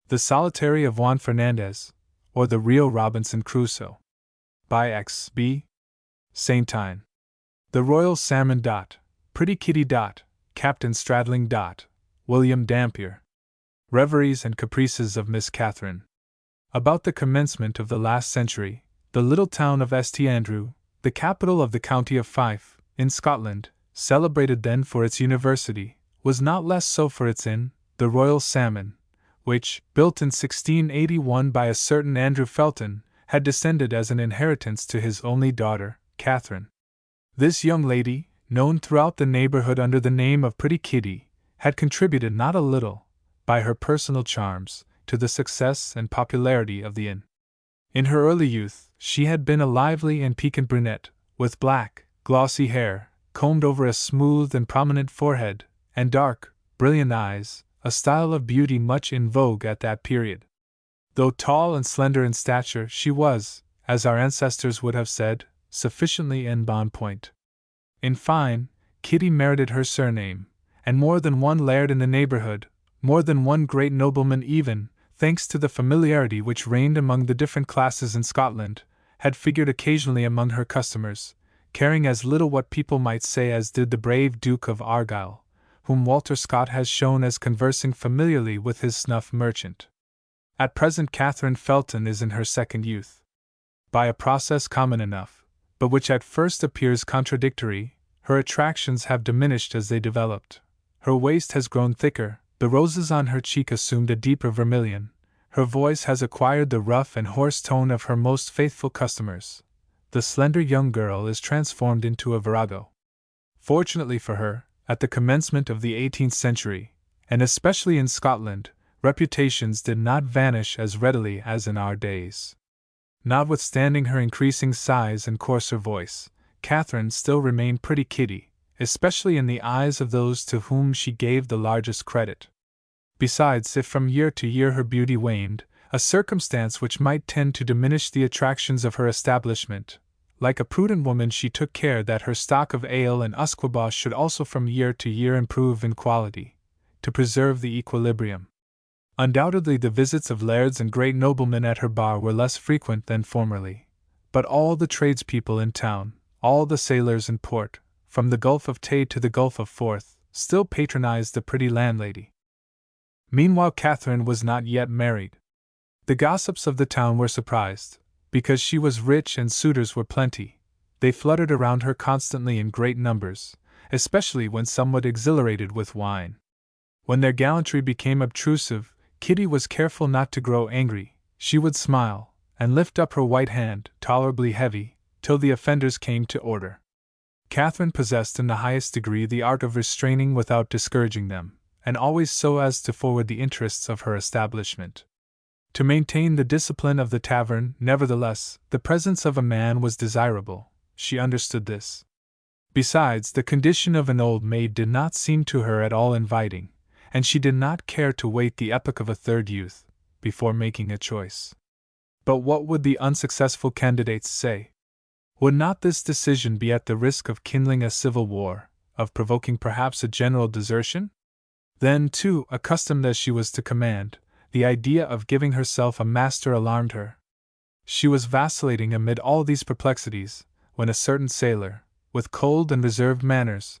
The Solitary of Juan Fernandez, or The Real Robinson Crusoe. By X.B. Saintine. The Royal Salmon. Pretty Kitty. Captain Stradling. William Dampier. Reveries and Caprices of Miss Catherine. About the commencement of the last century, the little town of St. Andrew, the capital of the county of Fife, in Scotland, celebrated then for its university, was not less so for its inn, the Royal Salmon, which, built in 1681 by a certain Andrew Felton, had descended as an inheritance to his only daughter, Catherine. This young lady, known throughout the neighborhood under the name of Pretty Kitty, had contributed not a little, by her personal charms, to the success and popularity of the inn. In her early youth, she had been a lively and piquant brunette, with black, glossy hair, combed over a smooth and prominent forehead, and dark, brilliant eyes, a style of beauty much in vogue at that period. Though tall and slender in stature, she was, as our ancestors would have said, sufficiently en bon point. In fine, Kitty merited her surname, and more than one laird in the neighborhood, more than one great nobleman even, thanks to the familiarity which reigned among the different classes in Scotland, had figured occasionally among her customers, caring as little what people might say as did the brave Duke of Argyll, whom Walter Scott has shown as conversing familiarly with his snuff merchant. At present Catherine Felton is in her second youth. By a process common enough, but which at first appears contradictory, her attractions have diminished as they developed. Her waist has grown thicker, the roses on her cheek assumed a deeper vermilion, her voice has acquired the rough and hoarse tone of her most faithful customers. The slender young girl is transformed into a virago. Fortunately for her, at the commencement of the 18th century, and especially in Scotland, reputations did not vanish as readily as in our days. Notwithstanding her increasing size and coarser voice, Catherine still remained Pretty Kitty, especially in the eyes of those to whom she gave the largest credit. Besides, if from year to year her beauty waned, a circumstance which might tend to diminish the attractions of her establishment, like a prudent woman she took care that her stock of ale and usquebaugh should also from year to year improve in quality, to preserve the equilibrium. Undoubtedly the visits of lairds and great noblemen at her bar were less frequent than formerly, but all the tradespeople in town, all the sailors in port, from the Gulf of Tay to the Gulf of Forth, still patronized the pretty landlady. Meanwhile Catherine was not yet married. The gossips of the town were surprised. Because she was rich and suitors were plenty, they fluttered around her constantly in great numbers, especially when somewhat exhilarated with wine. When their gallantry became obtrusive, Kitty was careful not to grow angry. She would smile, and lift up her white hand, tolerably heavy, till the offenders came to order. Catherine possessed in the highest degree the art of restraining without discouraging them, and always so as to forward the interests of her establishment. To maintain the discipline of the tavern, nevertheless, the presence of a man was desirable. She understood this. Besides, the condition of an old maid did not seem to her at all inviting, and she did not care to wait the epoch of a third youth before making a choice. But what would the unsuccessful candidates say? Would not this decision be at the risk of kindling a civil war, of provoking perhaps a general desertion? Then, too, accustomed as she was to command, the idea of giving herself a master alarmed her. She was vacillating amid all these perplexities, when a certain sailor, with cold and reserved manners,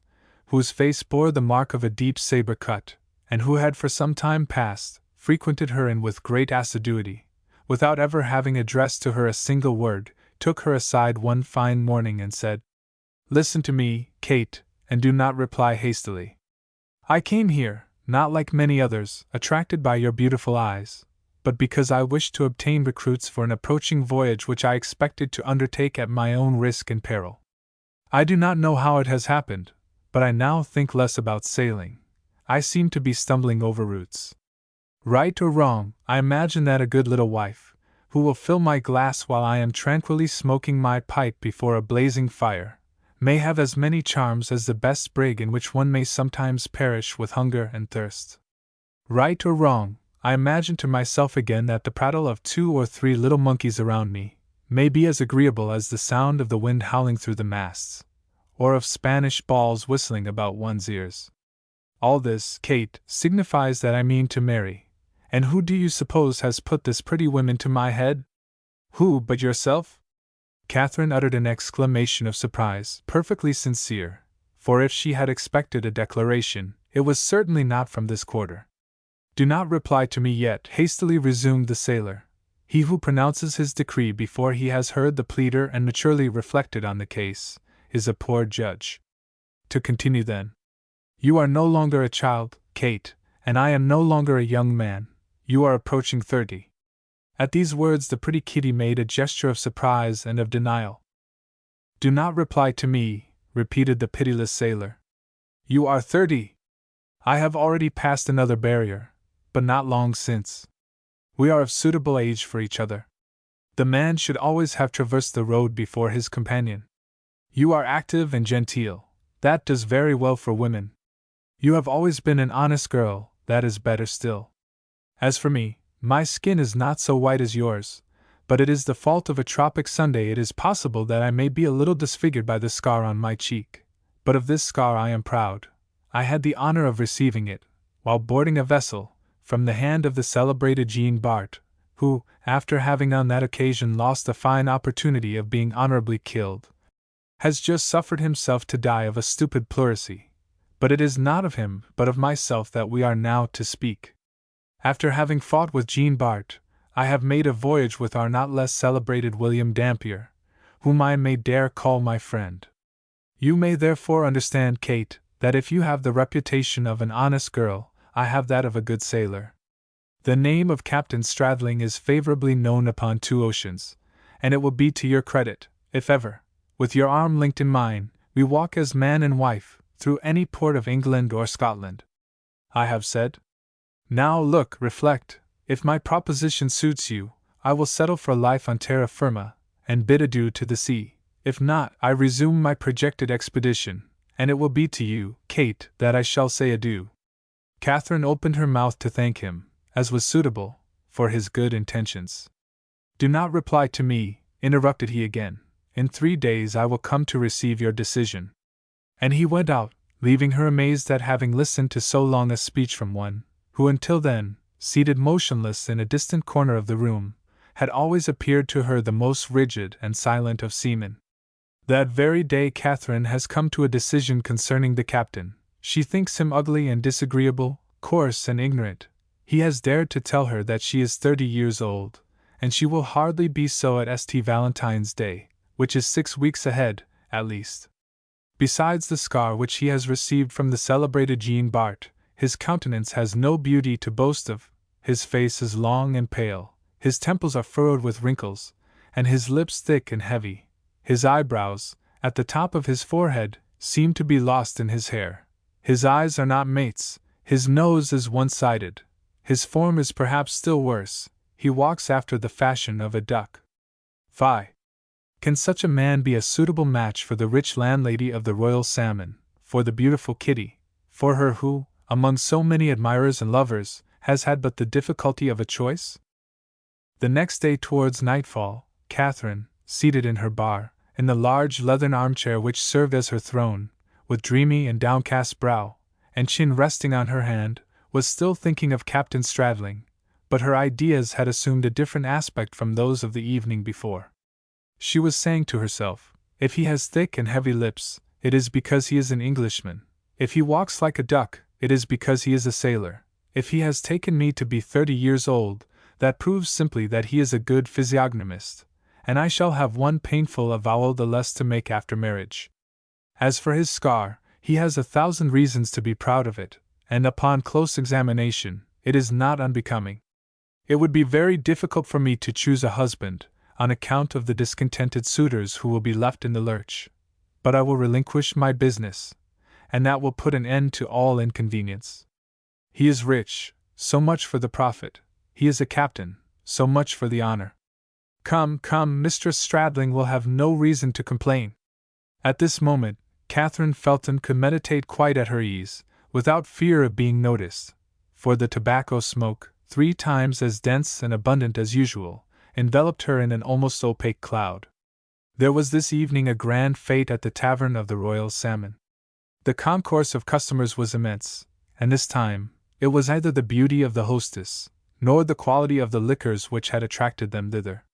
whose face bore the mark of a deep saber cut, and who had for some time past frequented her inn with great assiduity, without ever having addressed to her a single word, took her aside one fine morning and said, "Listen to me, Kate, and do not reply hastily. I came here, not like many others, attracted by your beautiful eyes, but because I wished to obtain recruits for an approaching voyage which I expected to undertake at my own risk and peril. I do not know how it has happened, but I now think less about sailing. I seem to be stumbling over roots. Right or wrong, I imagine that a good little wife, who will fill my glass while I am tranquilly smoking my pipe before a blazing fire, may have as many charms as the best brig in which one may sometimes perish with hunger and thirst. Right or wrong, I imagine to myself again that the prattle of 2 or 3 little monkeys around me may be as agreeable as the sound of the wind howling through the masts, or of Spanish balls whistling about one's ears. All this, Kate, signifies that I mean to marry, And who do you suppose has put this pretty whim into my head? Who but yourself? Catherine uttered an exclamation of surprise, perfectly sincere, for if she had expected a declaration, it was certainly not from this quarter. Do not reply to me yet, hastily resumed the sailor. He who pronounces his decree before he has heard the pleader and maturely reflected on the case, is a poor judge. To continue then. You are no longer a child, Kate, and I am no longer a young man. You are approaching 30. At these words the pretty Kitty made a gesture of surprise and of denial. Do not reply to me, repeated the pitiless sailor. You are 30. I have already passed another barrier, but not long since. We are of suitable age for each other. The man should always have traversed the road before his companion. You are active and genteel. That does very well for women. You have always been an honest girl. That is better still. As for me, my skin is not so white as yours, but it is the fault of a tropic Sunday. It is possible that I may be a little disfigured by the scar on my cheek, but of this scar I am proud. I had the honor of receiving it, while boarding a vessel, from the hand of the celebrated Jean Bart, who, after having on that occasion lost a fine opportunity of being honorably killed, has just suffered himself to die of a stupid pleurisy. But it is not of him, but of myself that we are now to speak. After having fought with Jean Bart, I have made a voyage with our not less celebrated William Dampier, whom I may dare call my friend. You may therefore understand, Kate, that if you have the reputation of an honest girl, I have that of a good sailor. The name of Captain Stradling is favorably known upon 2 oceans, and it will be to your credit, if ever, with your arm linked in mine, we walk as man and wife, through any port of England or Scotland. I have said. Now look, reflect, if my proposition suits you, I will settle for life on terra firma, and bid adieu to the sea. If not, I resume my projected expedition, and it will be to you, Kate, that I shall say adieu. Catherine opened her mouth to thank him, as was suitable, for his good intentions. Do not reply to me, interrupted he again. In 3 days I will come to receive your decision. And he went out, leaving her amazed at having listened to so long a speech from one, who until then, seated motionless in a distant corner of the room, had always appeared to her the most rigid and silent of seamen. That very day Catherine has come to a decision concerning the captain. She thinks him ugly and disagreeable, coarse and ignorant. He has dared to tell her that she is 30 years old, and she will hardly be so at St. Valentine's Day, which is 6 weeks ahead, at least. Besides the scar which he has received from the celebrated Jean Bart, his countenance has no beauty to boast of. His face is long and pale, his temples are furrowed with wrinkles, and his lips thick and heavy. His eyebrows, at the top of his forehead, seem to be lost in his hair. His eyes are not mates, his nose is one-sided. His form is perhaps still worse, he walks after the fashion of a duck. Fie! Can such a man be a suitable match for the rich landlady of the Royal Salmon, for the beautiful Kitty, for her who, among so many admirers and lovers, has had but the difficulty of a choice? The next day towards nightfall, Catherine, seated in her bar, in the large leathern armchair which served as her throne, with dreamy and downcast brow, and chin resting on her hand, was still thinking of Captain Stradling, but her ideas had assumed a different aspect from those of the evening before. She was saying to herself, if he has thick and heavy lips, it is because he is an Englishman. If he walks like a duck, it is because he is a sailor. If he has taken me to be 30 years old, that proves simply that he is a good physiognomist, and I shall have one painful avowal the less to make after marriage. As for his scar, he has 1,000 reasons to be proud of it, and upon close examination, it is not unbecoming. It would be very difficult for me to choose a husband, on account of the discontented suitors who will be left in the lurch. But I will relinquish my business, and that will put an end to all inconvenience. He is rich, so much for the profit. He is a captain, so much for the honor. Come, come, Mistress Stradling will have no reason to complain. At this moment, Catherine Felton could meditate quite at her ease, without fear of being noticed, for the tobacco smoke, 3 times as dense and abundant as usual, enveloped her in an almost opaque cloud. There was this evening a grand fete at the tavern of the Royal Salmon. The concourse of customers was immense, and this time, it was either the beauty of the hostess, nor the quality of the liquors which had attracted them thither.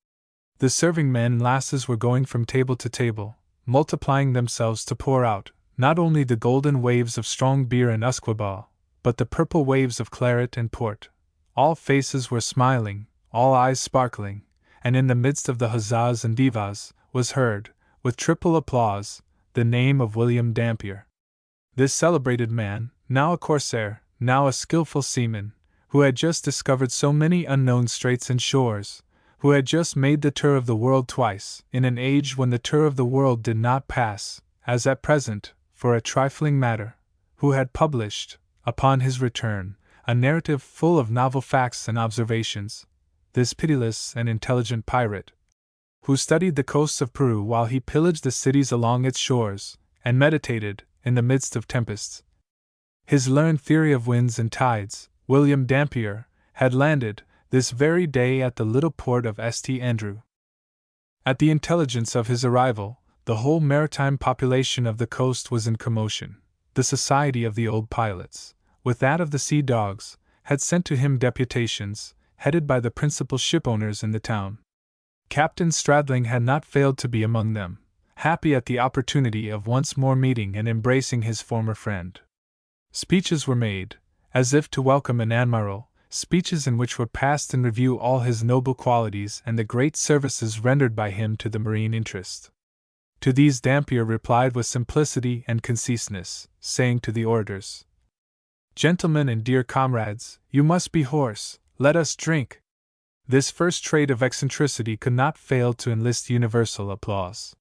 The serving men and lasses were going from table to table, multiplying themselves to pour out, not only the golden waves of strong beer and usquebaugh, but the purple waves of claret and port. All faces were smiling, all eyes sparkling, and in the midst of the huzzas and divas, was heard, with triple applause, the name of William Dampier. This celebrated man, now a corsair, now a skillful seaman, who had just discovered so many unknown straits and shores, who had just made the tour of the world twice, in an age when the tour of the world did not pass, as at present, for a trifling matter, who had published, upon his return, a narrative full of novel facts and observations, this pitiless and intelligent pirate, who studied the coasts of Peru while he pillaged the cities along its shores, and meditated, in the midst of tempests, his learned theory of winds and tides, William Dampier, had landed, this very day at the little port of St. Andrew. At the intelligence of his arrival, the whole maritime population of the coast was in commotion. The society of the old pilots, with that of the sea dogs, had sent to him deputations, headed by the principal shipowners in the town. Captain Stradling had not failed to be among them, happy at the opportunity of once more meeting and embracing his former friend. Speeches were made, as if to welcome an admiral, speeches in which were passed in review all his noble qualities and the great services rendered by him to the marine interest. To these Dampier replied with simplicity and conciseness, saying to the orators, "Gentlemen and dear comrades, you must be hoarse, let us drink." This first trait of eccentricity could not fail to enlist universal applause.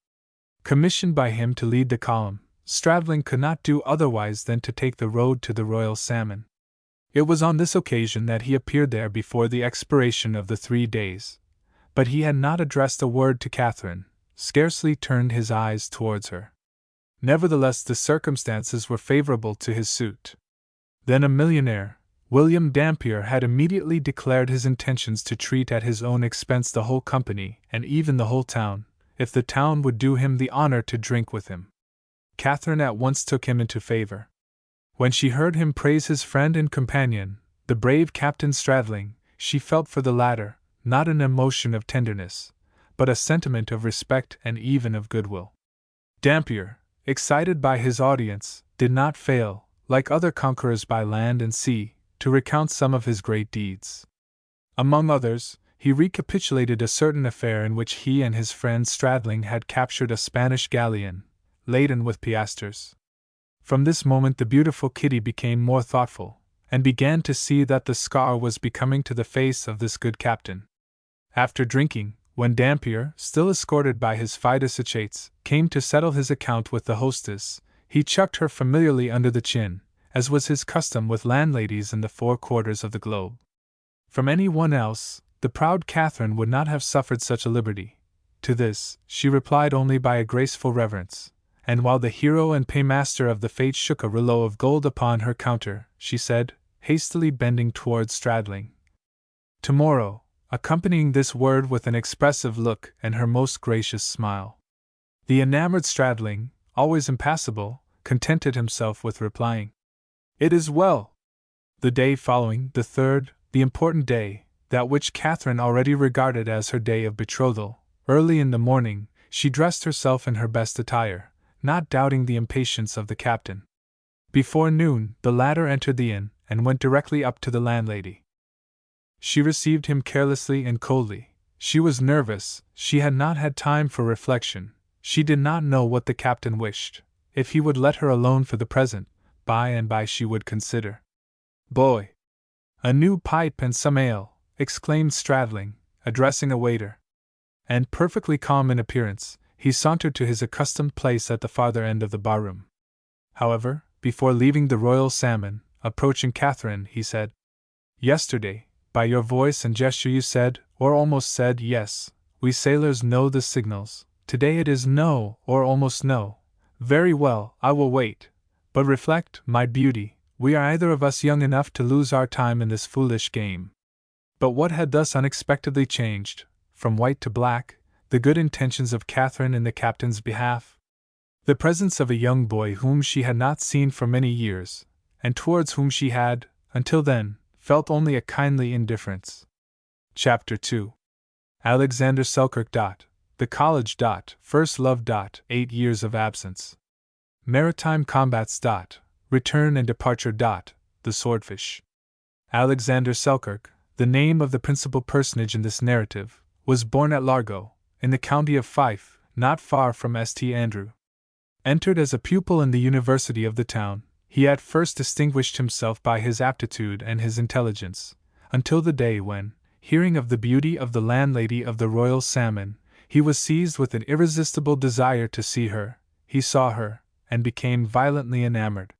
Commissioned by him to lead the column, Stradling could not do otherwise than to take the road to the Royal Salmon. It was on this occasion that he appeared there before the expiration of the 3 days, but he had not addressed a word to Catherine, scarcely turned his eyes towards her. Nevertheless, the circumstances were favorable to his suit. Then a millionaire, William Dampier, had immediately declared his intentions to treat at his own expense the whole company, and even the whole town, if the town would do him the honor to drink with him. Catherine at once took him into favor. When she heard him praise his friend and companion, the brave Captain Stradling, she felt for the latter, not an emotion of tenderness, but a sentiment of respect and even of goodwill. Dampier, excited by his audience, did not fail, like other conquerors by land and sea, to recount some of his great deeds. Among others, he recapitulated a certain affair in which he and his friend Stradling had captured a Spanish galleon, laden with piastres. From this moment the beautiful Kitty became more thoughtful, and began to see that the scar was becoming to the face of this good captain. After drinking, when Dampier, still escorted by his fideiciates, came to settle his account with the hostess, he chucked her familiarly under the chin, as was his custom with landladies in the 4 quarters of the globe. From any one else, the proud Catherine would not have suffered such a liberty. To this, she replied only by a graceful reverence, and while the hero and paymaster of the fete shook a rouleau of gold upon her counter, she said, hastily bending towards Stradling, "Tomorrow," accompanying this word with an expressive look and her most gracious smile. The enamored Stradling, always impassible, contented himself with replying, "It is well." The day following, the 3rd, the important day, that which Catherine already regarded as her day of betrothal, early in the morning, she dressed herself in her best attire, not doubting the impatience of the captain. Before noon, the latter entered the inn, and went directly up to the landlady. She received him carelessly and coldly. She was nervous, she had not had time for reflection, she did not know what the captain wished. If he would let her alone for the present, by and by she would consider. "Boy! A new pipe and some ale," exclaimed Stradling, addressing a waiter. And perfectly calm in appearance, he sauntered to his accustomed place at the farther end of the barroom. However, before leaving the Royal Salmon, approaching Catherine, he said, "Yesterday, by your voice and gesture you said, or almost said, yes, we sailors know the signals. Today it is no, or almost no. Very well, I will wait. But reflect, my beauty, we are either of us young enough to lose our time in this foolish game." But what had thus unexpectedly changed, from white to black, the good intentions of Catherine in the captain's behalf? The presence of a young boy whom she had not seen for many years, and towards whom she had, until then, felt only a kindly indifference. Chapter 2. Alexander Selkirk. The College. First Love. 8 years of absence. Maritime combats. Return and departure. The Swordfish. Alexander Selkirk, the name of the principal personage in this narrative, was born at Largo, in the county of Fife, not far from St. Andrew. Entered as a pupil in the university of the town, he at first distinguished himself by his aptitude and his intelligence, until the day when, hearing of the beauty of the landlady of the Royal Salmon, he was seized with an irresistible desire to see her. He saw her, and became violently enamored.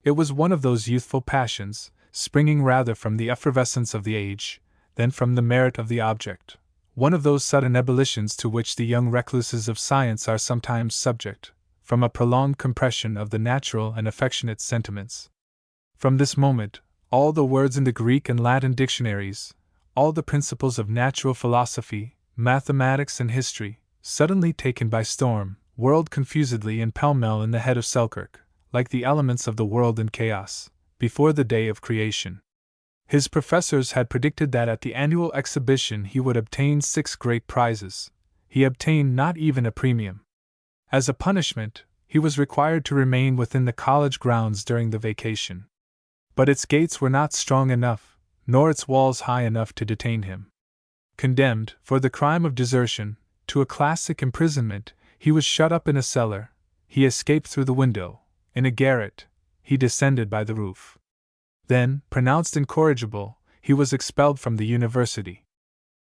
It was one of those youthful passions, springing rather from the effervescence of the age, than from the merit of the object, one of those sudden ebullitions to which the young recluses of science are sometimes subject, from a prolonged compression of the natural and affectionate sentiments. From this moment, all the words in the Greek and Latin dictionaries, all the principles of natural philosophy, mathematics, and history, suddenly taken by storm, whirled confusedly and pell-mell in the head of Selkirk, like the elements of the world in chaos, before the day of creation. His professors had predicted that at the annual exhibition he would obtain 6 great prizes. He obtained not even a premium. As a punishment, he was required to remain within the college grounds during the vacation. But its gates were not strong enough, nor its walls high enough to detain him. Condemned, for the crime of desertion, to a classic imprisonment, he was shut up in a cellar. He escaped through the window. In a garret, he descended by the roof. Then, pronounced incorrigible, he was expelled from the university.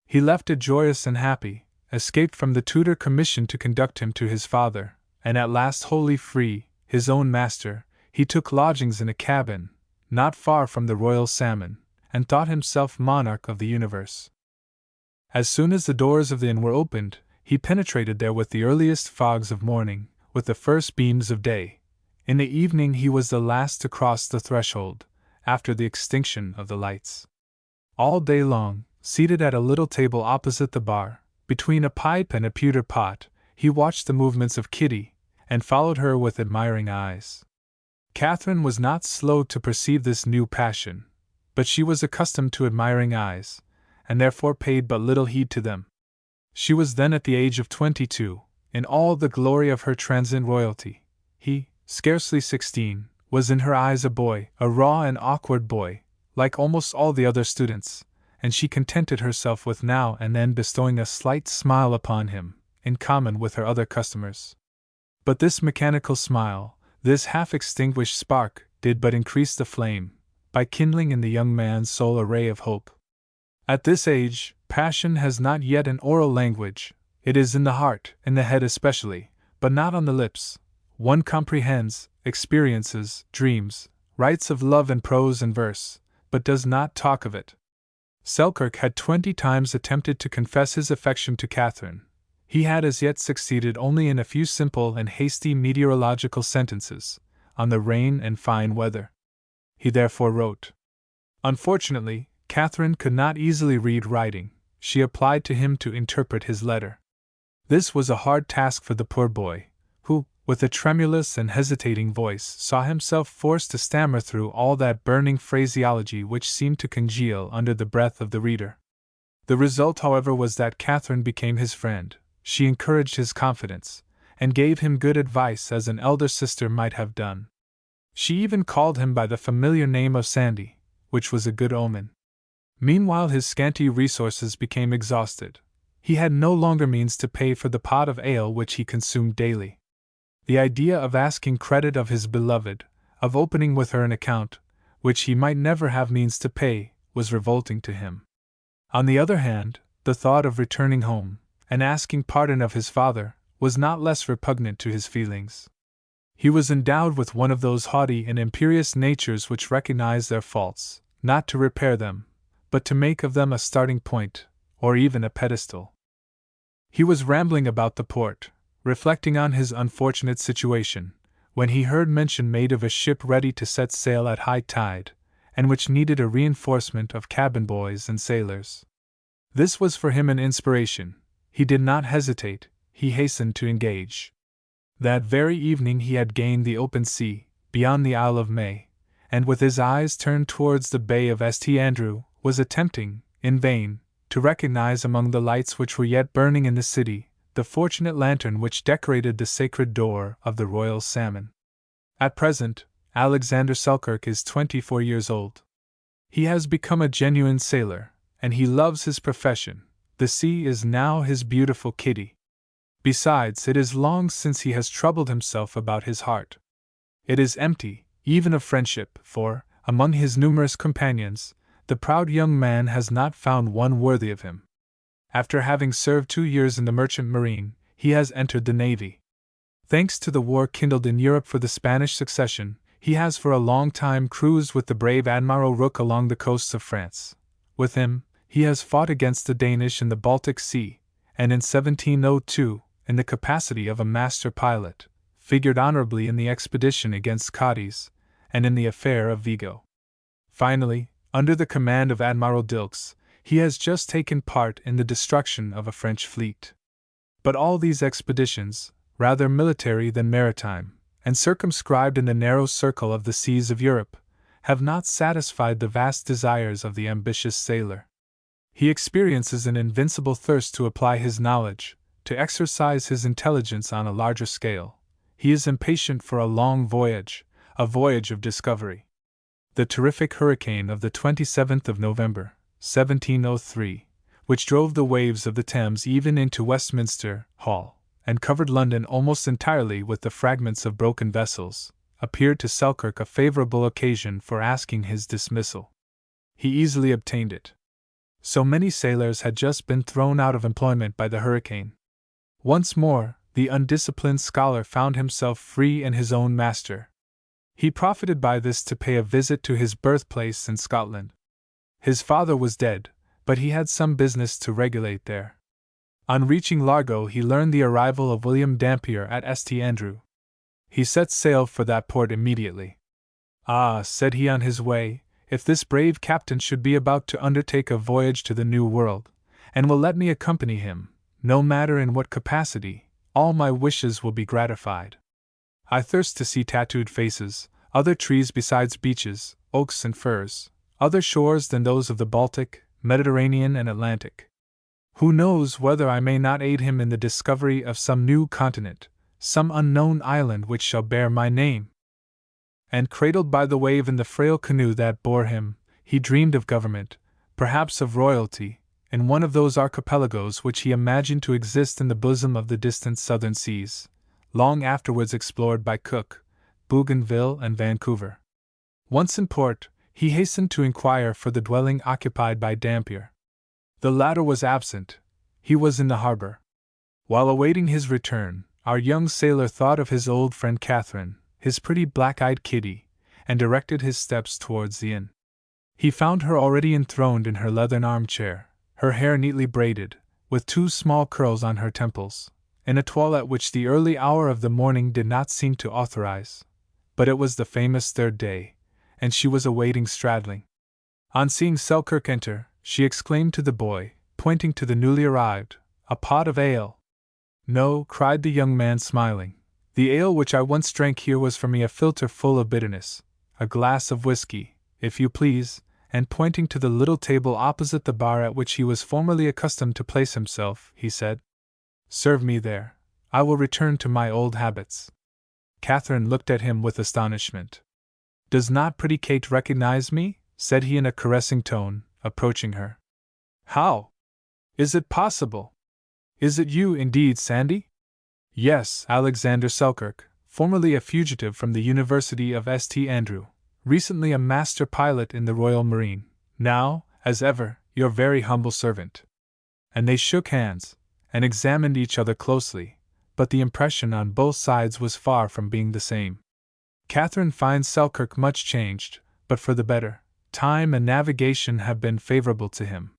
He left it joyous and happy, escaped from the tutor commissioned to conduct him to his father, and at last wholly free, his own master, he took lodgings in a cabin, not far from the Royal Salmon, and thought himself monarch of the universe. As soon as the doors of the inn were opened, he penetrated there with the earliest fogs of morning, with the first beams of day. In the evening he was the last to cross the threshold, after the extinction of the lights. All day long, seated at a little table opposite the bar, between a pipe and a pewter pot, he watched the movements of Kitty, and followed her with admiring eyes. Catherine was not slow to perceive this new passion, but she was accustomed to admiring eyes, and therefore paid but little heed to them. She was then at the age of 22, in all the glory of her transient royalty. He, scarcely 16, was in her eyes a boy, a raw and awkward boy, like almost all the other students, and she contented herself with now and then bestowing a slight smile upon him, in common with her other customers. But this mechanical smile, this half-extinguished spark, did but increase the flame, by kindling in the young man's soul a ray of hope. At this age, passion has not yet an oral language. It is in the heart, in the head especially, but not on the lips. One comprehends, experiences, dreams, writes of love in prose and verse, but does not talk of it. Selkirk had 20 times attempted to confess his affection to Catherine. He had as yet succeeded only in a few simple and hasty meteorological sentences, on the rain and fine weather. He therefore wrote. Unfortunately, Catherine could not easily read writing. She applied to him to interpret his letter. This was a hard task for the poor boy, who, with a tremulous and hesitating voice, saw himself forced to stammer through all that burning phraseology which seemed to congeal under the breath of the reader. The result, however, was that Catherine became his friend. She encouraged his confidence, and gave him good advice as an elder sister might have done. She even called him by the familiar name of Sandy, which was a good omen. Meanwhile his scanty resources became exhausted. He had no longer means to pay for the pot of ale which he consumed daily. The idea of asking credit of his beloved, of opening with her an account, which he might never have means to pay, was revolting to him. On the other hand, the thought of returning home, and asking pardon of his father, was not less repugnant to his feelings. He was endowed with one of those haughty and imperious natures which recognize their faults, not to repair them, but to make of them a starting point, or even a pedestal. He was rambling about the port, reflecting on his unfortunate situation, when he heard mention made of a ship ready to set sail at high tide, and which needed a reinforcement of cabin boys and sailors. This was for him an inspiration. He did not hesitate, he hastened to engage. That very evening he had gained the open sea, beyond the Isle of May, and with his eyes turned towards the bay of St. Andrew, was attempting, in vain, to recognize among the lights which were yet burning in the city, the fortunate lantern which decorated the sacred door of the Royal Salmon. At present, Alexander Selkirk is 24 years old. He has become a genuine sailor, and he loves his profession. The sea is now his beautiful kitty. Besides, it is long since he has troubled himself about his heart. It is empty, even of friendship, for, among his numerous companions, the proud young man has not found one worthy of him. After having served 2 years in the merchant marine, he has entered the navy. Thanks to the war kindled in Europe for the Spanish succession, he has for a long time cruised with the brave Admiral Rooke along the coasts of France. With him, he has fought against the Danish in the Baltic Sea, and in 1702, in the capacity of a master pilot, figured honorably in the expedition against Cadiz, and in the affair of Vigo. Finally, under the command of Admiral Dilkes, he has just taken part in the destruction of a French fleet. But all these expeditions, rather military than maritime, and circumscribed in the narrow circle of the seas of Europe, have not satisfied the vast desires of the ambitious sailor. He experiences an invincible thirst to apply his knowledge, to exercise his intelligence on a larger scale. He is impatient for a long voyage, a voyage of discovery. The terrific hurricane of the 27th of November, 1703, which drove the waves of the Thames even into Westminster Hall, and covered London almost entirely with the fragments of broken vessels, appeared to Selkirk a favorable occasion for asking his dismissal. He easily obtained it. So many sailors had just been thrown out of employment by the hurricane. Once more, the undisciplined scholar found himself free and his own master. He profited by this to pay a visit to his birthplace in Scotland. His father was dead, but he had some business to regulate there. On reaching Largo, he learned the arrival of William Dampier at St. Andrew. He set sail for that port immediately. "Ah," said he on his way, "if this brave captain should be about to undertake a voyage to the New World, and will let me accompany him, no matter in what capacity, all my wishes will be gratified. I thirst to see tattooed faces, other trees besides beeches, oaks and firs, other shores than those of the Baltic, Mediterranean and Atlantic. Who knows whether I may not aid him in the discovery of some new continent, some unknown island which shall bear my name?" And cradled by the wave in the frail canoe that bore him, he dreamed of government, perhaps of royalty, in one of those archipelagos which he imagined to exist in the bosom of the distant southern seas, long afterwards explored by Cook, Bougainville, and Vancouver. Once in port, he hastened to inquire for the dwelling occupied by Dampier. The latter was absent. He was in the harbor. While awaiting his return, our young sailor thought of his old friend Catherine, his pretty black-eyed kitty, and directed his steps towards the inn. He found her already enthroned in her leathern armchair, her hair neatly braided, with 2 small curls on her temples, in a toilette which the early hour of the morning did not seem to authorize. But it was the famous 3rd day, and she was awaiting Stradling. On seeing Selkirk enter, she exclaimed to the boy, pointing to the newly arrived, "A pot of ale." "No," cried the young man, smiling. "The ale which I once drank here was for me a philtre full of bitterness. A glass of whiskey, if you please," and pointing to the little table opposite the bar at which he was formerly accustomed to place himself, he said, "Serve me there. I will return to my old habits." Catherine looked at him with astonishment. "Does not pretty Kate recognize me?" said he in a caressing tone, approaching her. "How? Is it possible? Is it you indeed, Sandy?" "Yes, Alexander Selkirk, formerly a fugitive from the University of St. Andrew, recently a master pilot in the Royal Marine, now, as ever, your very humble servant." And they shook hands, and examined each other closely, but the impression on both sides was far from being the same. Catherine finds Selkirk much changed, but for the better. Time and navigation have been favorable to him.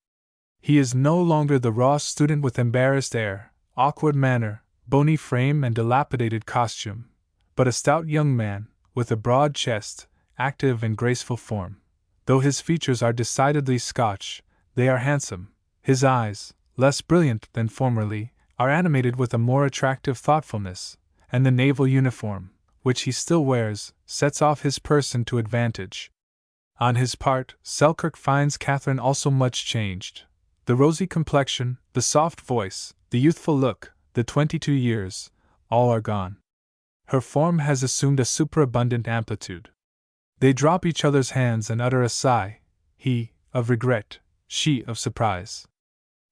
He is no longer the raw student with embarrassed air, awkward manner, bony frame and dilapidated costume, but a stout young man, with a broad chest, active and graceful form. Though his features are decidedly Scotch, they are handsome. His eyes, less brilliant than formerly, are animated with a more attractive thoughtfulness, and the naval uniform, which he still wears, sets off his person to advantage. On his part, Selkirk finds Catherine also much changed. The rosy complexion, the soft voice, the youthful look, the 22 years, all are gone. Her form has assumed a superabundant amplitude. They drop each other's hands and utter a sigh, he, of regret, she, of surprise.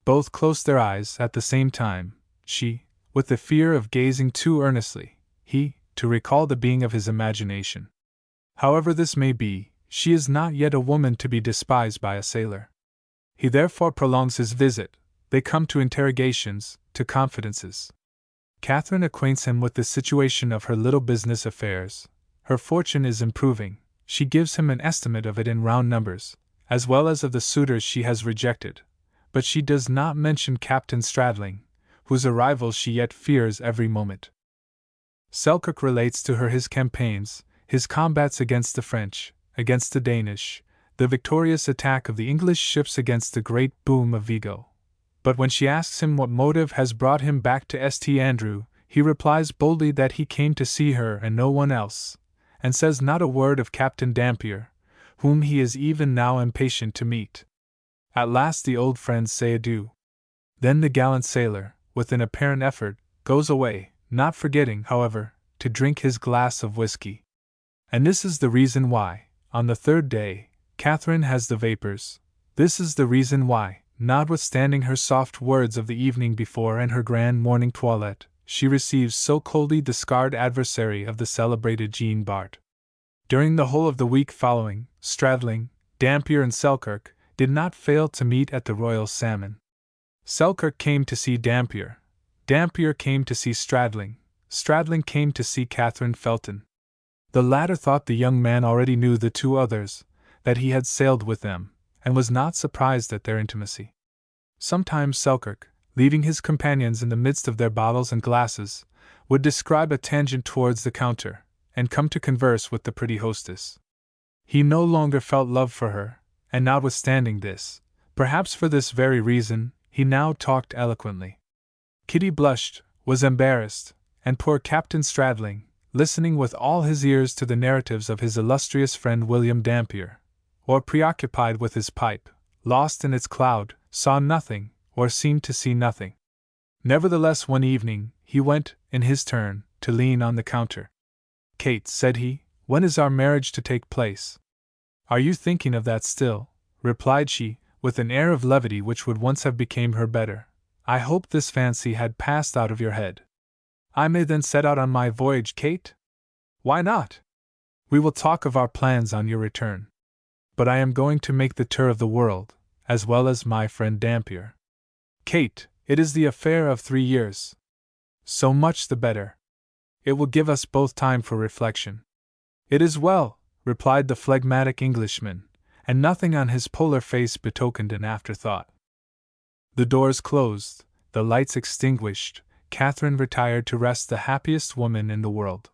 Both close their eyes at the same time, she, with the fear of gazing too earnestly, he, to recall the being of his imagination. However this may be, she is not yet a woman to be despised by a sailor. He therefore prolongs his visit. They come to interrogations, to confidences. Catherine acquaints him with the situation of her little business affairs. Her fortune is improving. She gives him an estimate of it in round numbers, as well as of the suitors she has rejected. But she does not mention Captain Stradling, whose arrival she yet fears every moment. Selkirk relates to her his campaigns, his combats against the French, against the Danish, the victorious attack of the English ships against the great boom of Vigo. But when she asks him what motive has brought him back to St. Andrew, he replies boldly that he came to see her and no one else, and says not a word of Captain Dampier, whom he is even now impatient to meet. At last the old friends say adieu. Then the gallant sailor, with an apparent effort, goes away, not forgetting, however, to drink his glass of whiskey. And this is the reason why, on the third day, Catherine has the vapors. This is the reason why, notwithstanding her soft words of the evening before and her grand morning toilette, she receives so coldly the scarred adversary of the celebrated Jean Bart. During the whole of the week following, Stradling, Dampier and Selkirk did not fail to meet at the Royal Salmon. Selkirk came to see Dampier. Dampier came to see Stradling. Stradling came to see Catherine Felton. The latter thought the young man already knew the two others, that he had sailed with them, and was not surprised at their intimacy. Sometimes Selkirk, leaving his companions in the midst of their bottles and glasses, would describe a tangent towards the counter, and come to converse with the pretty hostess. He no longer felt love for her, and notwithstanding this, perhaps for this very reason, he now talked eloquently. Kitty blushed, was embarrassed, and poor Captain Stradling, listening with all his ears to the narratives of his illustrious friend William Dampier, or preoccupied with his pipe, lost in its cloud, saw nothing, or seemed to see nothing. Nevertheless, one evening, he went, in his turn, to lean on the counter. "Kate," said he, "when is our marriage to take place?" "Are you thinking of that still?" replied she, with an air of levity which would once have become her better. "I hope this fancy had passed out of your head." "I may then set out on my voyage, Kate?" "Why not? We will talk of our plans on your return. But I am going to make the tour of the world, as well as my friend Dampier." "Kate, it is the affair of 3 years." "So much the better. It will give us both time for reflection." "It is well," replied the phlegmatic Englishman, and nothing on his polar face betokened an afterthought. The doors closed, the lights extinguished, Catherine retired to rest the happiest woman in the world.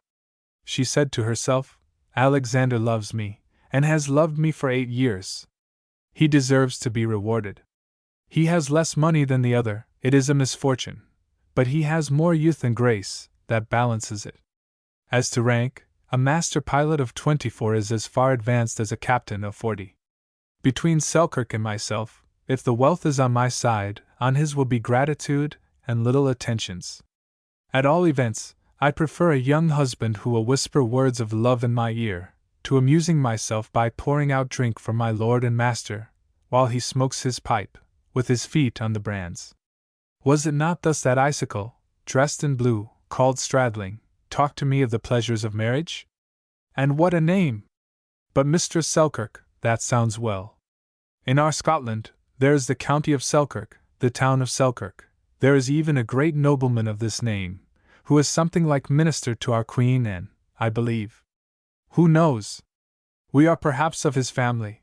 She said to herself, "Alexander loves me, and has loved me for 8 years. He deserves to be rewarded. He has less money than the other, it is a misfortune, but he has more youth and grace, that balances it. As to rank, a master pilot of 24 is as far advanced as a captain of 40. Between Selkirk and myself, if the wealth is on my side, on his will be gratitude and little attentions. At all events, I prefer a young husband who will whisper words of love in my ear, to amusing myself by pouring out drink for my lord and master, while he smokes his pipe, with his feet on the brands." Was it not thus that Icicle, dressed in blue, called Stradling, talked to me of the pleasures of marriage? And what a name! But Mistress Selkirk, that sounds well. In our Scotland, there is the county of Selkirk, the town of Selkirk. There is even a great nobleman of this name, who is something like minister to our Queen and, I believe. Who knows? We are perhaps of his family.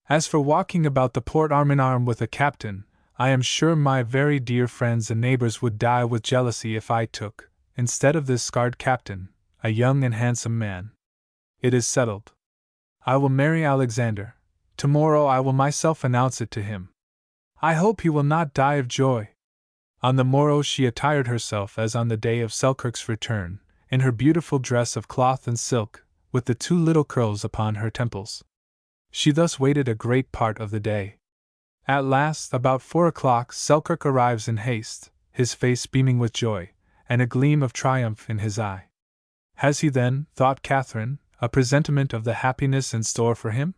As for walking about the port arm in arm with a captain, I am sure my very dear friends and neighbors would die with jealousy if I took, instead of this scarred captain, a young and handsome man. It is settled. I will marry Alexander. Tomorrow I will myself announce it to him. I hope he will not die of joy. On the morrow she attired herself as on the day of Selkirk's return, in her beautiful dress of cloth and silk, with the two little curls upon her temples. She thus waited a great part of the day. At last, about 4 o'clock, Selkirk arrives in haste, his face beaming with joy, and a gleam of triumph in his eye. Has he then, thought Catherine, a presentiment of the happiness in store for him?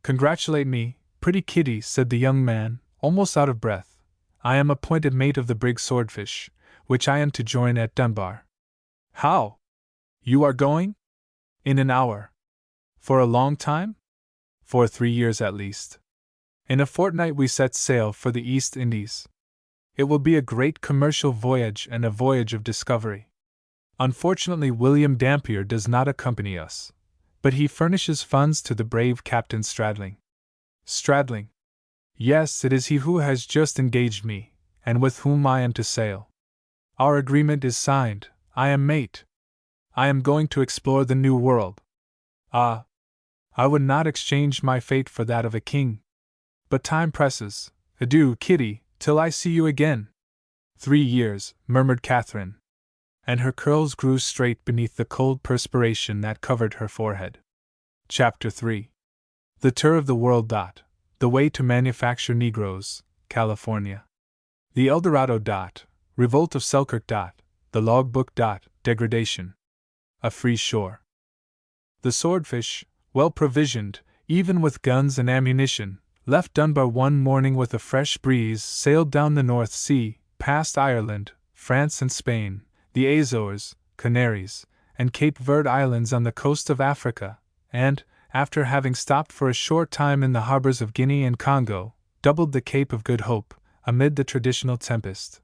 Congratulate me, pretty Kitty, said the young man, almost out of breath. I am appointed mate of the brig Swordfish, which I am to join at Dunbar. How? You are going? In an hour. For a long time? For 3 years at least. In a fortnight we set sail for the East Indies. It will be a great commercial voyage and a voyage of discovery. Unfortunately, William Dampier does not accompany us, but he furnishes funds to the brave Captain Stradling. Stradling? Yes, it is he who has just engaged me, and with whom I am to sail. Our agreement is signed. I am mate. I am going to explore the New World. Ah! I would not exchange my fate for that of a king. But time presses. Adieu, Kitty, till I see you again. 3 years, murmured Catherine, and her curls grew straight beneath the cold perspiration that covered her forehead. Chapter 3. The Tour of the World. The Way to Manufacture Negroes, California. The Eldorado. Revolt of Selkirk. The Logbook. Degradation. A Free Shore. The Swordfish, well provisioned, even with guns and ammunition, left Dunbar one morning with a fresh breeze, sailed down the North Sea, past Ireland, France and Spain, the Azores, Canaries, and Cape Verde Islands on the coast of Africa, and, after having stopped for a short time in the harbors of Guinea and Congo, doubled the Cape of Good Hope, amid the traditional tempest.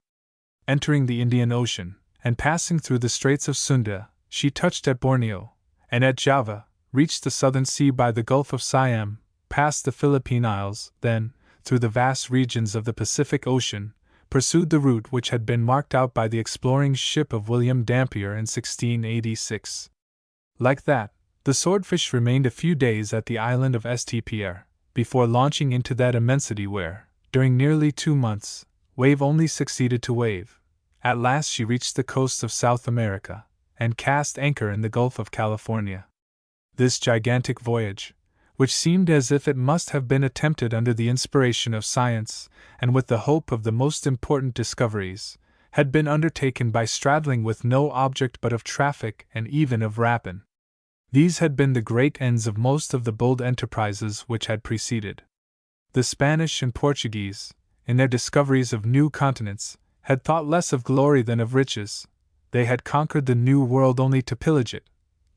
Entering the Indian Ocean, and passing through the Straits of Sunda, she touched at Borneo, and at Java, reached the southern sea by the Gulf of Siam, passed the Philippine Isles, then, through the vast regions of the Pacific Ocean, pursued the route which had been marked out by the exploring ship of William Dampier in 1686. Like that, the Swordfish remained a few days at the island of St. Pierre, before launching into that immensity where, during nearly 2 months, wave only succeeded to wave. At last she reached the coast of South America, and cast anchor in the Gulf of California. This gigantic voyage, which seemed as if it must have been attempted under the inspiration of science, and with the hope of the most important discoveries, had been undertaken by Stradling with no object but of traffic and even of rapine. These had been the great ends of most of the bold enterprises which had preceded. The Spanish and Portuguese, in their discoveries of new continents, had thought less of glory than of riches. They had conquered the New World only to pillage it.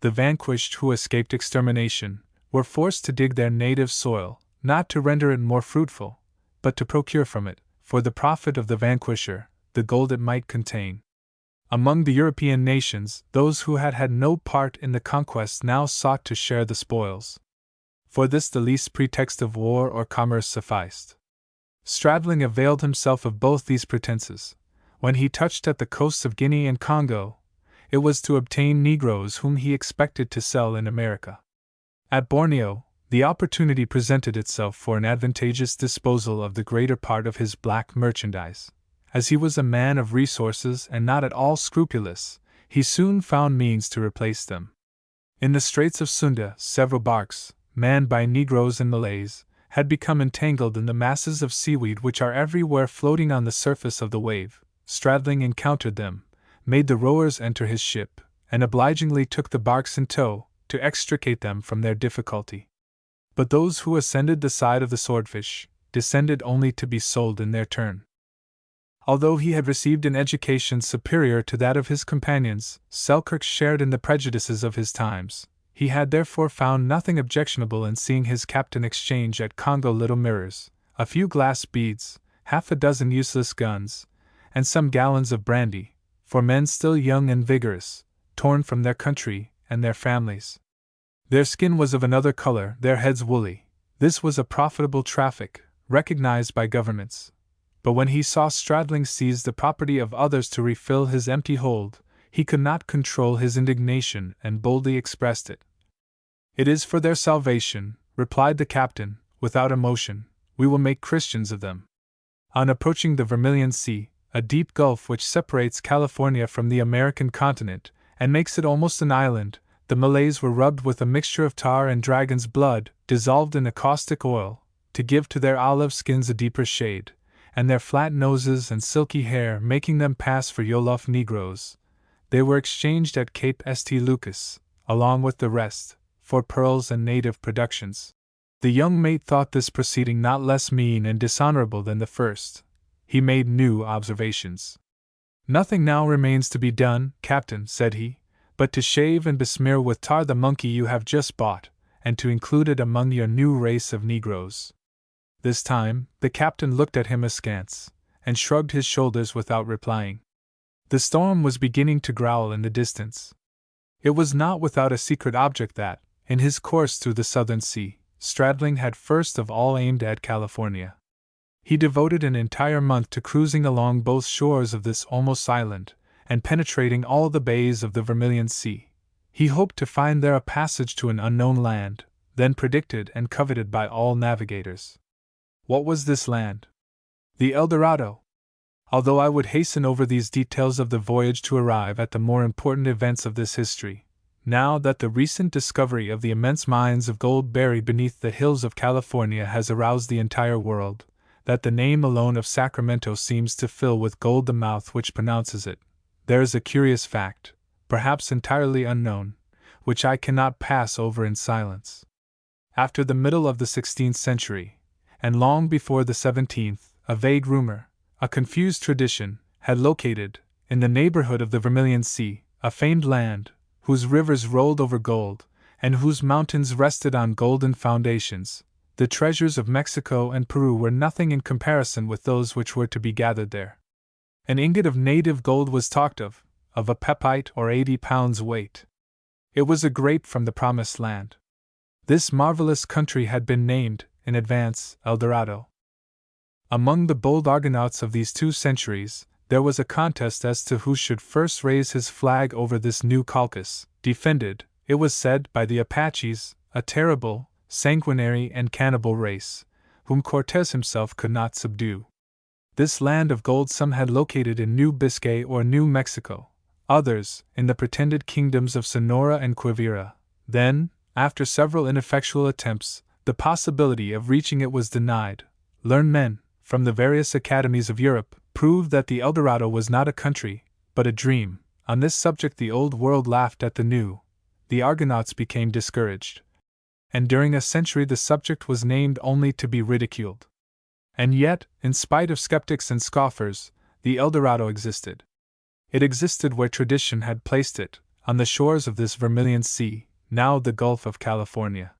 The vanquished who escaped extermination were forced to dig their native soil, not to render it more fruitful, but to procure from it, for the profit of the vanquisher, the gold it might contain. Among the European nations, those who had had no part in the conquest now sought to share the spoils. For this the least pretext of war or commerce sufficed. Stradling availed himself of both these pretenses. When he touched at the coasts of Guinea and Congo, it was to obtain Negroes whom he expected to sell in America. At Borneo, the opportunity presented itself for an advantageous disposal of the greater part of his black merchandise. As he was a man of resources and not at all scrupulous, he soon found means to replace them. In the Straits of Sunda, several barks, manned by Negroes and Malays, had become entangled in the masses of seaweed which are everywhere floating on the surface of the wave. Stradling encountered them, made the rowers enter his ship, and obligingly took the barks in tow, to extricate them from their difficulty. But those who ascended the side of the Swordfish descended only to be sold in their turn. Although he had received an education superior to that of his companions, Selkirk shared in the prejudices of his times. He had therefore found nothing objectionable in seeing his captain exchange at Congo little mirrors, a few glass beads, 6 useless guns, and some gallons of brandy, for men still young and vigorous, torn from their country and their families. Their skin was of another color, their heads woolly. This was a profitable traffic, recognized by governments. But when he saw Stradling seize the property of others to refill his empty hold, he could not control his indignation and boldly expressed it. "It is for their salvation," replied the captain, without emotion. "We will make Christians of them." On approaching the Vermilion Sea, a deep gulf which separates California from the American continent, and makes it almost an island. The Malays were rubbed with a mixture of tar and dragon's blood, dissolved in a caustic oil, to give to their olive skins a deeper shade, and their flat noses and silky hair making them pass for Yolof Negroes. They were exchanged at Cape St. Lucas, along with the rest, for pearls and native productions. The young mate thought this proceeding not less mean and dishonorable than the first. He made new observations. "Nothing now remains to be done, Captain," said he, "but to shave and besmear with tar the monkey you have just bought, and to include it among your new race of Negroes." This time, the captain looked at him askance, and shrugged his shoulders without replying. The storm was beginning to growl in the distance. It was not without a secret object that, in his course through the southern sea, Stradling had first of all aimed at California. He devoted an entire month to cruising along both shores of this almost island, and penetrating all the bays of the Vermilion Sea. He hoped to find there a passage to an unknown land, then predicted and coveted by all navigators. What was this land? The El Dorado. Although I would hasten over these details of the voyage to arrive at the more important events of this history, now that the recent discovery of the immense mines of gold buried beneath the hills of California has aroused the entire world, that the name alone of Sacramento seems to fill with gold the mouth which pronounces it, there is a curious fact, perhaps entirely unknown, which I cannot pass over in silence. After the middle of the 16th century, and long before the 17th, a vague rumor, a confused tradition, had located, in the neighborhood of the Vermilion Sea, a famed land, whose rivers rolled over gold, and whose mountains rested on golden foundations. The treasures of Mexico and Peru were nothing in comparison with those which were to be gathered there. An ingot of native gold was talked of a pepite or 80 pounds weight. It was a grape from the Promised Land. This marvelous country had been named, in advance, El Dorado. Among the bold Argonauts of these 2 centuries, there was a contest as to who should first raise his flag over this new Caucasus, defended, it was said, by the Apaches, a terrible, sanguinary, and cannibal race, whom Cortez himself could not subdue. This land of gold some had located in New Biscay or New Mexico, others, in the pretended kingdoms of Sonora and Quivira. Then, after several ineffectual attempts, the possibility of reaching it was denied. Learned men, from the various academies of Europe, proved that the El Dorado was not a country, but a dream. On this subject the old world laughed at the new. The Argonauts became discouraged. And during a century the subject was named only to be ridiculed. And yet, in spite of skeptics and scoffers, the El Dorado existed. It existed where tradition had placed it, on the shores of this Vermilion Sea, now the Gulf of California.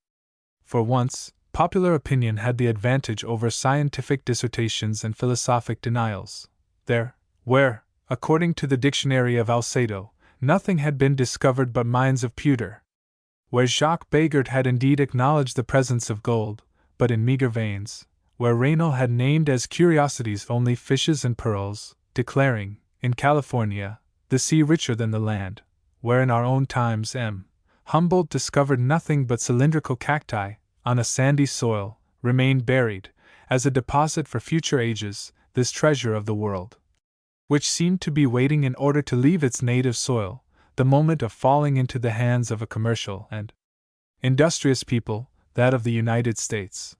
For once, popular opinion had the advantage over scientific dissertations and philosophic denials. There, where, according to the dictionary of Alcedo, nothing had been discovered but mines of pewter. Where Jacques Bagard had indeed acknowledged the presence of gold, but in meager veins. Where Raynal had named as curiosities only fishes and pearls, declaring, in California, the sea richer than the land. Where in our own times M. Humboldt discovered nothing but cylindrical cacti, on a sandy soil, remained buried, as a deposit for future ages, this treasure of the world, which seemed to be waiting in order to leave its native soil, the moment of falling into the hands of a commercial and industrious people, that of the United States.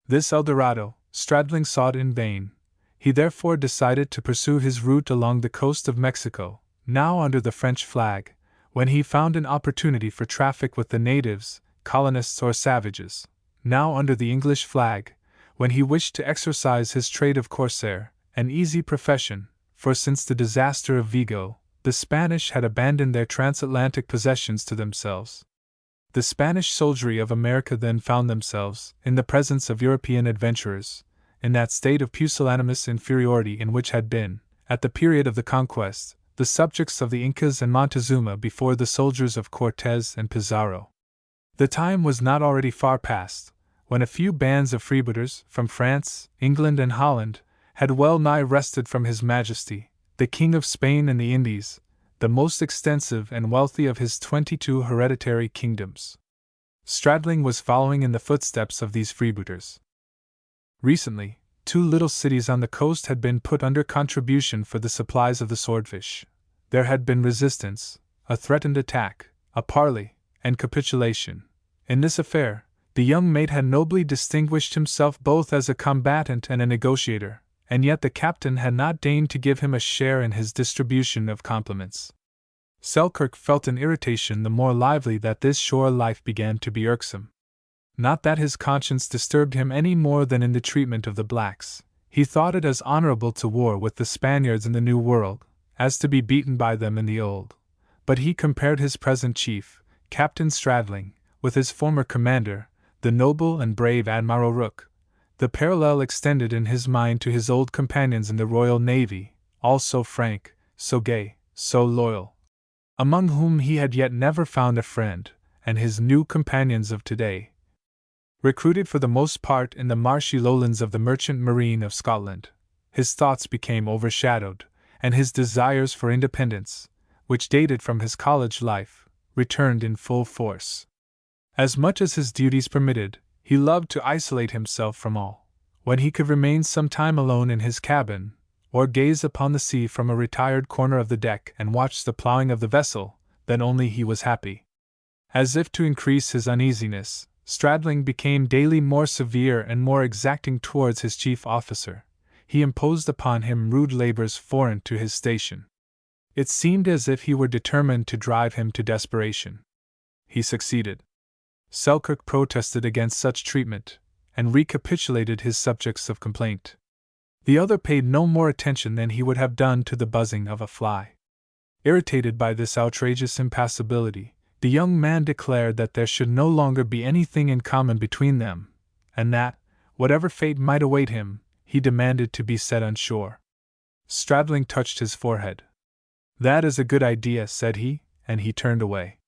This El Dorado, Stradling sought in vain. He therefore decided to pursue his route along the coast of Mexico, now under the French flag, when he found an opportunity for traffic with the natives, colonists or savages, now under the English flag, when he wished to exercise his trade of corsair, an easy profession, for since the disaster of Vigo, the Spanish had abandoned their transatlantic possessions to themselves. The Spanish soldiery of America then found themselves, in the presence of European adventurers, in that state of pusillanimous inferiority in which had been, at the period of the conquest, the subjects of the Incas and Montezuma before the soldiers of Cortez and Pizarro. The time was not already far past, when a few bands of freebooters, from France, England, and Holland, had well nigh wrested from His Majesty, the King of Spain and the Indies, the most extensive and wealthy of his 22 hereditary kingdoms. Stradling was following in the footsteps of these freebooters. Recently, 2 little cities on the coast had been put under contribution for the supplies of the swordfish. There had been resistance, a threatened attack, a parley, and capitulation. In this affair, the young mate had nobly distinguished himself both as a combatant and a negotiator, and yet the captain had not deigned to give him a share in his distribution of compliments. Selkirk felt an irritation the more lively that this shore life began to be irksome. Not that his conscience disturbed him any more than in the treatment of the blacks. He thought it as honorable to war with the Spaniards in the New World as to be beaten by them in the Old. But he compared his present chief, Captain Stradling, with his former commander, the noble and brave Admiral Rooke. The parallel extended in his mind to his old companions in the Royal Navy, all so frank, so gay, so loyal, among whom he had yet never found a friend, and his new companions of today, recruited for the most part in the marshy lowlands of the merchant marine of Scotland. His thoughts became overshadowed, and his desires for independence, which dated from his college life, returned in full force. As much as his duties permitted, he loved to isolate himself from all. When he could remain some time alone in his cabin, or gaze upon the sea from a retired corner of the deck and watch the ploughing of the vessel, then only he was happy. As if to increase his uneasiness, Stradling became daily more severe and more exacting towards his chief officer. He imposed upon him rude labors foreign to his station. It seemed as if he were determined to drive him to desperation. He succeeded. Selkirk protested against such treatment, and recapitulated his subjects of complaint. The other paid no more attention than he would have done to the buzzing of a fly. Irritated by this outrageous impassibility, the young man declared that there should no longer be anything in common between them, and that, whatever fate might await him, he demanded to be set on shore. Stradling touched his forehead. "That is a good idea," said he, and he turned away.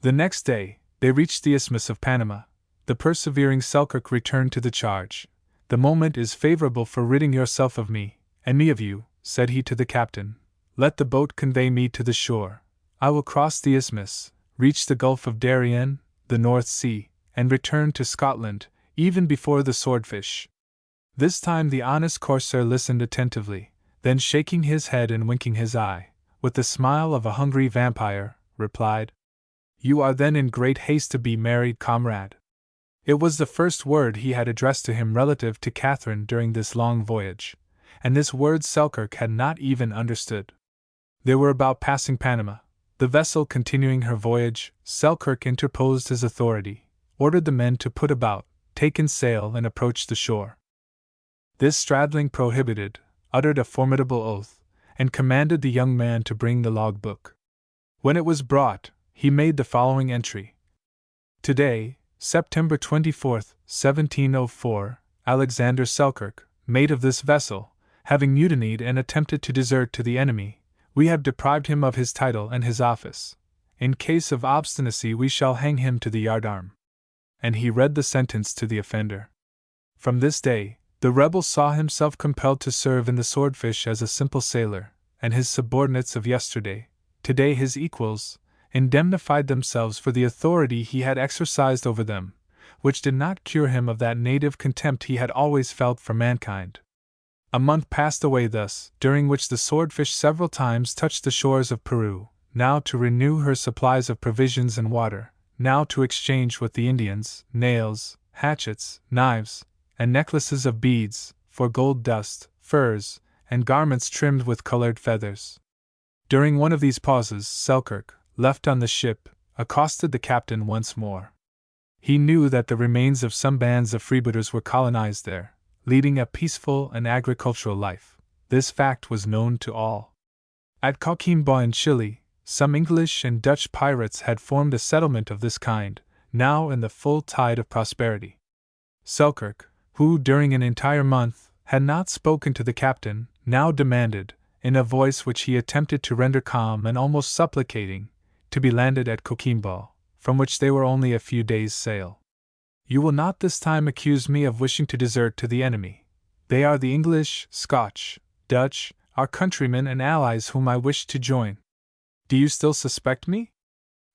The next day, they reached the Isthmus of Panama. The persevering Selkirk returned to the charge. "The moment is favorable for ridding yourself of me, and me of you," said he to the captain. "Let the boat convey me to the shore. I will cross the isthmus, reach the Gulf of Darien, the North Sea, and return to Scotland, even before the swordfish." This time the honest corsair listened attentively, then shaking his head and winking his eye, with the smile of a hungry vampire, replied, "You are then in great haste to be married, comrade?" It was the first word he had addressed to him relative to Catherine during this long voyage, and this word Selkirk had not even understood. They were about passing Panama. The vessel continuing her voyage, Selkirk interposed his authority, ordered the men to put about, take in sail, and approach the shore. This Stradling prohibited, uttered a formidable oath, and commanded the young man to bring the logbook. When it was brought, he made the following entry: "Today, September 24, 1704, Alexander Selkirk, mate of this vessel, having mutinied and attempted to desert to the enemy, we have deprived him of his title and his office. In case of obstinacy we shall hang him to the yardarm." And he read the sentence to the offender. From this day, the rebel saw himself compelled to serve in the Swordfish as a simple sailor, and his subordinates of yesterday, today his equals, indemnified themselves for the authority he had exercised over them, which did not cure him of that native contempt he had always felt for mankind. A month passed away thus, during which the Swordfish several times touched the shores of Peru, now to renew her supplies of provisions and water, now to exchange with the Indians nails, hatchets, knives, and necklaces of beads, for gold dust, furs, and garments trimmed with colored feathers. During one of these pauses, Selkirk, left on the ship, accosted the captain once more. He knew that the remains of some bands of freebooters were colonized there, leading a peaceful and agricultural life. This fact was known to all. At Coquimbo in Chile, some English and Dutch pirates had formed a settlement of this kind, now in the full tide of prosperity. Selkirk, who during an entire month had not spoken to the captain, now demanded, in a voice which he attempted to render calm and almost supplicating, to be landed at Coquimbo, from which they were only a few days' sail. "You will not this time accuse me of wishing to desert to the enemy. They are the English, Scotch, Dutch, our countrymen and allies whom I wish to join. Do you still suspect me?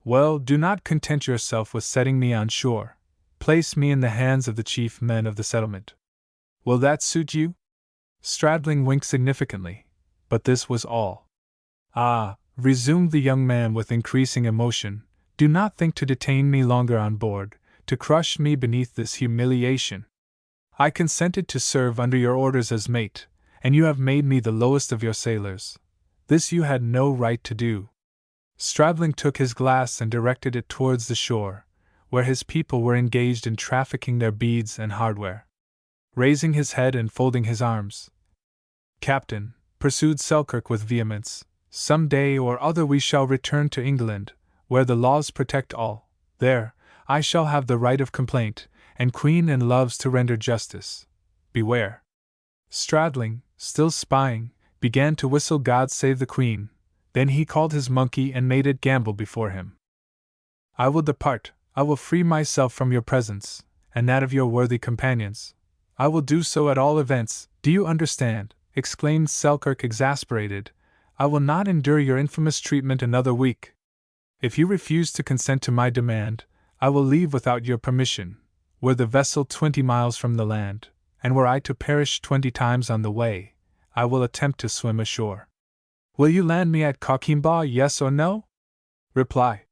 Well, do not content yourself with setting me on shore. Place me in the hands of the chief men of the settlement. Will that suit you?" Stradling winked significantly, but this was all. "Ah, resumed the young man with increasing emotion, do not think to detain me longer on board, to crush me beneath this humiliation. I consented to serve under your orders as mate, and you have made me the lowest of your sailors. This you had no right to do. Stradling took his glass and directed it towards the shore, where his people were engaged in trafficking their beads and hardware. Raising his head and folding his arms, Captain, pursued Selkirk with vehemence, some day or other we shall return to England, where the laws protect all. There, I shall have the right of complaint, and Queen and loves to render justice. Beware. Stradling, still spying, began to whistle God Save the Queen. Then he called his monkey and made it gambol before him. I will depart, I will free myself from your presence, and that of your worthy companions. I will do so at all events, do you understand? Exclaimed Selkirk exasperated. I will not endure your infamous treatment another week. If you refuse to consent to my demand, I will leave without your permission, were the vessel 20 miles from the land, and were I to perish 20 times on the way, I will attempt to swim ashore. Will you land me at Coquimbo, yes or no? Reply.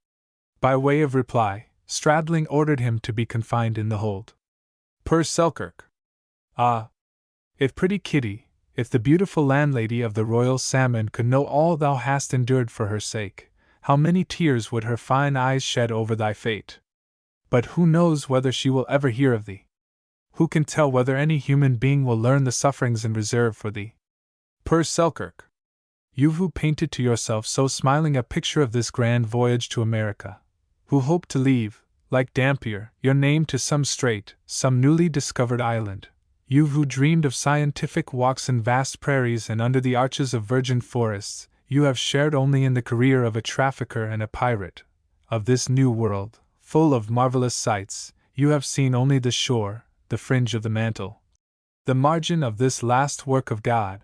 By way of reply, Stradling ordered him to be confined in the hold. Per Selkirk. Ah! If pretty Kitty, if the beautiful landlady of the Royal Salmon could know all thou hast endured for her sake, how many tears would her fine eyes shed over thy fate! But who knows whether she will ever hear of thee? Who can tell whether any human being will learn the sufferings in reserve for thee? Per Selkirk. You who painted to yourself so smiling a picture of this grand voyage to America, who hoped to leave, like Dampier, your name to some strait, some newly discovered island, you who dreamed of scientific walks in vast prairies and under the arches of virgin forests, you have shared only in the career of a trafficker and a pirate. Of this new world, full of marvelous sights, you have seen only the shore, the fringe of the mantle, the margin of this last work of God.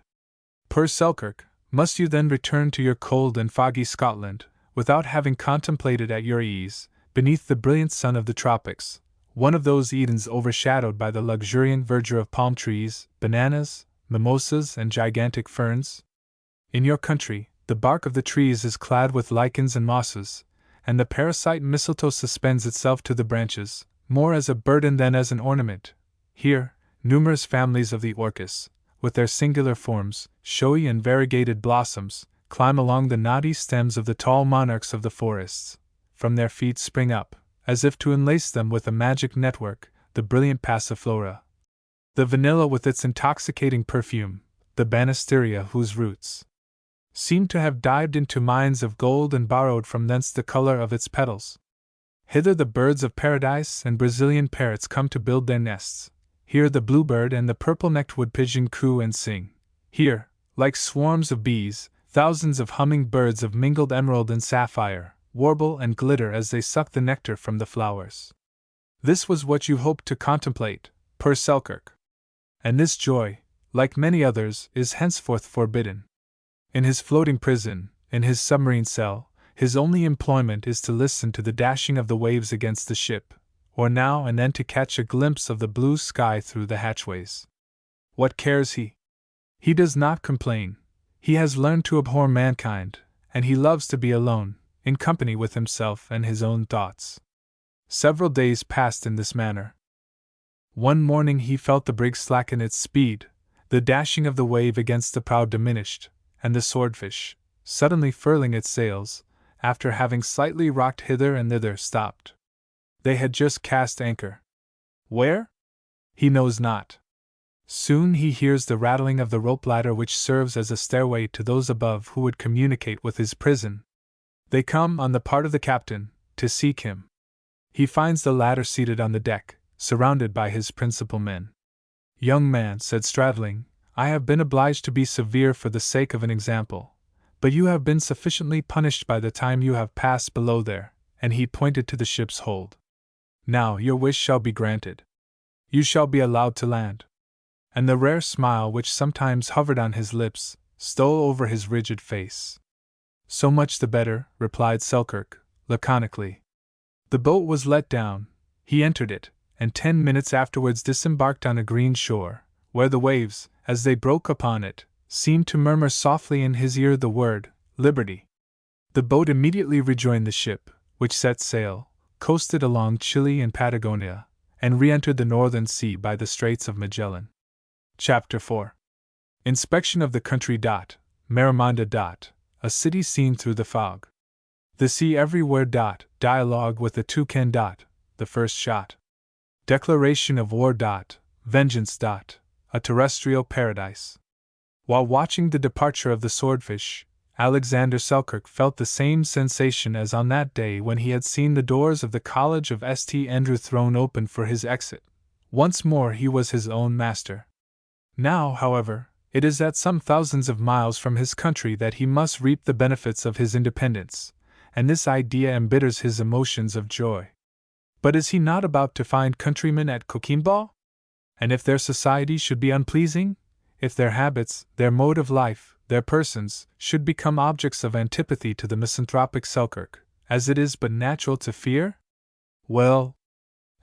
Per Selkirk, must you then return to your cold and foggy Scotland, without having contemplated at your ease, beneath the brilliant sun of the tropics, one of those Edens overshadowed by the luxuriant verdure of palm trees, bananas, mimosas, and gigantic ferns? In your country, the bark of the trees is clad with lichens and mosses, and the parasite mistletoe suspends itself to the branches, more as a burden than as an ornament. Here, numerous families of the orchis, with their singular forms, showy and variegated blossoms, climb along the knotty stems of the tall monarchs of the forests. From their feet spring up, as if to enlace them with a magic network, the brilliant passiflora, the vanilla with its intoxicating perfume, the banisteria whose roots seem to have dived into mines of gold and borrowed from thence the color of its petals. Hither the birds of paradise and Brazilian parrots come to build their nests. Here the bluebird and the purple-necked wood-pigeon coo and sing. Here, like swarms of bees, thousands of humming birds of mingled emerald and sapphire warble and glitter as they suck the nectar from the flowers. This was what you hoped to contemplate, per Selkirk. And this joy, like many others, is henceforth forbidden. In his floating prison, in his submarine cell, his only employment is to listen to the dashing of the waves against the ship, or now and then to catch a glimpse of the blue sky through the hatchways. What cares he? He does not complain. He has learned to abhor mankind, and he loves to be alone, in company with himself and his own thoughts. Several days passed in this manner. One morning he felt the brig slacken its speed, the dashing of the wave against the prow diminished, and the swordfish, suddenly furling its sails, after having slightly rocked hither and thither, stopped. They had just cast anchor. Where? He knows not. Soon he hears the rattling of the rope ladder which serves as a stairway to those above who would communicate with his prison. They come, on the part of the captain, to seek him. He finds the latter seated on the deck, surrounded by his principal men. Young man, said Stradling, I have been obliged to be severe for the sake of an example, but you have been sufficiently punished by the time you have passed below there, and he pointed to the ship's hold. Now your wish shall be granted. You shall be allowed to land. And the rare smile which sometimes hovered on his lips stole over his rigid face. So much the better, replied Selkirk, laconically. The boat was let down, he entered it, and 10 minutes afterwards disembarked on a green shore, where the waves, as they broke upon it, seemed to murmur softly in his ear the word, Liberty. The boat immediately rejoined the ship, which set sail, coasted along Chile and Patagonia, and re-entered the northern sea by the Straits of Magellan. Chapter 4. Inspection of the country. Miramonda. A city seen through the fog. The sea everywhere. Dialogue with the toucan. The first shot. Declaration of war. Vengeance. A terrestrial paradise. While watching the departure of the swordfish, Alexander Selkirk felt the same sensation as on that day when he had seen the doors of the College of St. Andrew thrown open for his exit. Once more he was his own master. Now, however, it is at some thousands of miles from his country that he must reap the benefits of his independence, and this idea embitters his emotions of joy. But is he not about to find countrymen at Coquimbo? And if their society should be unpleasing? If their habits, their mode of life, their persons, should become objects of antipathy to the misanthropic Selkirk, as it is but natural to fear? Well,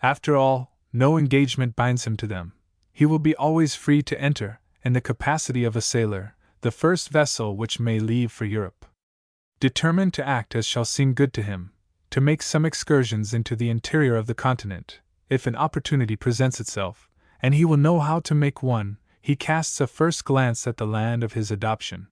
after all, no engagement binds him to them. He will be always free to enter, in the capacity of a sailor, the first vessel which may leave for Europe. Determined to act as shall seem good to him, to make some excursions into the interior of the continent, if an opportunity presents itself, and he will know how to make one, he casts a first glance at the land of his adoption.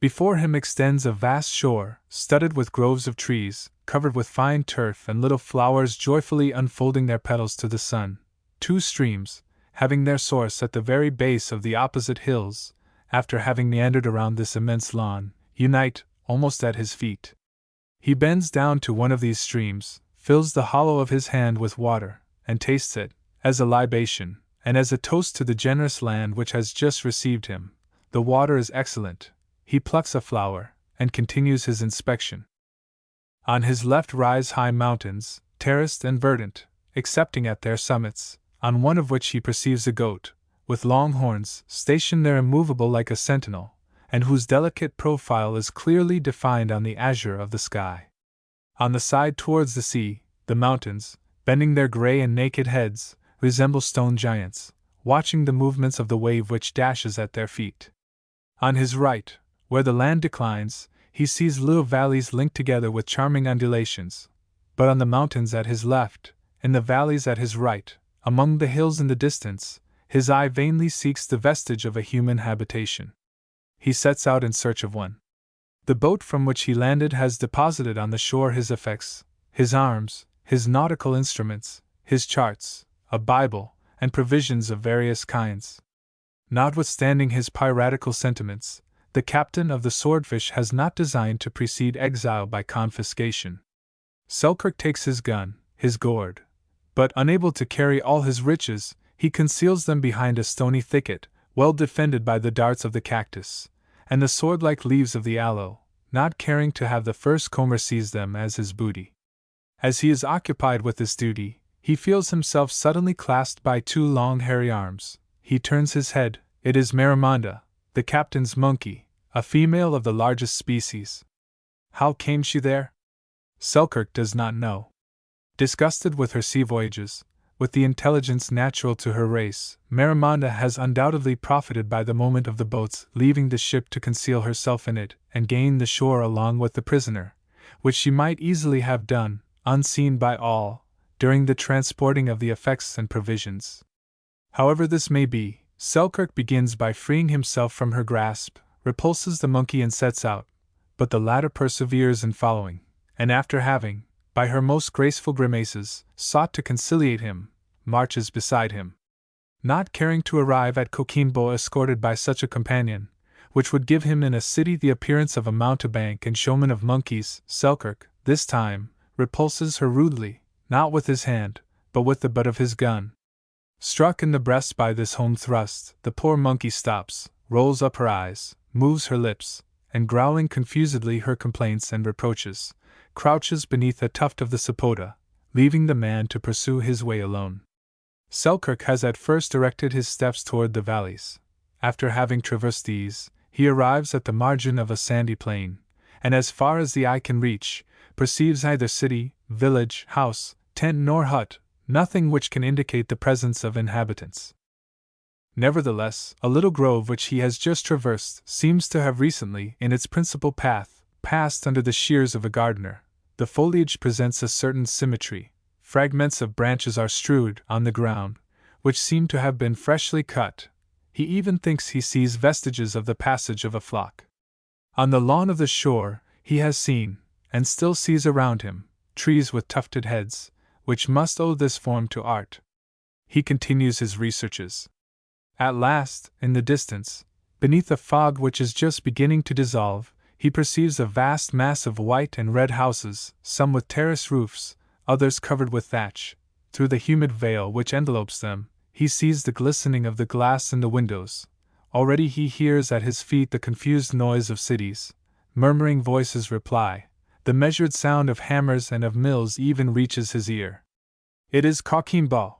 Before him extends a vast shore, studded with groves of trees, covered with fine turf and little flowers joyfully unfolding their petals to the sun. Two streams, having their source at the very base of the opposite hills, after having meandered around this immense lawn, unite, almost at his feet. He bends down to one of these streams, fills the hollow of his hand with water, and tastes it, as a libation, and as a toast to the generous land which has just received him. The water is excellent. He plucks a flower, and continues his inspection. On his left rise high mountains, terraced and verdant, excepting at their summits, on one of which he perceives a goat, with long horns, stationed there immovable like a sentinel, and whose delicate profile is clearly defined on the azure of the sky. On the side towards the sea, the mountains, bending their grey and naked heads, resemble stone giants, watching the movements of the wave which dashes at their feet. On his right, where the land declines, he sees little valleys linked together with charming undulations, but on the mountains at his left, in the valleys at his right, among the hills in the distance, his eye vainly seeks the vestige of a human habitation. He sets out in search of one. The boat from which he landed has deposited on the shore his effects, his arms, his nautical instruments, his charts, a Bible, and provisions of various kinds. Notwithstanding his piratical sentiments, the captain of the Swordfish has not designed to precede exile by confiscation. Selkirk takes his gun, his gourd, but unable to carry all his riches, he conceals them behind a stony thicket, well defended by the darts of the cactus, and the sword-like leaves of the aloe, not caring to have the first comber seize them as his booty. As he is occupied with this duty, he feels himself suddenly clasped by two long hairy arms. He turns his head. It is Miramonda, the captain's monkey, a female of the largest species. How came she there? Selkirk does not know. Disgusted with her sea voyages, with the intelligence natural to her race, Miramonda has undoubtedly profited by the moment of the boat's leaving the ship to conceal herself in it and gain the shore along with the prisoner, which she might easily have done, unseen by all, during the transporting of the effects and provisions. However this may be, Selkirk begins by freeing himself from her grasp, repulses the monkey and sets out, but the latter perseveres in following, and after having, by her most graceful grimaces, sought to conciliate him, marches beside him. Not caring to arrive at Coquimbo escorted by such a companion, which would give him in a city the appearance of a mountebank and showman of monkeys, Selkirk, this time, repulses her rudely, not with his hand, but with the butt of his gun. Struck in the breast by this home thrust, the poor monkey stops, rolls up her eyes, moves her lips, and growling confusedly her complaints and reproaches, crouches beneath a tuft of the sapota, leaving the man to pursue his way alone. Selkirk has at first directed his steps toward the valleys. After having traversed these, he arrives at the margin of a sandy plain, and as far as the eye can reach, perceives neither city, village, house, tent nor hut, nothing which can indicate the presence of inhabitants. Nevertheless, a little grove which he has just traversed seems to have recently, in its principal path, passed under the shears of a gardener. The foliage presents a certain symmetry. Fragments of branches are strewed on the ground, which seem to have been freshly cut. He even thinks he sees vestiges of the passage of a flock. On the lawn of the shore, he has seen, and still sees around him, trees with tufted heads, which must owe this form to art. He continues his researches. At last, in the distance, beneath a fog which is just beginning to dissolve, he perceives a vast mass of white and red houses, some with terrace roofs, others covered with thatch. Through the humid veil which envelopes them, he sees the glistening of the glass in the windows. Already he hears at his feet the confused noise of cities. Murmuring voices reply. The measured sound of hammers and of mills even reaches his ear. It is Coquimbo.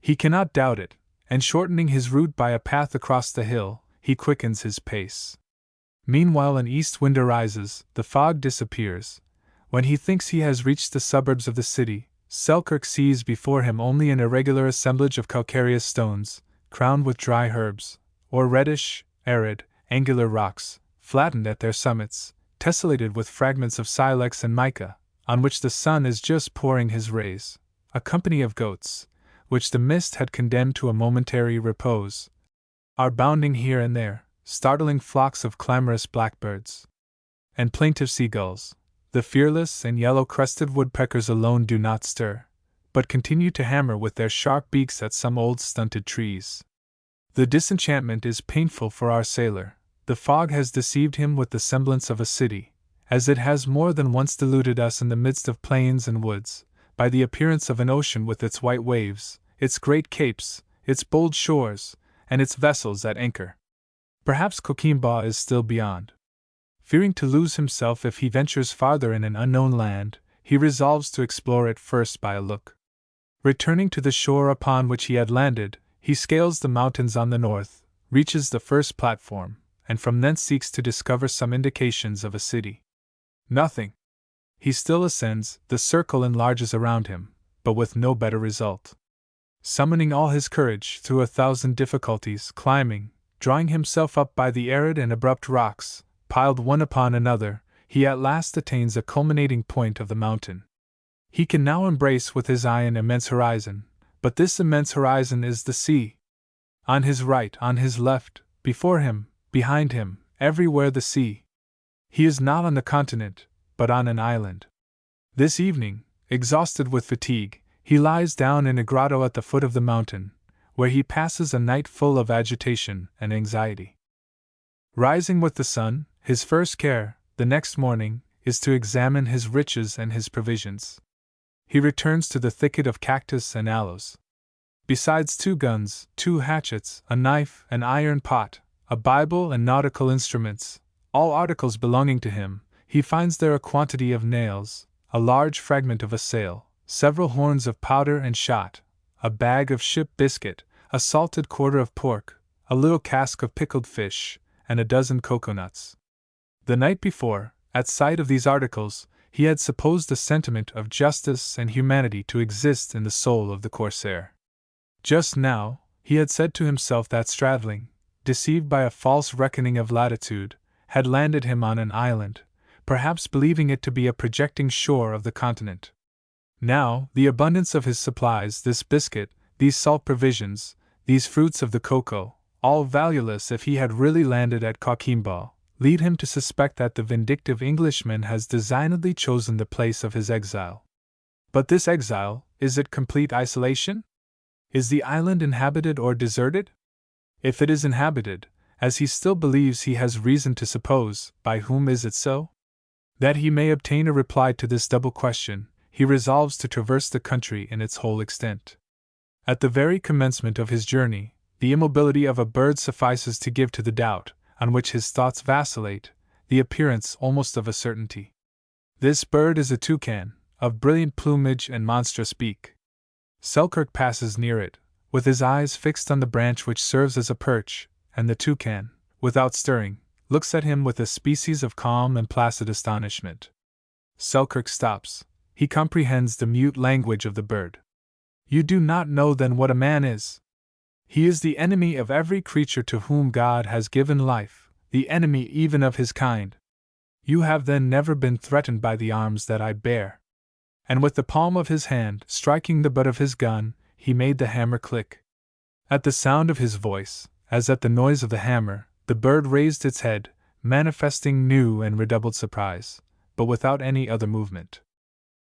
He cannot doubt it, and shortening his route by a path across the hill, he quickens his pace. Meanwhile an east wind arises, the fog disappears. When he thinks he has reached the suburbs of the city, Selkirk sees before him only an irregular assemblage of calcareous stones, crowned with dry herbs, or reddish, arid, angular rocks, flattened at their summits, tessellated with fragments of silex and mica, on which the sun is just pouring his rays. A company of goats, which the mist had condemned to a momentary repose, are bounding here and there, startling flocks of clamorous blackbirds and plaintive seagulls. The fearless and yellow-crested woodpeckers alone do not stir, but continue to hammer with their sharp beaks at some old stunted trees. The disenchantment is painful for our sailor. The fog has deceived him with the semblance of a city, as it has more than once deluded us in the midst of plains and woods, by the appearance of an ocean with its white waves, its great capes, its bold shores, and its vessels at anchor. Perhaps Coquimbo is still beyond. Fearing to lose himself if he ventures farther in an unknown land, he resolves to explore it first by a look. Returning to the shore upon which he had landed, he scales the mountains on the north, reaches the first platform, and from thence seeks to discover some indications of a city. Nothing. He still ascends, the circle enlarges around him, but with no better result. Summoning all his courage through 1,000 difficulties, climbing, drawing himself up by the arid and abrupt rocks, piled one upon another, he at last attains a culminating point of the mountain. He can now embrace with his eye an immense horizon, but this immense horizon is the sea. On his right, on his left, before him, behind him, everywhere the sea. He is not on the continent, but on an island. This evening, exhausted with fatigue, he lies down in a grotto at the foot of the mountain, where he passes a night full of agitation and anxiety. Rising with the sun, his first care, the next morning, is to examine his riches and his provisions. He returns to the thicket of cactus and aloes. Besides 2 guns, 2 hatchets, a knife, an iron pot, a Bible and nautical instruments, all articles belonging to him, he finds there a quantity of nails, a large fragment of a sail, several horns of powder and shot, a bag of ship biscuit, a salted quarter of pork, a little cask of pickled fish, and a dozen coconuts. The night before, at sight of these articles, he had supposed a sentiment of justice and humanity to exist in the soul of the corsair. Just now, he had said to himself that Stradling, deceived by a false reckoning of latitude, had landed him on an island, perhaps believing it to be a projecting shore of the continent. Now, the abundance of his supplies, this biscuit, these salt provisions, these fruits of the cocoa, all valueless if he had really landed at Coquimbo, lead him to suspect that the vindictive Englishman has designedly chosen the place of his exile. But this exile, is it complete isolation? Is the island inhabited or deserted? If it is inhabited, as he still believes he has reason to suppose, by whom is it so? That he may obtain a reply to this double question, he resolves to traverse the country in its whole extent. At the very commencement of his journey, the immobility of a bird suffices to give to the doubt, on which his thoughts vacillate, the appearance almost of a certainty. This bird is a toucan, of brilliant plumage and monstrous beak. Selkirk passes near it, with his eyes fixed on the branch which serves as a perch, and the toucan, without stirring, looks at him with a species of calm and placid astonishment. Selkirk stops. He comprehends the mute language of the bird. You do not know then what a man is. He is the enemy of every creature to whom God has given life, the enemy even of his kind. You have then never been threatened by the arms that I bear. And with the palm of his hand striking the butt of his gun, he made the hammer click. At the sound of his voice, as at the noise of the hammer, the bird raised its head, manifesting new and redoubled surprise, but without any other movement.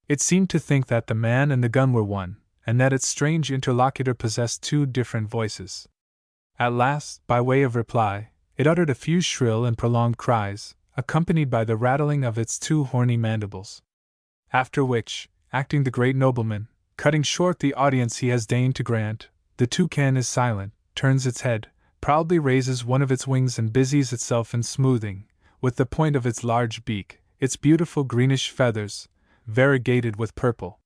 It seemed to think that the man and the gun were one, and that its strange interlocutor possessed two different voices. At last, by way of reply, it uttered a few shrill and prolonged cries, accompanied by the rattling of its two horny mandibles. After which, acting the great nobleman, cutting short the audience he has deigned to grant, the toucan is silent, turns its head, proudly raises one of its wings and busies itself in smoothing, with the point of its large beak, its beautiful greenish feathers, variegated with purple.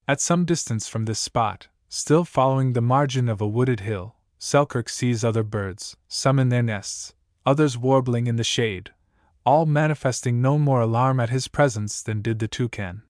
At some distance from this spot, still following the margin of a wooded hill, Selkirk sees other birds, some in their nests, others warbling in the shade, all manifesting no more alarm at his presence than did the toucan.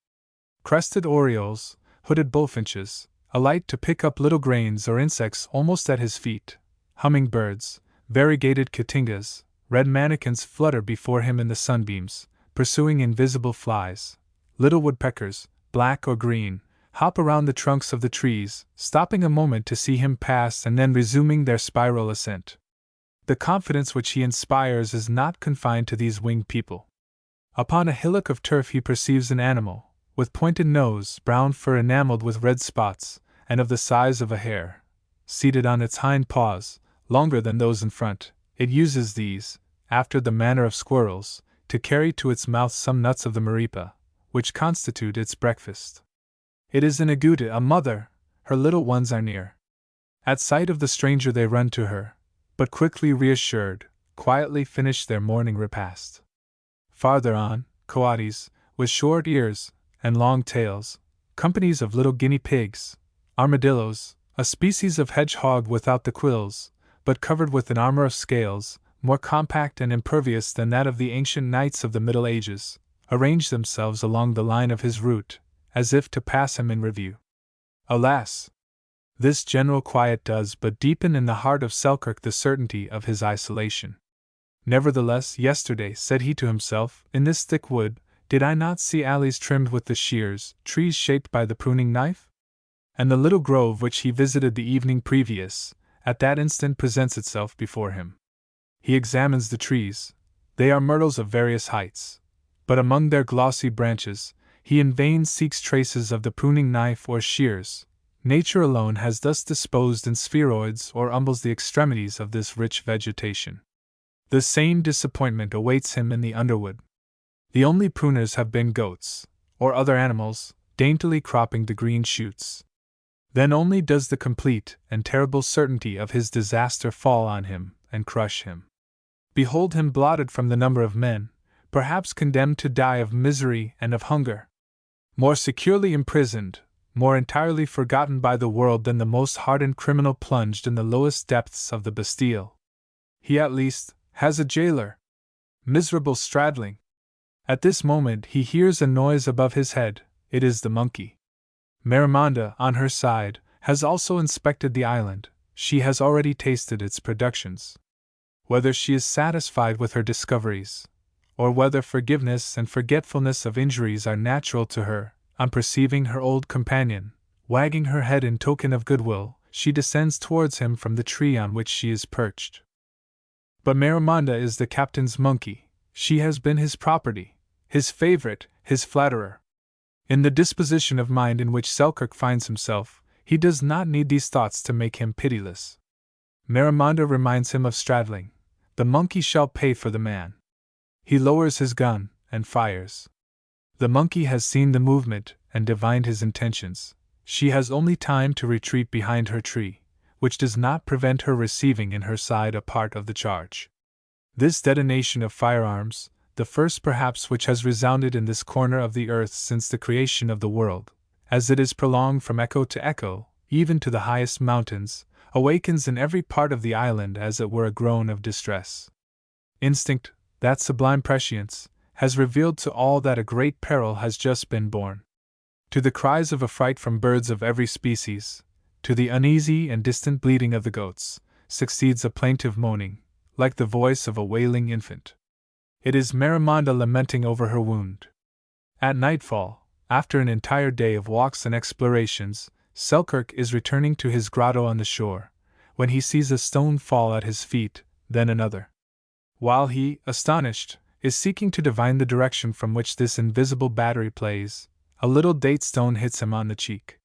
Crested orioles, hooded bullfinches, alight to pick up little grains or insects almost at his feet, hummingbirds, variegated cotingas, red mannikins flutter before him in the sunbeams, pursuing invisible flies. Little woodpeckers, black or green, hop around the trunks of the trees, stopping a moment to see him pass and then resuming their spiral ascent. The confidence which he inspires is not confined to these winged people. Upon a hillock of turf he perceives an animal, with pointed nose, brown fur enameled with red spots, and of the size of a hare. Seated on its hind paws, longer than those in front, it uses these, after the manner of squirrels, to carry to its mouth some nuts of the maripa, which constitute its breakfast. It is an agouti, a mother, her little ones are near. At sight of the stranger they run to her, but quickly reassured, quietly finish their morning repast. Farther on, coatis, with short ears and long tails, companies of little guinea pigs, armadillos, a species of hedgehog without the quills, but covered with an armor of scales, more compact and impervious than that of the ancient knights of the Middle Ages, arrange themselves along the line of his route, as if to pass him in review. Alas! This general quiet does but deepen in the heart of Selkirk the certainty of his isolation. Nevertheless, yesterday, said he to himself, in this thick wood, did I not see alleys trimmed with the shears, trees shaped by the pruning knife? And the little grove which he visited the evening previous, at that instant presents itself before him. He examines the trees. They are myrtles of various heights, but among their glossy branches, he in vain seeks traces of the pruning knife or shears. Nature alone has thus disposed in spheroids or umbels the extremities of this rich vegetation. The same disappointment awaits him in the underwood. The only pruners have been goats, or other animals, daintily cropping the green shoots. Then only does the complete and terrible certainty of his disaster fall on him and crush him. Behold him blotted from the number of men, perhaps condemned to die of misery and of hunger. More securely imprisoned, more entirely forgotten by the world than the most hardened criminal plunged in the lowest depths of the Bastille. He at least has a jailer. Miserable Stradling! At this moment he hears a noise above his head. It is the monkey. Marimonda, on her side, has also inspected the island. She has already tasted its productions. Whether she is satisfied with her discoveries, or whether forgiveness and forgetfulness of injuries are natural to her, on perceiving her old companion, wagging her head in token of goodwill, she descends towards him from the tree on which she is perched. But Marimonda is the captain's monkey. She has been his property, his favorite, his flatterer. In the disposition of mind in which Selkirk finds himself, he does not need these thoughts to make him pitiless. Marimonda reminds him of Stradling. The monkey shall pay for the man. He lowers his gun and fires. The monkey has seen the movement and divined his intentions. She has only time to retreat behind her tree, which does not prevent her receiving in her side a part of the charge. This detonation of firearms, the first perhaps which has resounded in this corner of the earth since the creation of the world, as it is prolonged from echo to echo, even to the highest mountains, awakens in every part of the island as it were a groan of distress. Instinct, that sublime prescience, has revealed to all that a great peril has just been born. To the cries of affright from birds of every species, to the uneasy and distant bleating of the goats, succeeds a plaintive moaning, like the voice of a wailing infant. It is Marimonda lamenting over her wound. At nightfall, after an entire day of walks and explorations, Selkirk is returning to his grotto on the shore, when he sees a stone fall at his feet, then another. While he, astonished, is seeking to divine the direction from which this invisible battery plays, a little date stone hits him on the cheek.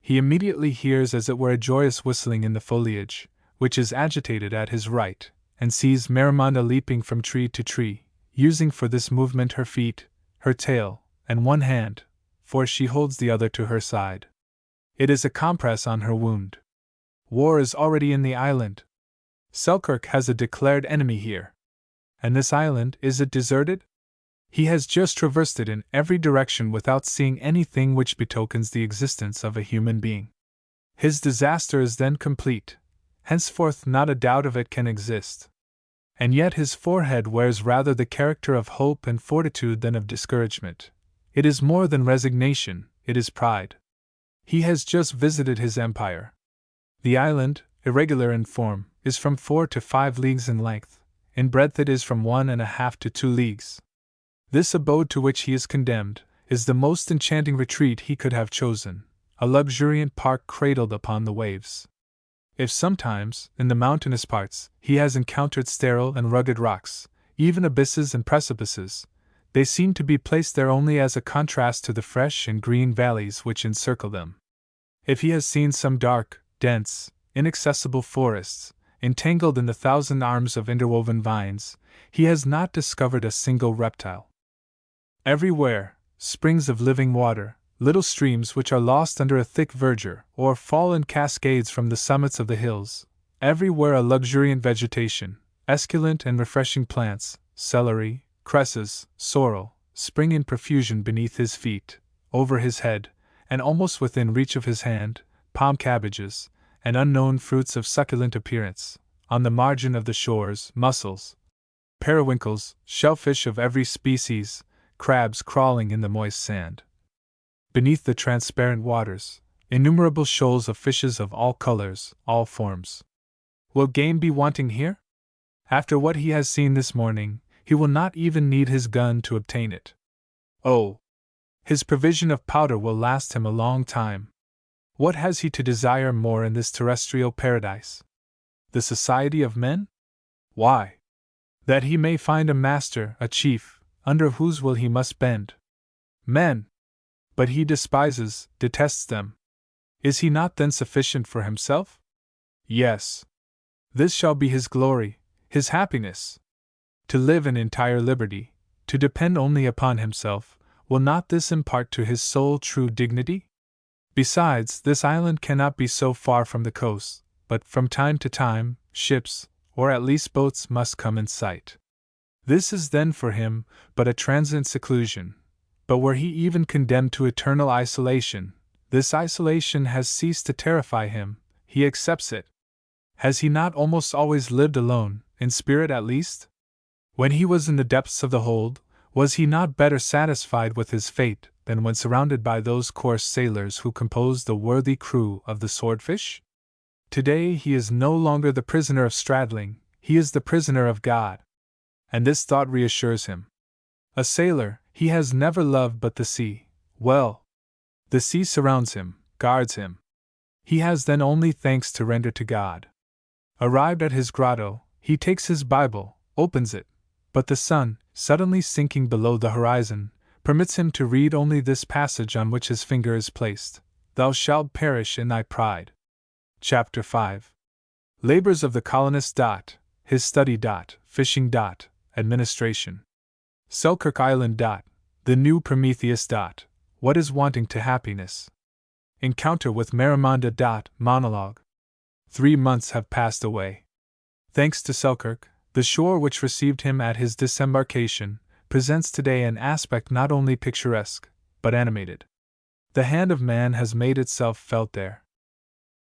He immediately hears as it were a joyous whistling in the foliage, which is agitated at his right, and sees Marimonda leaping from tree to tree, using for this movement her feet, her tail, and one hand, for she holds the other to her side. It is a compress on her wound. War is already in the island. Selkirk has a declared enemy here. And this island, is it deserted? He has just traversed it in every direction without seeing anything which betokens the existence of a human being. His disaster is then complete. Henceforth not a doubt of it can exist. And yet his forehead wears rather the character of hope and fortitude than of discouragement. It is more than resignation, it is pride. He has just visited his empire. The island, irregular in form, is from 4 to 5 leagues in length. In breadth it is from 1.5 to 2 leagues. This abode to which he is condemned is the most enchanting retreat he could have chosen, a luxuriant park cradled upon the waves. If sometimes, in the mountainous parts, he has encountered sterile and rugged rocks, even abysses and precipices, they seem to be placed there only as a contrast to the fresh and green valleys which encircle them. If he has seen some dark, dense, inaccessible forests, entangled in the thousand arms of interwoven vines, he has not discovered a single reptile. Everywhere, springs of living water, little streams which are lost under a thick verdure, or fall in cascades from the summits of the hills, everywhere a luxuriant vegetation, esculent and refreshing plants, celery, cresses, sorrel, spring in profusion beneath his feet, over his head, and almost within reach of his hand, palm cabbages, and unknown fruits of succulent appearance, on the margin of the shores, mussels, periwinkles, shellfish of every species, crabs crawling in the moist sand. Beneath the transparent waters, innumerable shoals of fishes of all colors, all forms. Will game be wanting here? After what he has seen this morning, he will not even need his gun to obtain it. Oh! His provision of powder will last him a long time. What has he to desire more in this terrestrial paradise? The society of men? Why? That he may find a master, a chief, under whose will he must bend. Men! But he despises, detests them. Is he not then sufficient for himself? Yes. This shall be his glory, his happiness. To live in entire liberty, to depend only upon himself, will not this impart to his soul true dignity? Besides, this island cannot be so far from the coast, but from time to time, ships, or at least boats, must come in sight. This is then for him but a transient seclusion. But were he even condemned to eternal isolation, this isolation has ceased to terrify him, he accepts it. Has he not almost always lived alone, in spirit at least? When he was in the depths of the hold, was he not better satisfied with his fate than when surrounded by those coarse sailors who composed the worthy crew of the Swordfish? Today he is no longer the prisoner of Stradling, he is the prisoner of God. And this thought reassures him. A sailor, he has never loved but the sea. Well, the sea surrounds him, guards him. He has then only thanks to render to God. Arrived at his grotto, he takes his Bible, opens it, but the sun, suddenly sinking below the horizon, permits him to read only this passage on which his finger is placed: Thou shalt perish in thy pride. Chapter 5. Labors of the colonist. His study. Fishing. Administration. Selkirk Island. The new Prometheus. What is wanting to happiness? Encounter with Marimonda. Monologue. 3 months have passed away. Thanks to Selkirk, the shore which received him at his disembarkation presents today an aspect not only picturesque, but animated. The hand of man has made itself felt there.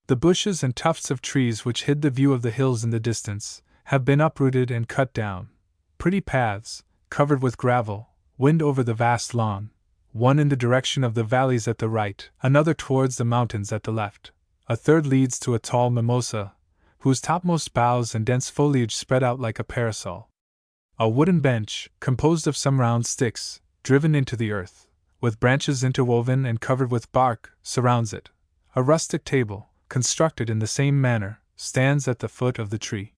The bushes and tufts of trees which hid the view of the hills in the distance have been uprooted and cut down. Pretty paths, covered with gravel, wind over the vast lawn, one in the direction of the valleys at the right, another towards the mountains at the left. A third leads to a tall mimosa, whose topmost boughs and dense foliage spread out like a parasol. A wooden bench, composed of some round sticks, driven into the earth, with branches interwoven and covered with bark, surrounds it. A rustic table, constructed in the same manner, stands at the foot of the tree.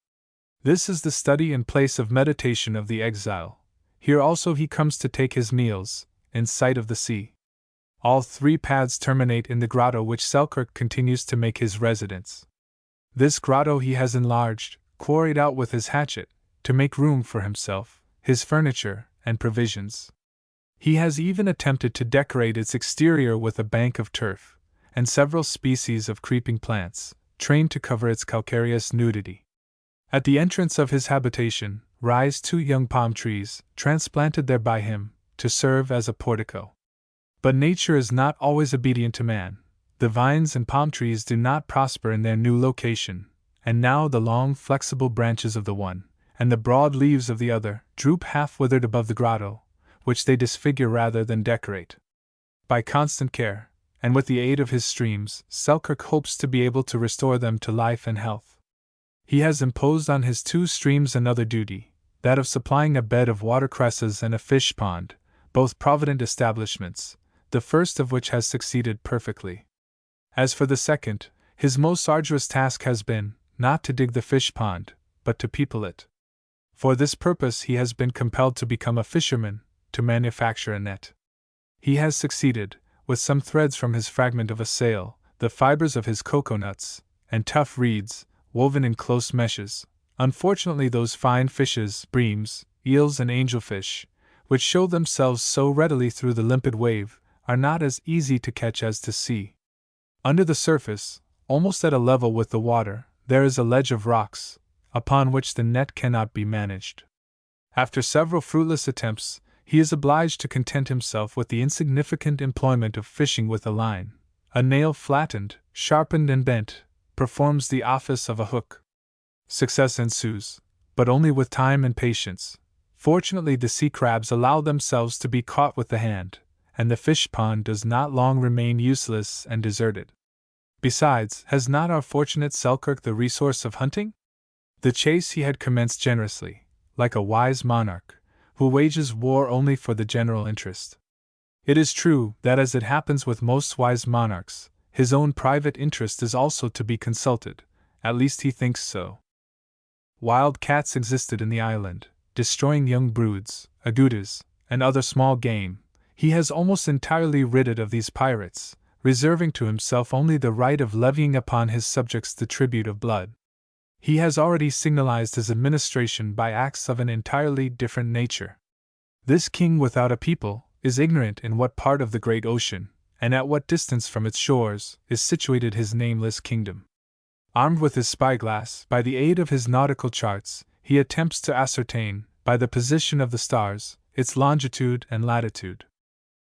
This is the study and place of meditation of the exile. Here also he comes to take his meals, in sight of the sea. All three paths terminate in the grotto which Selkirk continues to make his residence. This grotto he has enlarged, quarried out with his hatchet, to make room for himself, his furniture, and provisions. He has even attempted to decorate its exterior with a bank of turf, and several species of creeping plants, trained to cover its calcareous nudity. At the entrance of his habitation rise 2 young palm trees, transplanted there by him, to serve as a portico. But nature is not always obedient to man. The vines and palm trees do not prosper in their new location, and now the long flexible branches of the one, and the broad leaves of the other, droop half withered above the grotto, which they disfigure rather than decorate. By constant care, and with the aid of his streams, Selkirk hopes to be able to restore them to life and health. He has imposed on his 2 streams another duty, that of supplying a bed of watercresses and a fish pond, both provident establishments, the first of which has succeeded perfectly. As for the second, his most arduous task has been, not to dig the fish pond, but to people it. For this purpose he has been compelled to become a fisherman, to manufacture a net. He has succeeded, with some threads from his fragment of a sail, the fibers of his coconuts, and tough reeds, woven in close meshes. Unfortunately those fine fishes, breams, eels and angelfish, which show themselves so readily through the limpid wave, are not as easy to catch as to see. Under the surface, almost at a level with the water, there is a ledge of rocks, upon which the net cannot be managed. After several fruitless attempts, he is obliged to content himself with the insignificant employment of fishing with a line. A nail flattened, sharpened and bent, performs the office of a hook. Success ensues, but only with time and patience. Fortunately the sea crabs allow themselves to be caught with the hand, and the fish pond does not long remain useless and deserted. Besides, has not our fortunate Selkirk the resource of hunting? The chase he had commenced generously, like a wise monarch, who wages war only for the general interest. It is true that, as it happens with most wise monarchs, his own private interest is also to be consulted, at least he thinks so. Wild cats existed in the island, destroying young broods, agoutis, and other small game. He has almost entirely rid it of these pirates, reserving to himself only the right of levying upon his subjects the tribute of blood. He has already signalized his administration by acts of an entirely different nature. This king without a people is ignorant in what part of the great ocean, and at what distance from its shores, is situated his nameless kingdom. Armed with his spyglass, by the aid of his nautical charts, he attempts to ascertain, by the position of the stars, its longitude and latitude.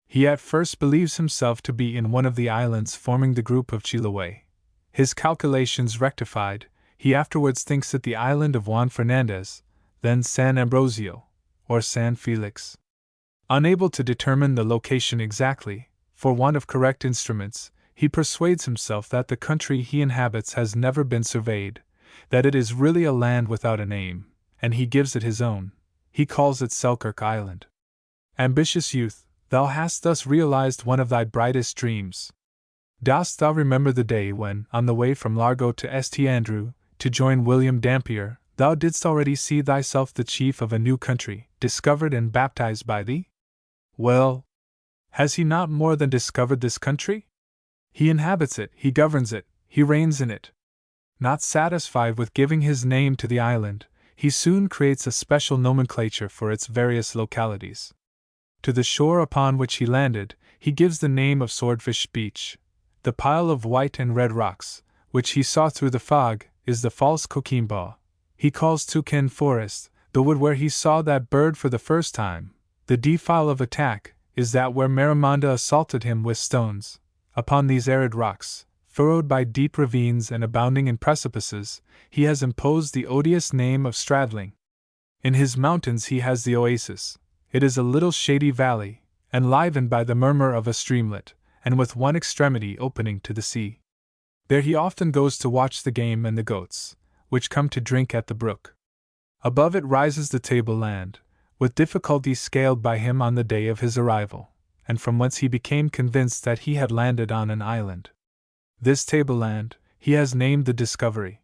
He at first believes himself to be in one of the islands forming the group of Chiloé. His calculations rectified, he afterwards thinks it the island of Juan Fernandez, then San Ambrosio, or San Felix. Unable to determine the location exactly, for want of correct instruments, he persuades himself that the country he inhabits has never been surveyed, that it is really a land without a name, and he gives it his own. He calls it Selkirk Island. Ambitious youth, thou hast thus realized one of thy brightest dreams. Dost thou remember the day when, on the way from Largo to St. Andrew, to join William Dampier, thou didst already see thyself the chief of a new country, discovered and baptized by thee? Well, has he not more than discovered this country? He inhabits it, he governs it, he reigns in it. Not satisfied with giving his name to the island, he soon creates a special nomenclature for its various localities. To the shore upon which he landed, he gives the name of Swordfish Beach. The pile of white and red rocks, which he saw through the fog, is the false Coquimbo. He calls Toucan Forest, the wood where he saw that bird for the first time. The defile of attack is that where Marimonda assaulted him with stones. Upon these arid rocks, furrowed by deep ravines and abounding in precipices, he has imposed the odious name of Stradling. In his mountains he has the oasis. It is a little shady valley, enlivened by the murmur of a streamlet, and with one extremity opening to the sea. There he often goes to watch the game and the goats, which come to drink at the brook. Above it rises the tableland, with difficulty scaled by him on the day of his arrival, and from whence he became convinced that he had landed on an island. This tableland he has named the Discovery.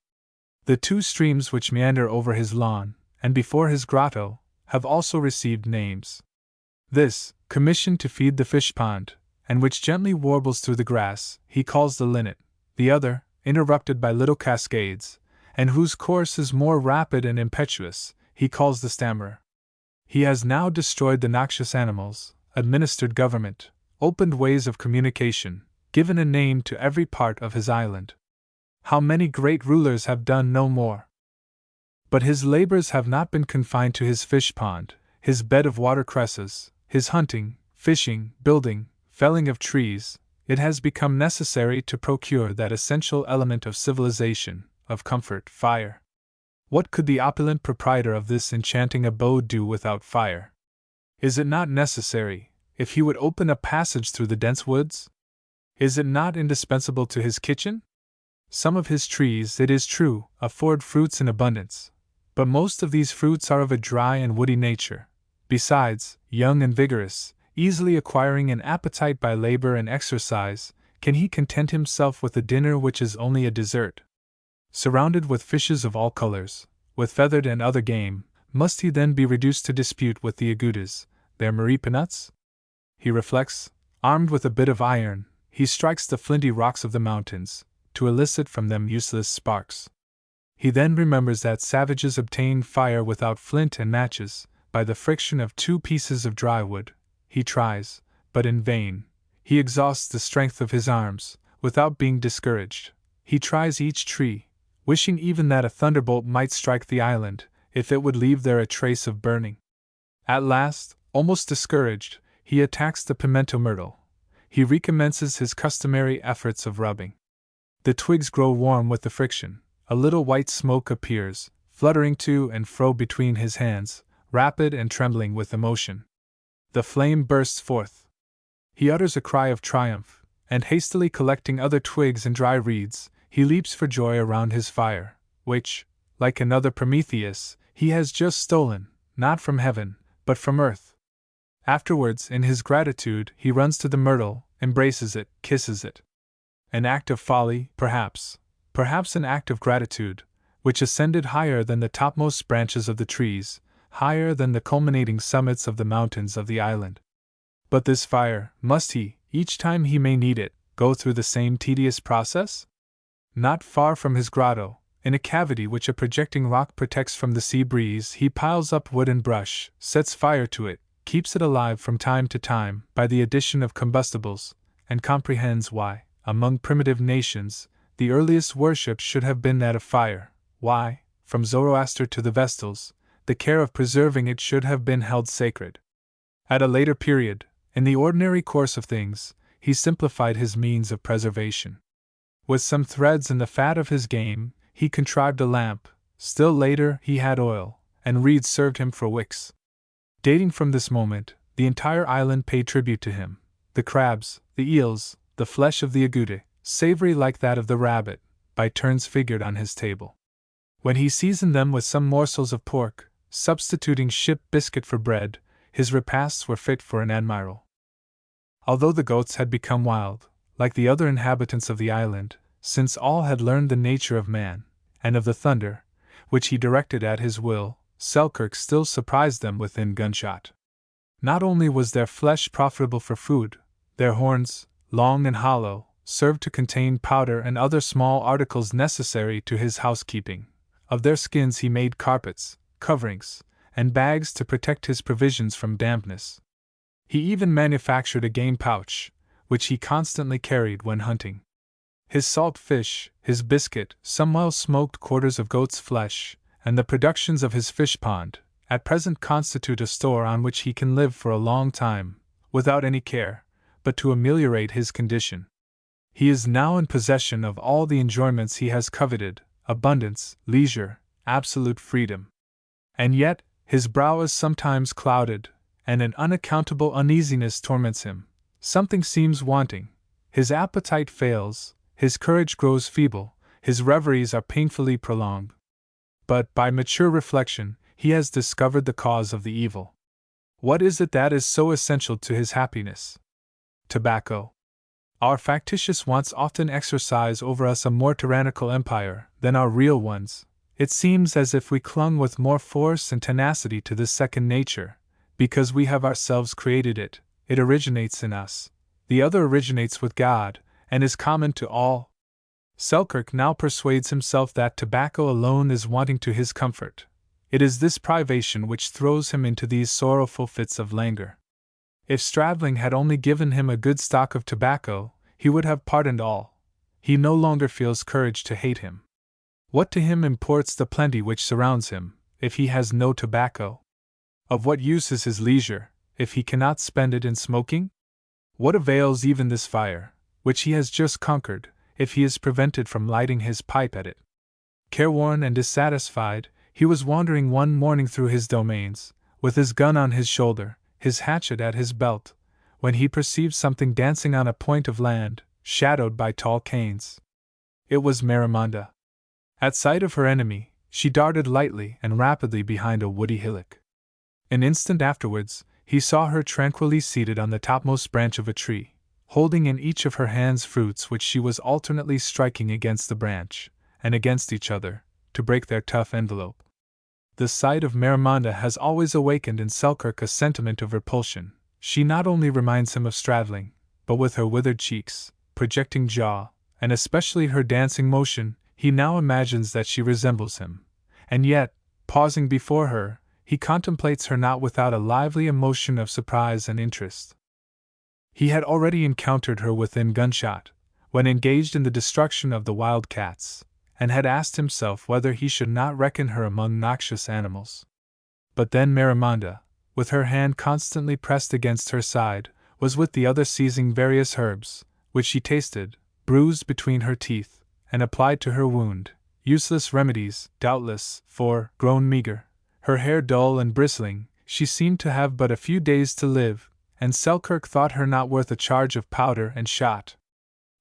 The 2 streams which meander over his lawn, and before his grotto, have also received names. This, commissioned to feed the fish pond, and which gently warbles through the grass, he calls the linnet; the other, interrupted by little cascades, and whose course is more rapid and impetuous, he calls the stammerer. He has now destroyed the noxious animals, administered government, opened ways of communication, given a name to every part of his island. How many great rulers have done no more? But his labors have not been confined to his fish pond, his bed of watercresses, his hunting, fishing, building, felling of trees. It has become necessary to procure that essential element of civilization, of comfort, fire. What could the opulent proprietor of this enchanting abode do without fire? Is it not necessary, if he would open a passage through the dense woods? Is it not indispensable to his kitchen? Some of his trees, it is true, afford fruits in abundance, but most of these fruits are of a dry and woody nature. Besides, young and vigorous, easily acquiring an appetite by labor and exercise, can he content himself with a dinner which is only a dessert? Surrounded with fishes of all colors, with feathered and other game, must he then be reduced to dispute with the agoutis, their maripinuts? He reflects, armed with a bit of iron, he strikes the flinty rocks of the mountains, to elicit from them useless sparks. He then remembers that savages obtain fire without flint and matches, by the friction of 2 pieces of dry wood. He tries, but in vain. He exhausts the strength of his arms, without being discouraged. He tries each tree, wishing even that a thunderbolt might strike the island, if it would leave there a trace of burning. At last, almost discouraged, he attacks the pimento myrtle. He recommences his customary efforts of rubbing. The twigs grow warm with the friction. A little white smoke appears, fluttering to and fro between his hands, rapid and trembling with emotion. The flame bursts forth. He utters a cry of triumph, and hastily collecting other twigs and dry reeds, he leaps for joy around his fire, which, like another Prometheus, he has just stolen, not from heaven, but from earth. Afterwards, in his gratitude, he runs to the myrtle, embraces it, kisses it. An act of folly, perhaps an act of gratitude, which ascended higher than the topmost branches of the trees, higher than the culminating summits of the mountains of the island. But this fire, must he, each time he may need it, go through the same tedious process? Not far from his grotto, in a cavity which a projecting rock protects from the sea breeze, he piles up wood and brush, sets fire to it, keeps it alive from time to time by the addition of combustibles, and comprehends why, among primitive nations, the earliest worship should have been that of fire, why, from Zoroaster to the Vestals, the care of preserving it should have been held sacred. At a later period, in the ordinary course of things, he simplified his means of preservation. With some threads and the fat of his game, he contrived a lamp. Still later, he had oil, and reeds served him for wicks. Dating from this moment, the entire island paid tribute to him. The crabs, the eels, the flesh of the agouti, savory like that of the rabbit, by turns figured on his table. When he seasoned them with some morsels of pork, substituting ship biscuit for bread, his repasts were fit for an admiral. Although the goats had become wild, like the other inhabitants of the island, since all had learned the nature of man, and of the thunder, which he directed at his will, Selkirk still surprised them within gunshot. Not only was their flesh profitable for food, their horns, long and hollow, served to contain powder and other small articles necessary to his housekeeping. Of their skins he made carpets, coverings, and bags to protect his provisions from dampness. He even manufactured a game pouch, which he constantly carried when hunting. His salt fish, his biscuit, some well-smoked quarters of goat's flesh, and the productions of his fish pond, at present constitute a store on which he can live for a long time, without any care, but to ameliorate his condition. He is now in possession of all the enjoyments he has coveted, abundance, leisure, absolute freedom. And yet, his brow is sometimes clouded, and an unaccountable uneasiness torments him. Something seems wanting. His appetite fails, his courage grows feeble, his reveries are painfully prolonged. But, by mature reflection, he has discovered the cause of the evil. What is it that is so essential to his happiness? Tobacco. Our factitious wants often exercise over us a more tyrannical empire than our real ones. It seems as if we clung with more force and tenacity to this second nature, because we have ourselves created it. It originates in us. The other originates with God, and is common to all. Selkirk now persuades himself that tobacco alone is wanting to his comfort. It is this privation which throws him into these sorrowful fits of languor. If Stradling had only given him a good stock of tobacco, he would have pardoned all. He no longer feels courage to hate him. What to him imports the plenty which surrounds him, if he has no tobacco? Of what use is his leisure, if he cannot spend it in smoking? What avails even this fire, which he has just conquered, if he is prevented from lighting his pipe at it? Careworn and dissatisfied, he was wandering one morning through his domains, with his gun on his shoulder, his hatchet at his belt, when he perceived something dancing on a point of land, shadowed by tall canes. It was Marimonda. At sight of her enemy, she darted lightly and rapidly behind a woody hillock. An instant afterwards, he saw her tranquilly seated on the topmost branch of a tree, holding in each of her hands fruits which she was alternately striking against the branch, and against each other, to break their tough envelope. The sight of Marimonda has always awakened in Selkirk a sentiment of repulsion. She not only reminds him of Stradling, but with her withered cheeks, projecting jaw, and especially her dancing motion, he now imagines that she resembles him. And yet, pausing before her, he contemplates her not without a lively emotion of surprise and interest. He had already encountered her within gunshot, when engaged in the destruction of the wild cats, and had asked himself whether he should not reckon her among noxious animals. But then Marimonda, with her hand constantly pressed against her side, was with the other seizing various herbs, which she tasted, bruised between her teeth, and applied to her wound, useless remedies, doubtless, for, grown meager, her hair dull and bristling, she seemed to have but a few days to live, and Selkirk thought her not worth a charge of powder and shot.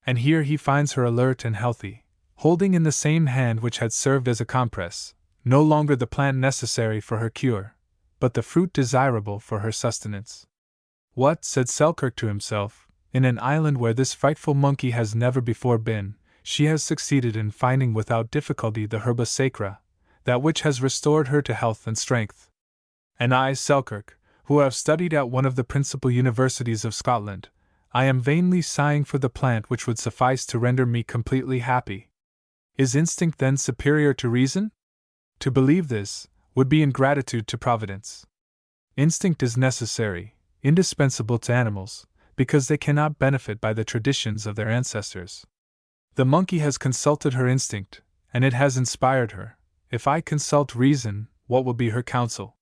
And here he finds her alert and healthy, holding in the same hand which had served as a compress, no longer the plant necessary for her cure, but the fruit desirable for her sustenance. What, said Selkirk to himself, in an island where this frightful monkey has never before been, she has succeeded in finding without difficulty the herba sacra, that which has restored her to health and strength. And I, Selkirk, who have studied at one of the principal universities of Scotland, I am vainly sighing for the plant which would suffice to render me completely happy. Is instinct then superior to reason? To believe this would be ingratitude to Providence. Instinct is necessary, indispensable to animals, because they cannot benefit by the traditions of their ancestors. The monkey has consulted her instinct, and it has inspired her. If I consult reason, what will be her counsel?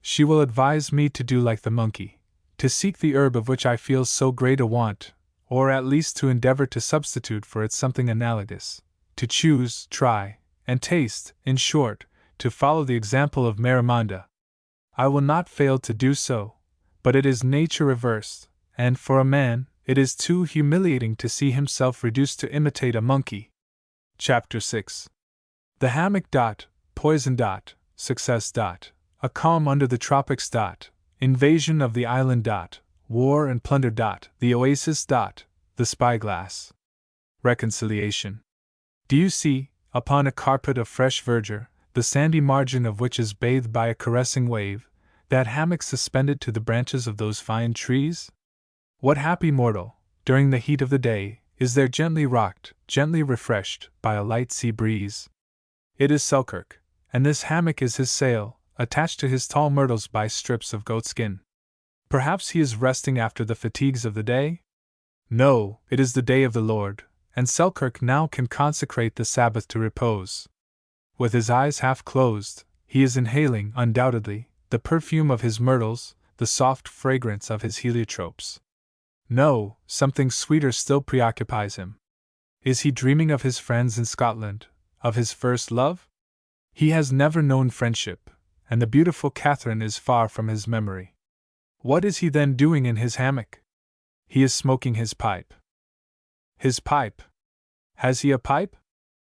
She will advise me to do like the monkey, to seek the herb of which I feel so great a want, or at least to endeavor to substitute for it something analogous, to choose, try, and taste, in short, to follow the example of Marimonda. I will not fail to do so, but it is nature reversed, and for a man, it is too humiliating to see himself reduced to imitate a monkey. Chapter 6. The hammock. Poison. Success. A calm under the tropics. Invasion of the island. War and plunder. The oasis. The spyglass. Reconciliation. Do you see, upon a carpet of fresh verdure, the sandy margin of which is bathed by a caressing wave, that hammock suspended to the branches of those fine trees? What happy mortal, during the heat of the day, is there gently rocked, gently refreshed, by a light sea breeze? It is Selkirk, and this hammock is his sail, attached to his tall myrtles by strips of goatskin. Perhaps he is resting after the fatigues of the day? No, it is the day of the Lord, and Selkirk now can consecrate the Sabbath to repose. With his eyes half closed, he is inhaling, undoubtedly, the perfume of his myrtles, the soft fragrance of his heliotropes. No, something sweeter still preoccupies him. Is he dreaming of his friends in Scotland, of his first love? He has never known friendship, and the beautiful Catherine is far from his memory. What is he then doing in his hammock? He is smoking his pipe. His pipe. Has he a pipe?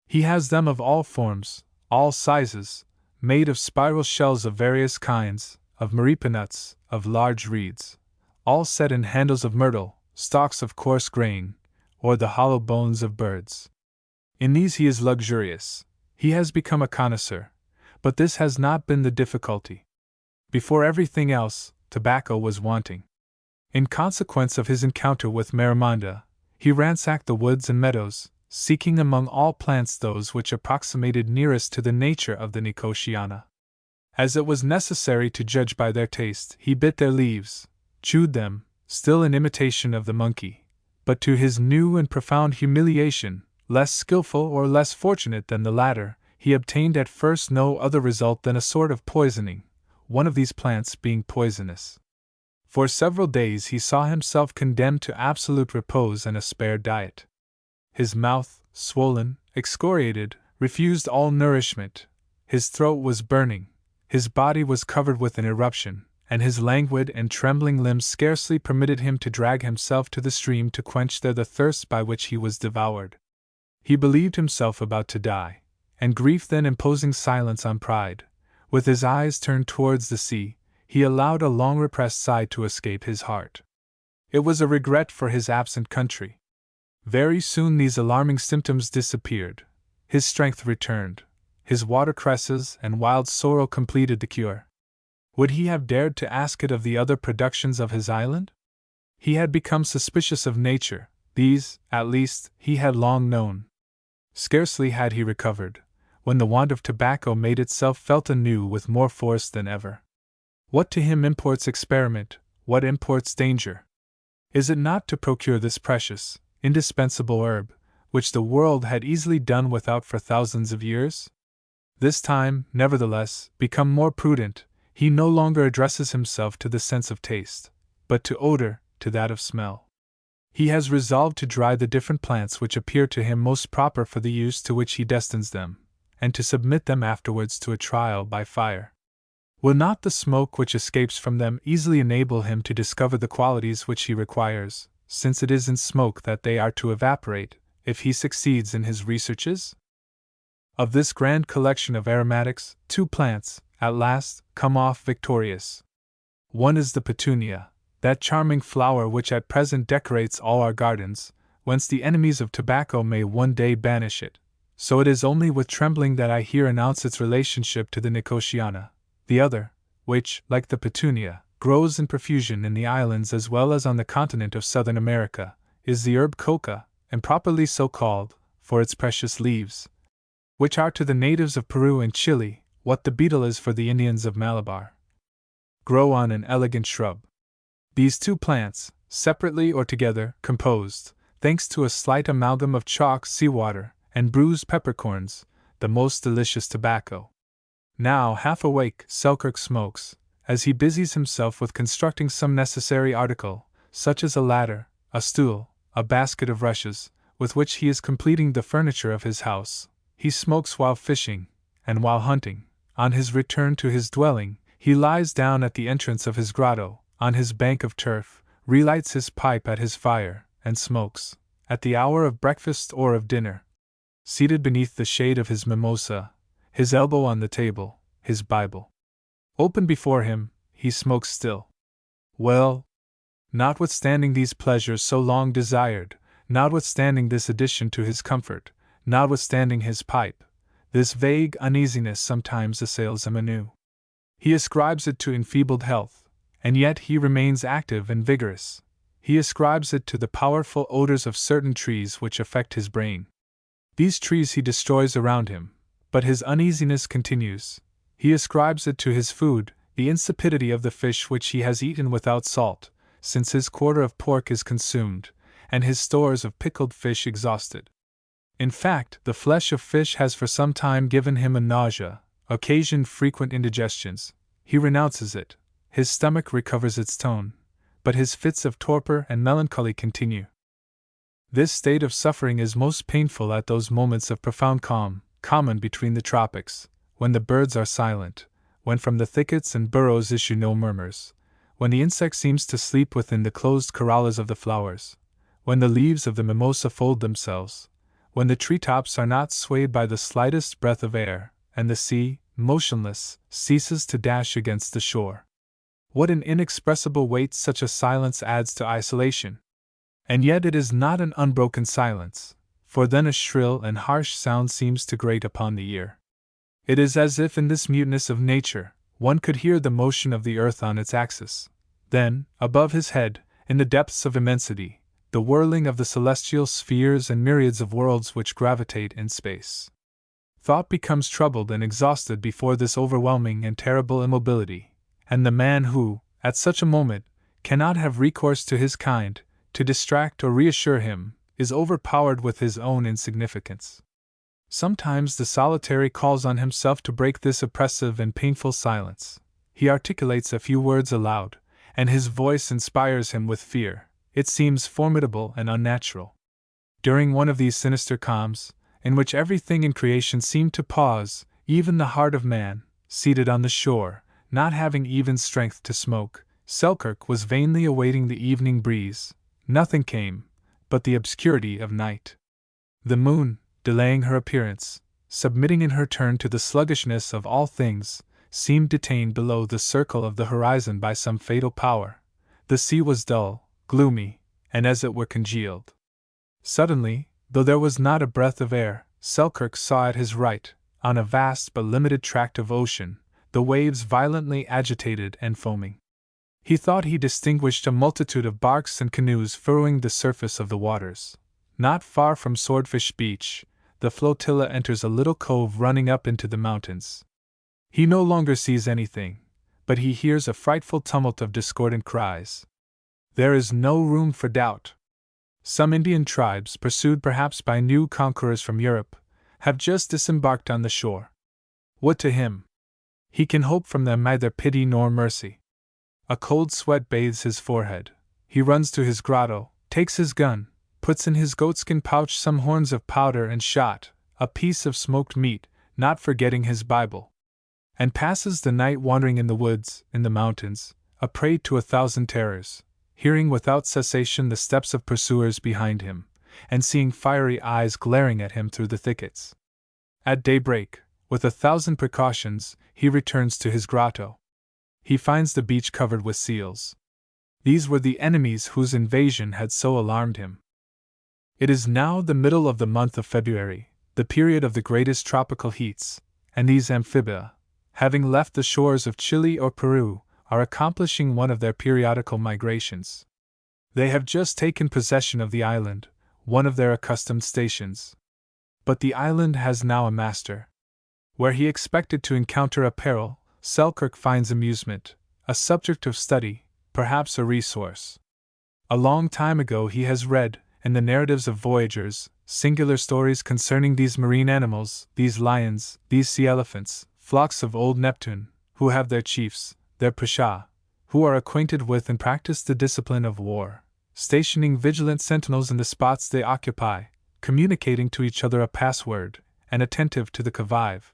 He has them of all forms, all sizes, made of spiral shells of various kinds, of maripa nuts, of large reeds, all set in handles of myrtle, stalks of coarse grain, or the hollow bones of birds. In these he is luxurious. He has become a connoisseur. But this has not been the difficulty. Before everything else, tobacco was wanting. In consequence of his encounter with Marimonda, he ransacked the woods and meadows, seeking among all plants those which approximated nearest to the nature of the Nicotiana. As it was necessary to judge by their taste, he bit their leaves, chewed them, still in imitation of the monkey, but to his new and profound humiliation, less skillful or less fortunate than the latter, he obtained at first no other result than a sort of poisoning, one of these plants being poisonous. For several days he saw himself condemned to absolute repose and a spare diet. His mouth, swollen, excoriated, refused all nourishment, his throat was burning, his body was covered with an eruption, and his languid and trembling limbs scarcely permitted him to drag himself to the stream to quench there the thirst by which he was devoured. He believed himself about to die, and grief then imposing silence on pride, with his eyes turned towards the sea, he allowed a long-repressed sigh to escape his heart. It was a regret for his absent country. Very soon these alarming symptoms disappeared, his strength returned, his watercresses and wild sorrel completed the cure. Would he have dared to ask it of the other productions of his island? He had become suspicious of nature, these, at least, he had long known. Scarcely had he recovered, when the want of tobacco made itself felt anew with more force than ever. What to him imports experiment, what imports danger? Is it not to procure this precious, indispensable herb, which the world had easily done without for thousands of years? This time, nevertheless, become more prudent, he no longer addresses himself to the sense of taste, but to odor, to that of smell. He has resolved to dry the different plants which appear to him most proper for the use to which he destines them, and to submit them afterwards to a trial by fire. Will not the smoke which escapes from them easily enable him to discover the qualities which he requires, since it is in smoke that they are to evaporate, if he succeeds in his researches? Of this grand collection of aromatics, 2 plants, at last, come off victorious. One is the petunia, that charming flower which at present decorates all our gardens, whence the enemies of tobacco may one day banish it. So it is only with trembling that I here announce its relationship to the Nicotiana. The other, which, like the petunia, grows in profusion in the islands as well as on the continent of Southern America, is the herb coca, and properly so called, for its precious leaves, which are to the natives of Peru and Chile what the betel is for the Indians of Malabar. Grow on an elegant shrub. These 2 plants, separately or together, composed, thanks to a slight amalgam of chalk, seawater, and bruised peppercorns, the most delicious tobacco. Now, half awake, Selkirk smokes, as he busies himself with constructing some necessary article, such as a ladder, a stool, a basket of rushes, with which he is completing the furniture of his house. He smokes while fishing, and while hunting. On his return to his dwelling, he lies down at the entrance of his grotto, on his bank of turf, relights his pipe at his fire, and smokes, at the hour of breakfast or of dinner. Seated beneath the shade of his mimosa, his elbow on the table, his Bible open before him, he smokes still. Well, notwithstanding these pleasures so long desired, notwithstanding this addition to his comfort, notwithstanding his pipe, this vague uneasiness sometimes assails him anew. He ascribes it to enfeebled health, and yet he remains active and vigorous. He ascribes it to the powerful odors of certain trees which affect his brain. These trees he destroys around him, but his uneasiness continues. He ascribes it to his food, the insipidity of the fish which he has eaten without salt, since his quarter of pork is consumed, and his stores of pickled fish exhausted. In fact, the flesh of fish has for some time given him a nausea, occasioned frequent indigestions. He renounces it, his stomach recovers its tone, but his fits of torpor and melancholy continue. This state of suffering is most painful at those moments of profound calm, common between the tropics, when the birds are silent, when from the thickets and burrows issue no murmurs, when the insect seems to sleep within the closed corrales of the flowers, when the leaves of the mimosa fold themselves, when the treetops are not swayed by the slightest breath of air, and the sea, motionless, ceases to dash against the shore. What an inexpressible weight such a silence adds to isolation! And yet it is not an unbroken silence, for then a shrill and harsh sound seems to grate upon the ear. It is as if in this muteness of nature, one could hear the motion of the earth on its axis. Then, above his head, in the depths of immensity, the whirling of the celestial spheres and myriads of worlds which gravitate in space. Thought becomes troubled and exhausted before this overwhelming and terrible immobility, and the man who, at such a moment, cannot have recourse to his kind, to distract or reassure him, is overpowered with his own insignificance. Sometimes the solitary calls on himself to break this oppressive and painful silence. He articulates a few words aloud, and his voice inspires him with fear. It seems formidable and unnatural. During one of these sinister calms, in which everything in creation seemed to pause, even the heart of man, seated on the shore, not having even strength to smoke, Selkirk was vainly awaiting the evening breeze. Nothing came, but the obscurity of night. The moon, delaying her appearance, submitting in her turn to the sluggishness of all things, seemed detained below the circle of the horizon by some fatal power. The sea was dull, gloomy, and as it were congealed. Suddenly, though there was not a breath of air, Selkirk saw at his right, on a vast but limited tract of ocean, the waves violently agitated and foaming. He thought he distinguished a multitude of barks and canoes furrowing the surface of the waters. Not far from Swordfish Beach, the flotilla enters a little cove running up into the mountains. He no longer sees anything, but he hears a frightful tumult of discordant cries. There is no room for doubt. Some Indian tribes, pursued perhaps by new conquerors from Europe, have just disembarked on the shore. What to him? He can hope from them neither pity nor mercy. A cold sweat bathes his forehead. He runs to his grotto, takes his gun, puts in his goatskin pouch some horns of powder and shot, a piece of smoked meat, not forgetting his Bible, and passes the night wandering in the woods, in the mountains, a prey to 1,000 terrors, hearing without cessation the steps of pursuers behind him, and seeing fiery eyes glaring at him through the thickets. At daybreak, with 1,000 precautions, he returns to his grotto. He finds the beach covered with seals. These were the enemies whose invasion had so alarmed him. It is now the middle of the month of February, the period of the greatest tropical heats, and these amphibia, having left the shores of Chile or Peru, are accomplishing one of their periodical migrations. They have just taken possession of the island, one of their accustomed stations. But the island has now a master. Where he expected to encounter a peril, Selkirk finds amusement, a subject of study, perhaps a resource. A long time ago he has read, in the narratives of voyagers, singular stories concerning these marine animals, these lions, these sea elephants, flocks of old Neptune, who have their chiefs, their pasha, who are acquainted with and practice the discipline of war, stationing vigilant sentinels in the spots they occupy, communicating to each other a password, and attentive to the convive.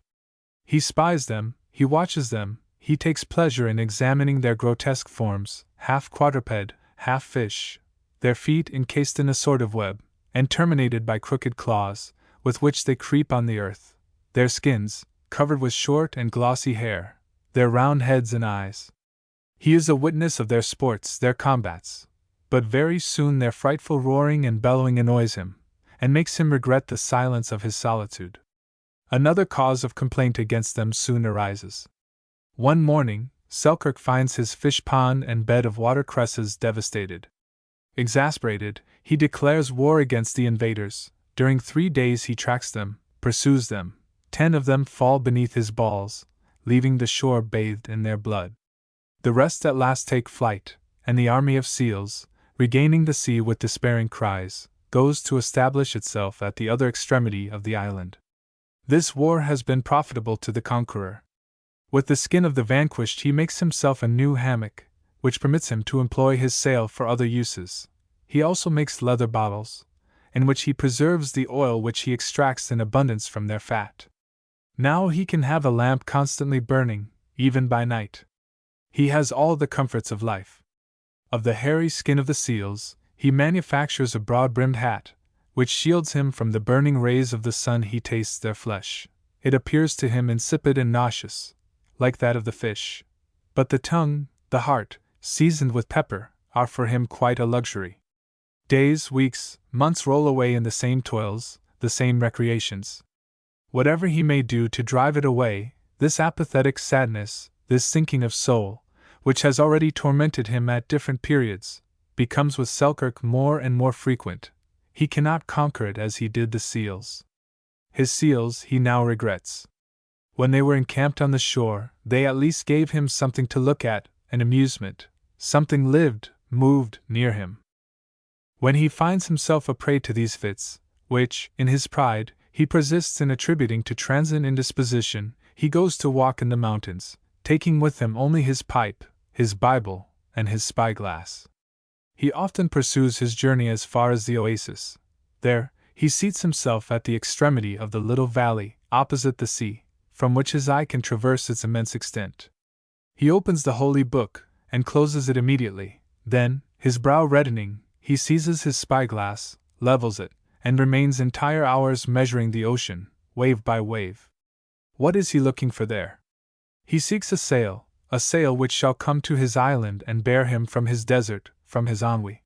He spies them, he watches them, he takes pleasure in examining their grotesque forms, half quadruped, half fish, their feet encased in a sort of web, and terminated by crooked claws, with which they creep on the earth, their skins, covered with short and glossy hair, their round heads and eyes. He is a witness of their sports, their combats, but very soon their frightful roaring and bellowing annoys him, and makes him regret the silence of his solitude. Another cause of complaint against them soon arises. One morning, Selkirk finds his fish pond and bed of watercresses devastated. Exasperated, he declares war against the invaders. During 3 days he tracks them, pursues them. 10 of them fall beneath his balls, leaving the shore bathed in their blood. The rest at last take flight, and the army of seals, regaining the sea with despairing cries, goes to establish itself at the other extremity of the island. This war has been profitable to the conqueror. With the skin of the vanquished he makes himself a new hammock, which permits him to employ his sail for other uses. He also makes leather bottles, in which he preserves the oil which he extracts in abundance from their fat. Now he can have a lamp constantly burning, even by night. He has all the comforts of life. Of the hairy skin of the seals, he manufactures a broad-brimmed hat, which shields him from the burning rays of the sun. He tastes their flesh. It appears to him insipid and nauseous, like that of the fish. But the tongue, the heart, seasoned with pepper, are for him quite a luxury. Days, weeks, months roll away in the same toils, the same recreations. Whatever he may do to drive it away, this apathetic sadness, this sinking of soul, which has already tormented him at different periods, becomes with Selkirk more and more frequent. He cannot conquer it as he did the seals. His seals he now regrets. When they were encamped on the shore, they at least gave him something to look at, an amusement. Something lived, moved, near him. When he finds himself a prey to these fits, which, in his pride, he persists in attributing to transient indisposition, he goes to walk in the mountains, taking with him only his pipe, his Bible, and his spyglass. He often pursues his journey as far as the oasis. There, he seats himself at the extremity of the little valley, opposite the sea, from which his eye can traverse its immense extent. He opens the holy book, and closes it immediately. Then, his brow reddening, he seizes his spyglass, levels it, and remains entire hours measuring the ocean, wave by wave. What is he looking for there? He seeks a sail which shall come to his island and bear him from his desert, from his ennui.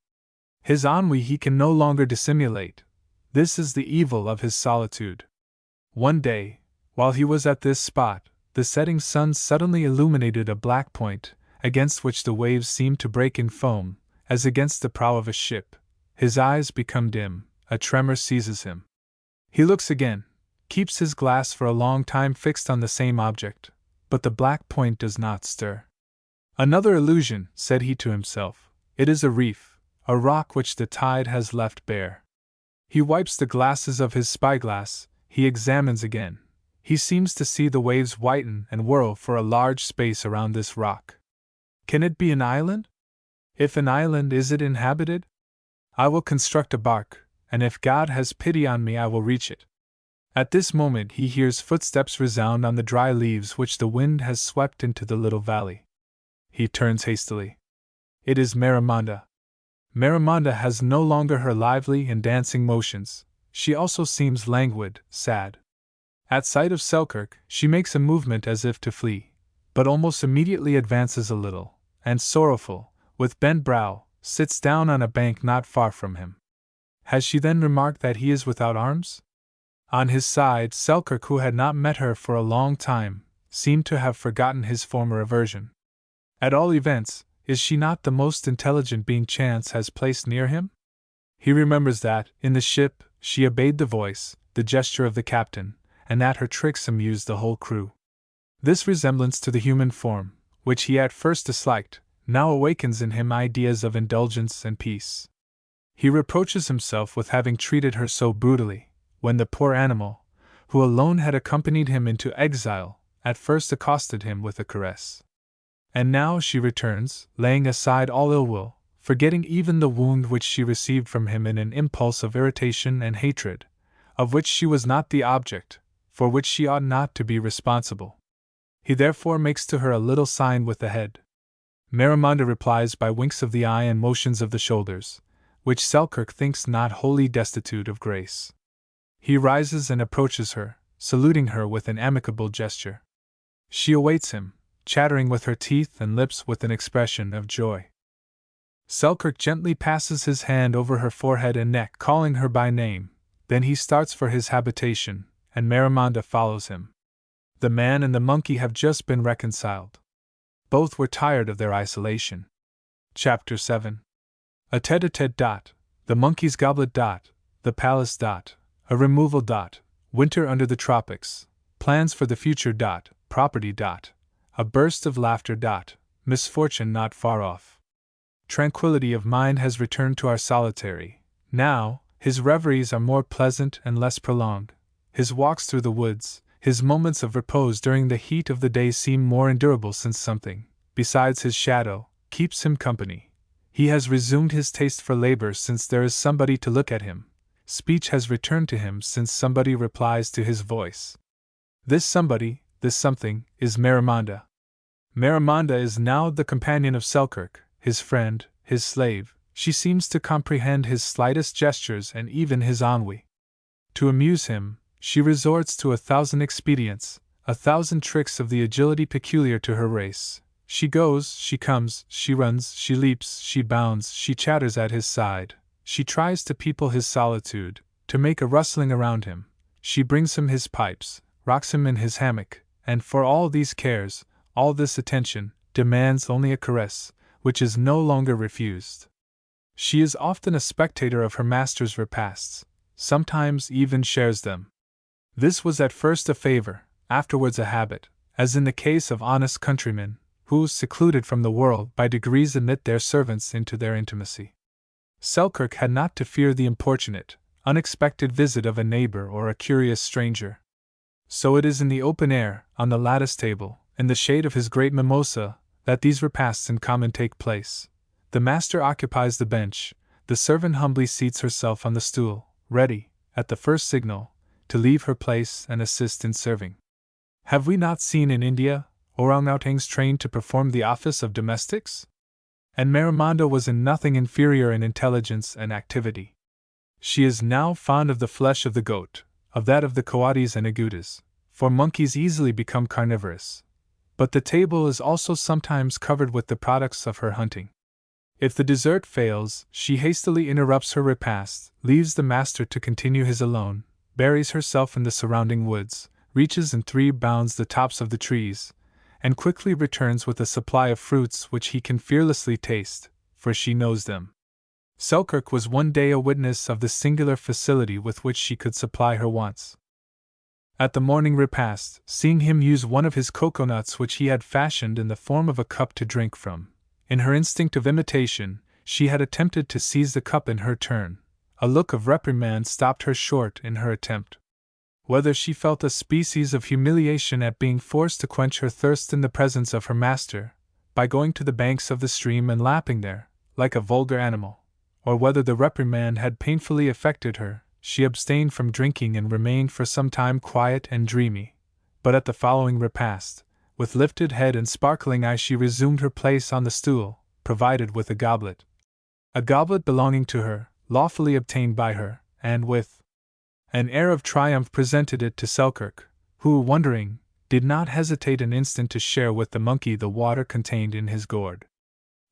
His ennui he can no longer dissimulate. This is the evil of his solitude. One day, while he was at this spot, the setting sun suddenly illuminated a black point, against which the waves seemed to break in foam, as against the prow of a ship. His eyes become dim, a tremor seizes him. He looks again, keeps his glass for a long time fixed on the same object, but the black point does not stir. Another illusion, said he to himself. It is a reef, a rock which the tide has left bare. He wipes the glasses of his spyglass, he examines again. He seems to see the waves whiten and whirl for a large space around this rock. Can it be an island? If an island, is it inhabited? I will construct a bark, and if God has pity on me I will reach it. At this moment he hears footsteps resound on the dry leaves which the wind has swept into the little valley. He turns hastily. It is Marimonda. Marimonda has no longer her lively and dancing motions. She also seems languid, sad. At sight of Selkirk, she makes a movement as if to flee, but almost immediately advances a little, and sorrowful, with bent brow, sits down on a bank not far from him. Has she then remarked that he is without arms? On his side, Selkirk, who had not met her for a long time, seemed to have forgotten his former aversion. At all events, is she not the most intelligent being chance has placed near him? He remembers that, in the ship, she obeyed the voice, the gesture of the captain, and that her tricks amused the whole crew. This resemblance to the human form, which he at first disliked, now awakens in him ideas of indulgence and peace. He reproaches himself with having treated her so brutally, when the poor animal, who alone had accompanied him into exile, at first accosted him with a caress. And now she returns, laying aside all ill will, forgetting even the wound which she received from him in an impulse of irritation and hatred, of which she was not the object, for which she ought not to be responsible. He therefore makes to her a little sign with the head. Marimonda replies by winks of the eye and motions of the shoulders, which Selkirk thinks not wholly destitute of grace. He rises and approaches her, saluting her with an amicable gesture. She awaits him, chattering with her teeth and lips with an expression of joy. Selkirk gently passes his hand over her forehead and neck, calling her by name. Then he starts for his habitation, and Marimonda follows him. The man and the monkey have just been reconciled. Both were tired of their isolation. Chapter 7. A tete-a-tete dot, the monkey's goblet dot, the palace dot, a removal dot, winter under the tropics, plans for the future dot, property dot, a burst of laughter dot, misfortune not far off. Tranquility of mind has returned to our solitary. Now, his reveries are more pleasant and less prolonged. His walks through the woods, his moments of repose during the heat of the day seem more endurable since something, besides his shadow, keeps him company. He has resumed his taste for labor since there is somebody to look at him. Speech has returned to him since somebody replies to his voice. This somebody, this something, is Marimonda. Marimonda is now the companion of Selkirk, his friend, his slave. She seems to comprehend his slightest gestures and even his ennui. To amuse him, she resorts to 1,000 expedients, 1,000 tricks of the agility peculiar to her race. She goes, she comes, she runs, she leaps, she bounds, she chatters at his side, she tries to people his solitude, to make a rustling around him, she brings him his pipes, rocks him in his hammock, and for all these cares, all this attention, demands only a caress, which is no longer refused. She is often a spectator of her master's repasts, sometimes even shares them. This was at first a favor, afterwards a habit, as in the case of honest countrymen, who, secluded from the world, by degrees admit their servants into their intimacy. Selkirk had not to fear the importunate, unexpected visit of a neighbor or a curious stranger. So it is in the open air, on the lattice table, in the shade of his great mimosa, that these repasts in common take place. The master occupies the bench, the servant humbly seats herself on the stool, ready, at the first signal, to leave her place and assist in serving. Have we not seen in India orang-outans trained to perform the office of domestics? And Marimonda was in nothing inferior in intelligence and activity. She is now fond of the flesh of the goat, of that of the coatis and agoutis, for monkeys easily become carnivorous. But the table is also sometimes covered with the products of her hunting. If the dessert fails, she hastily interrupts her repast, leaves the master to continue his alone, buries herself in the surrounding woods, reaches in 3 bounds the tops of the trees, and quickly returns with a supply of fruits which he can fearlessly taste, for she knows them. Selkirk was one day a witness of the singular facility with which she could supply her wants. At the morning repast, seeing him use one of his coconuts which he had fashioned in the form of a cup to drink from, in her instinct of imitation, she had attempted to seize the cup in her turn. A look of reprimand stopped her short in her attempt. Whether she felt a species of humiliation at being forced to quench her thirst in the presence of her master, by going to the banks of the stream and lapping there, like a vulgar animal, or whether the reprimand had painfully affected her, she abstained from drinking and remained for some time quiet and dreamy. But at the following repast, with lifted head and sparkling eye, she resumed her place on the stool, provided with a goblet belonging to her, lawfully obtained by her, and with an air of triumph presented it to Selkirk, who, wondering, did not hesitate an instant to share with the monkey the water contained in his gourd.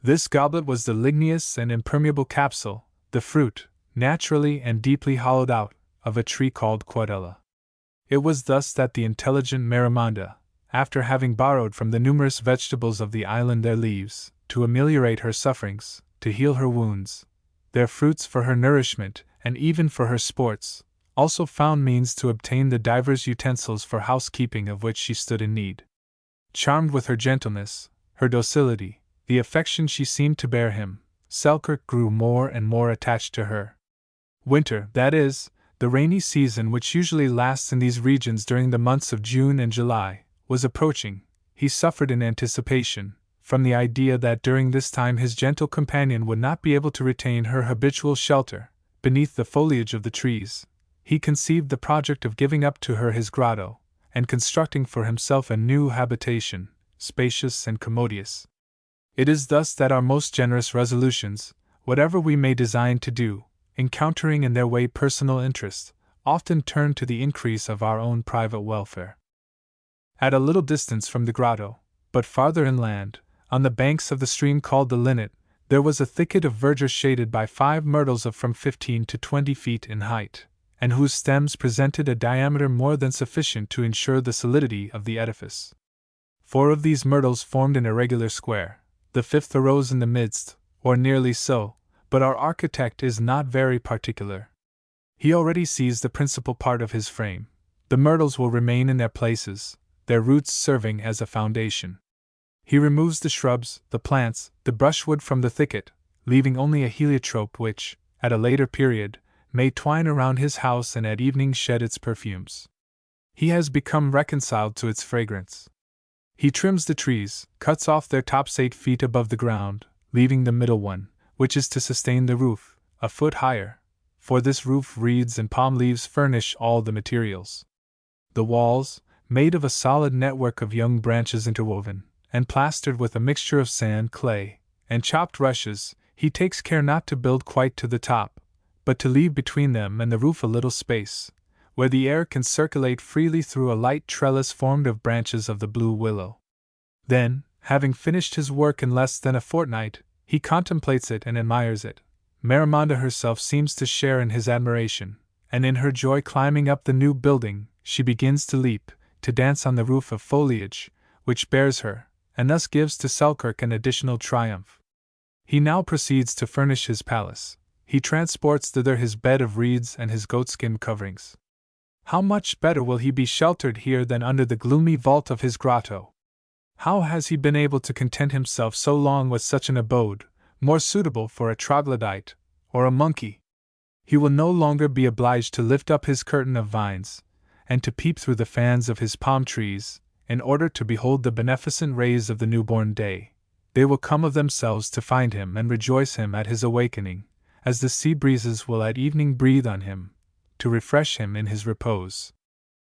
This goblet was the ligneous and impermeable capsule, the fruit, naturally and deeply hollowed out, of a tree called quadella. It was thus that the intelligent Marimonda, after having borrowed from the numerous vegetables of the island their leaves, to ameliorate her sufferings, to heal her wounds, their fruits for her nourishment, and even for her sports, also found means to obtain the divers utensils for housekeeping of which she stood in need. Charmed with her gentleness, her docility, the affection she seemed to bear him, Selkirk grew more and more attached to her. Winter, that is, the rainy season which usually lasts in these regions during the months of June and July, was approaching. He suffered in anticipation, from the idea that during this time his gentle companion would not be able to retain her habitual shelter, beneath the foliage of the trees. He conceived the project of giving up to her his grotto, and constructing for himself a new habitation, spacious and commodious. It is thus that our most generous resolutions, whatever we may design to do, encountering in their way personal interest, often turn to the increase of our own private welfare. At a little distance from the grotto, but farther inland, on the banks of the stream called the Linnet, there was a thicket of verdure shaded by 5 myrtles of from 15 to 20 feet in height, and whose stems presented a diameter more than sufficient to ensure the solidity of the edifice. 4 of these myrtles formed an irregular square, the 5th arose in the midst, or nearly so, but our architect is not very particular. He already sees the principal part of his frame. The myrtles will remain in their places, their roots serving as a foundation. He removes the shrubs, the plants, the brushwood from the thicket, leaving only a heliotrope which, at a later period, may twine around his house and at evening shed its perfumes. He has become reconciled to its fragrance. He trims the trees, cuts off their tops 8 feet above the ground, leaving the middle one, which is to sustain the roof, a foot higher. For this roof reeds and palm leaves furnish all the materials. The walls, made of a solid network of young branches interwoven, and plastered with a mixture of sand, clay, and chopped rushes, he takes care not to build quite to the top, but to leave between them and the roof a little space, where the air can circulate freely through a light trellis formed of branches of the blue willow. Then, Having finished his work in less than a fortnight, he contemplates it and admires it. Miramonda herself seems to share in his admiration, and in her joy climbing up the new building, she begins to leap, to dance on the roof of foliage, which bears her, and thus gives to Selkirk an additional triumph. He now proceeds to furnish his palace. He transports thither his bed of reeds and his goatskin coverings. How much better will he be sheltered here than under the gloomy vault of his grotto? How has he been able to content himself so long with such an abode, more suitable for a troglodyte or a monkey? He will no longer be obliged to lift up his curtain of vines, and to peep through the fans of his palm trees, in order to behold the beneficent rays of the newborn day. They will come of themselves to find him and rejoice him at his awakening, as the sea breezes will at evening breathe on him, to refresh him in his repose.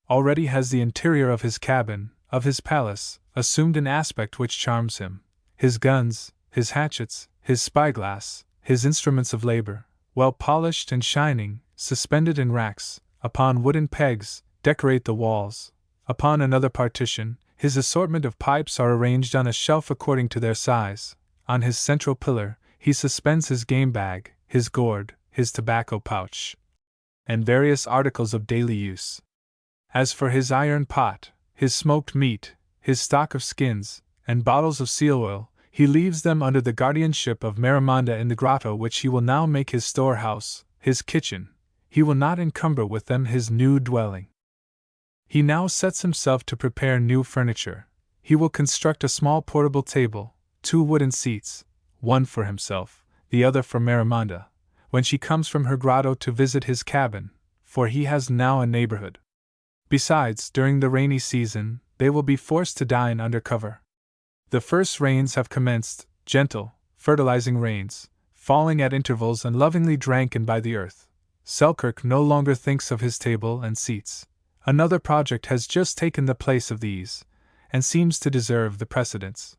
Already has the interior of his cabin, of his palace, assumed an aspect which charms him. His guns, his hatchets, his spyglass, his instruments of labor, well polished and shining, suspended in racks, upon wooden pegs, decorate the walls. Upon another partition, his assortment of pipes are arranged on a shelf according to their size. On his central pillar, he suspends his game bag, his gourd, his tobacco pouch, and various articles of daily use. As for his iron pot, his smoked meat, his stock of skins, and bottles of seal oil, he leaves them under the guardianship of Miramonda in the grotto, which he will now make his storehouse, his kitchen. He will not encumber with them his new dwelling. He now sets himself to prepare new furniture. He will construct a small portable table, 2 wooden seats, one for himself, the other for Miramonda, when she comes from her grotto to visit his cabin, for he has now a neighborhood. Besides, during the rainy season, they will be forced to dine under cover. The first rains have commenced, gentle, fertilizing rains, falling at intervals and lovingly drank in by the earth. Selkirk no longer thinks of his table and seats. Another project has just taken the place of these, and seems to deserve the precedence.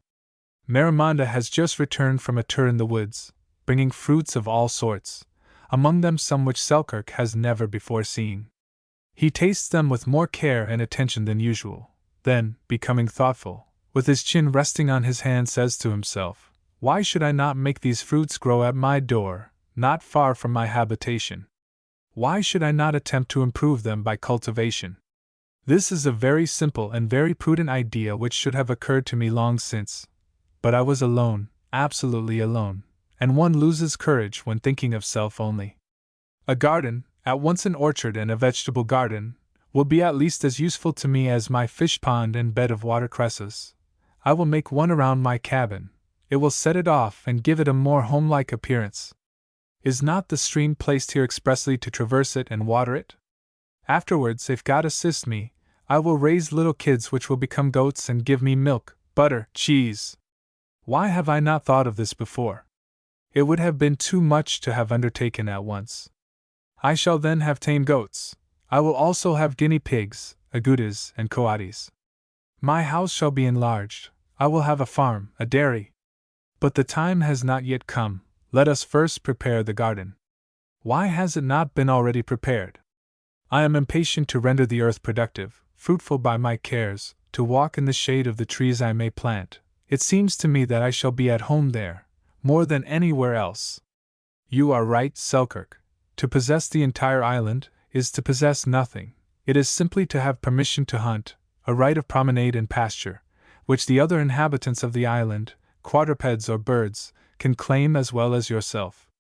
Miramonda has just returned from a tour in the woods, bringing fruits of all sorts, among them some which Selkirk has never before seen. He tastes them with more care and attention than usual, then, becoming thoughtful, with his chin resting on his hand, says to himself, "Why should I not make these fruits grow at my door, not far from my habitation? Why should I not attempt to improve them by cultivation? This is a very simple and very prudent idea which should have occurred to me long since. But I was alone, absolutely alone, and one loses courage when thinking of self only. A garden, at once an orchard and a vegetable garden, will be at least as useful to me as my fish pond and bed of watercresses. I will make one around my cabin. It will set it off and give it a more homelike appearance. Is not the stream placed here expressly to traverse it and water it? Afterwards, if God assist me, I will raise little kids which will become goats and give me milk, butter, cheese. Why have I not thought of this before? It would have been too much to have undertaken at once. I shall then have tame goats. I will also have guinea pigs, agoutis, and coatis. My house shall be enlarged. I will have a farm, a dairy. But the time has not yet come. Let us first prepare the garden. Why has it not been already prepared? I am impatient to render the earth productive, fruitful by my cares, to walk in the shade of the trees I may plant. It seems to me that I shall be at home there, more than anywhere else. You are right, Selkirk. To possess the entire island is to possess nothing. It is simply to have permission to hunt, a right of promenade and pasture, which the other inhabitants of the island, quadrupeds or birds, can claim as well as yourself.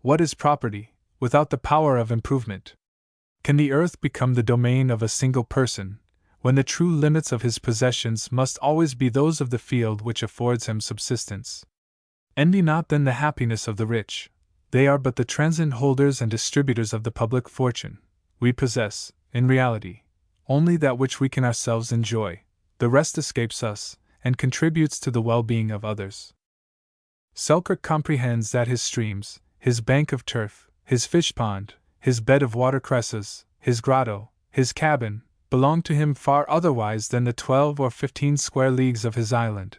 What is property, without the power of improvement? Can the earth become the domain of a single person, when the true limits of his possessions must always be those of the field which affords him subsistence? Envy not then the happiness of the rich. They are but the transient holders and distributors of the public fortune. We possess, in reality, only that which we can ourselves enjoy. The rest escapes us, and contributes to the well-being of others. Selkirk comprehends that his streams, his bank of turf, his fish pond, his bed of watercresses, his grotto, his cabin, belong to him far otherwise than the 12 or 15 square leagues of his island.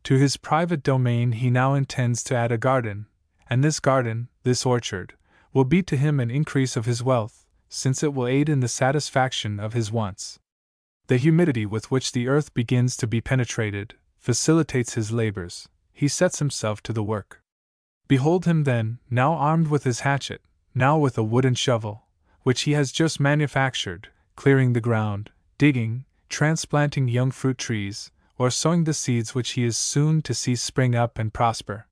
To his private domain he now intends to add a garden, and this garden, this orchard, will be to him an increase of his wealth, since it will aid in the satisfaction of his wants. The humidity with which the earth begins to be penetrated, facilitates his labors, he sets himself to the work. Behold him then, now armed with his hatchet, now with a wooden shovel, which he has just manufactured, clearing the ground, digging, transplanting young fruit trees, or sowing the seeds which he is soon to see spring up and prosper.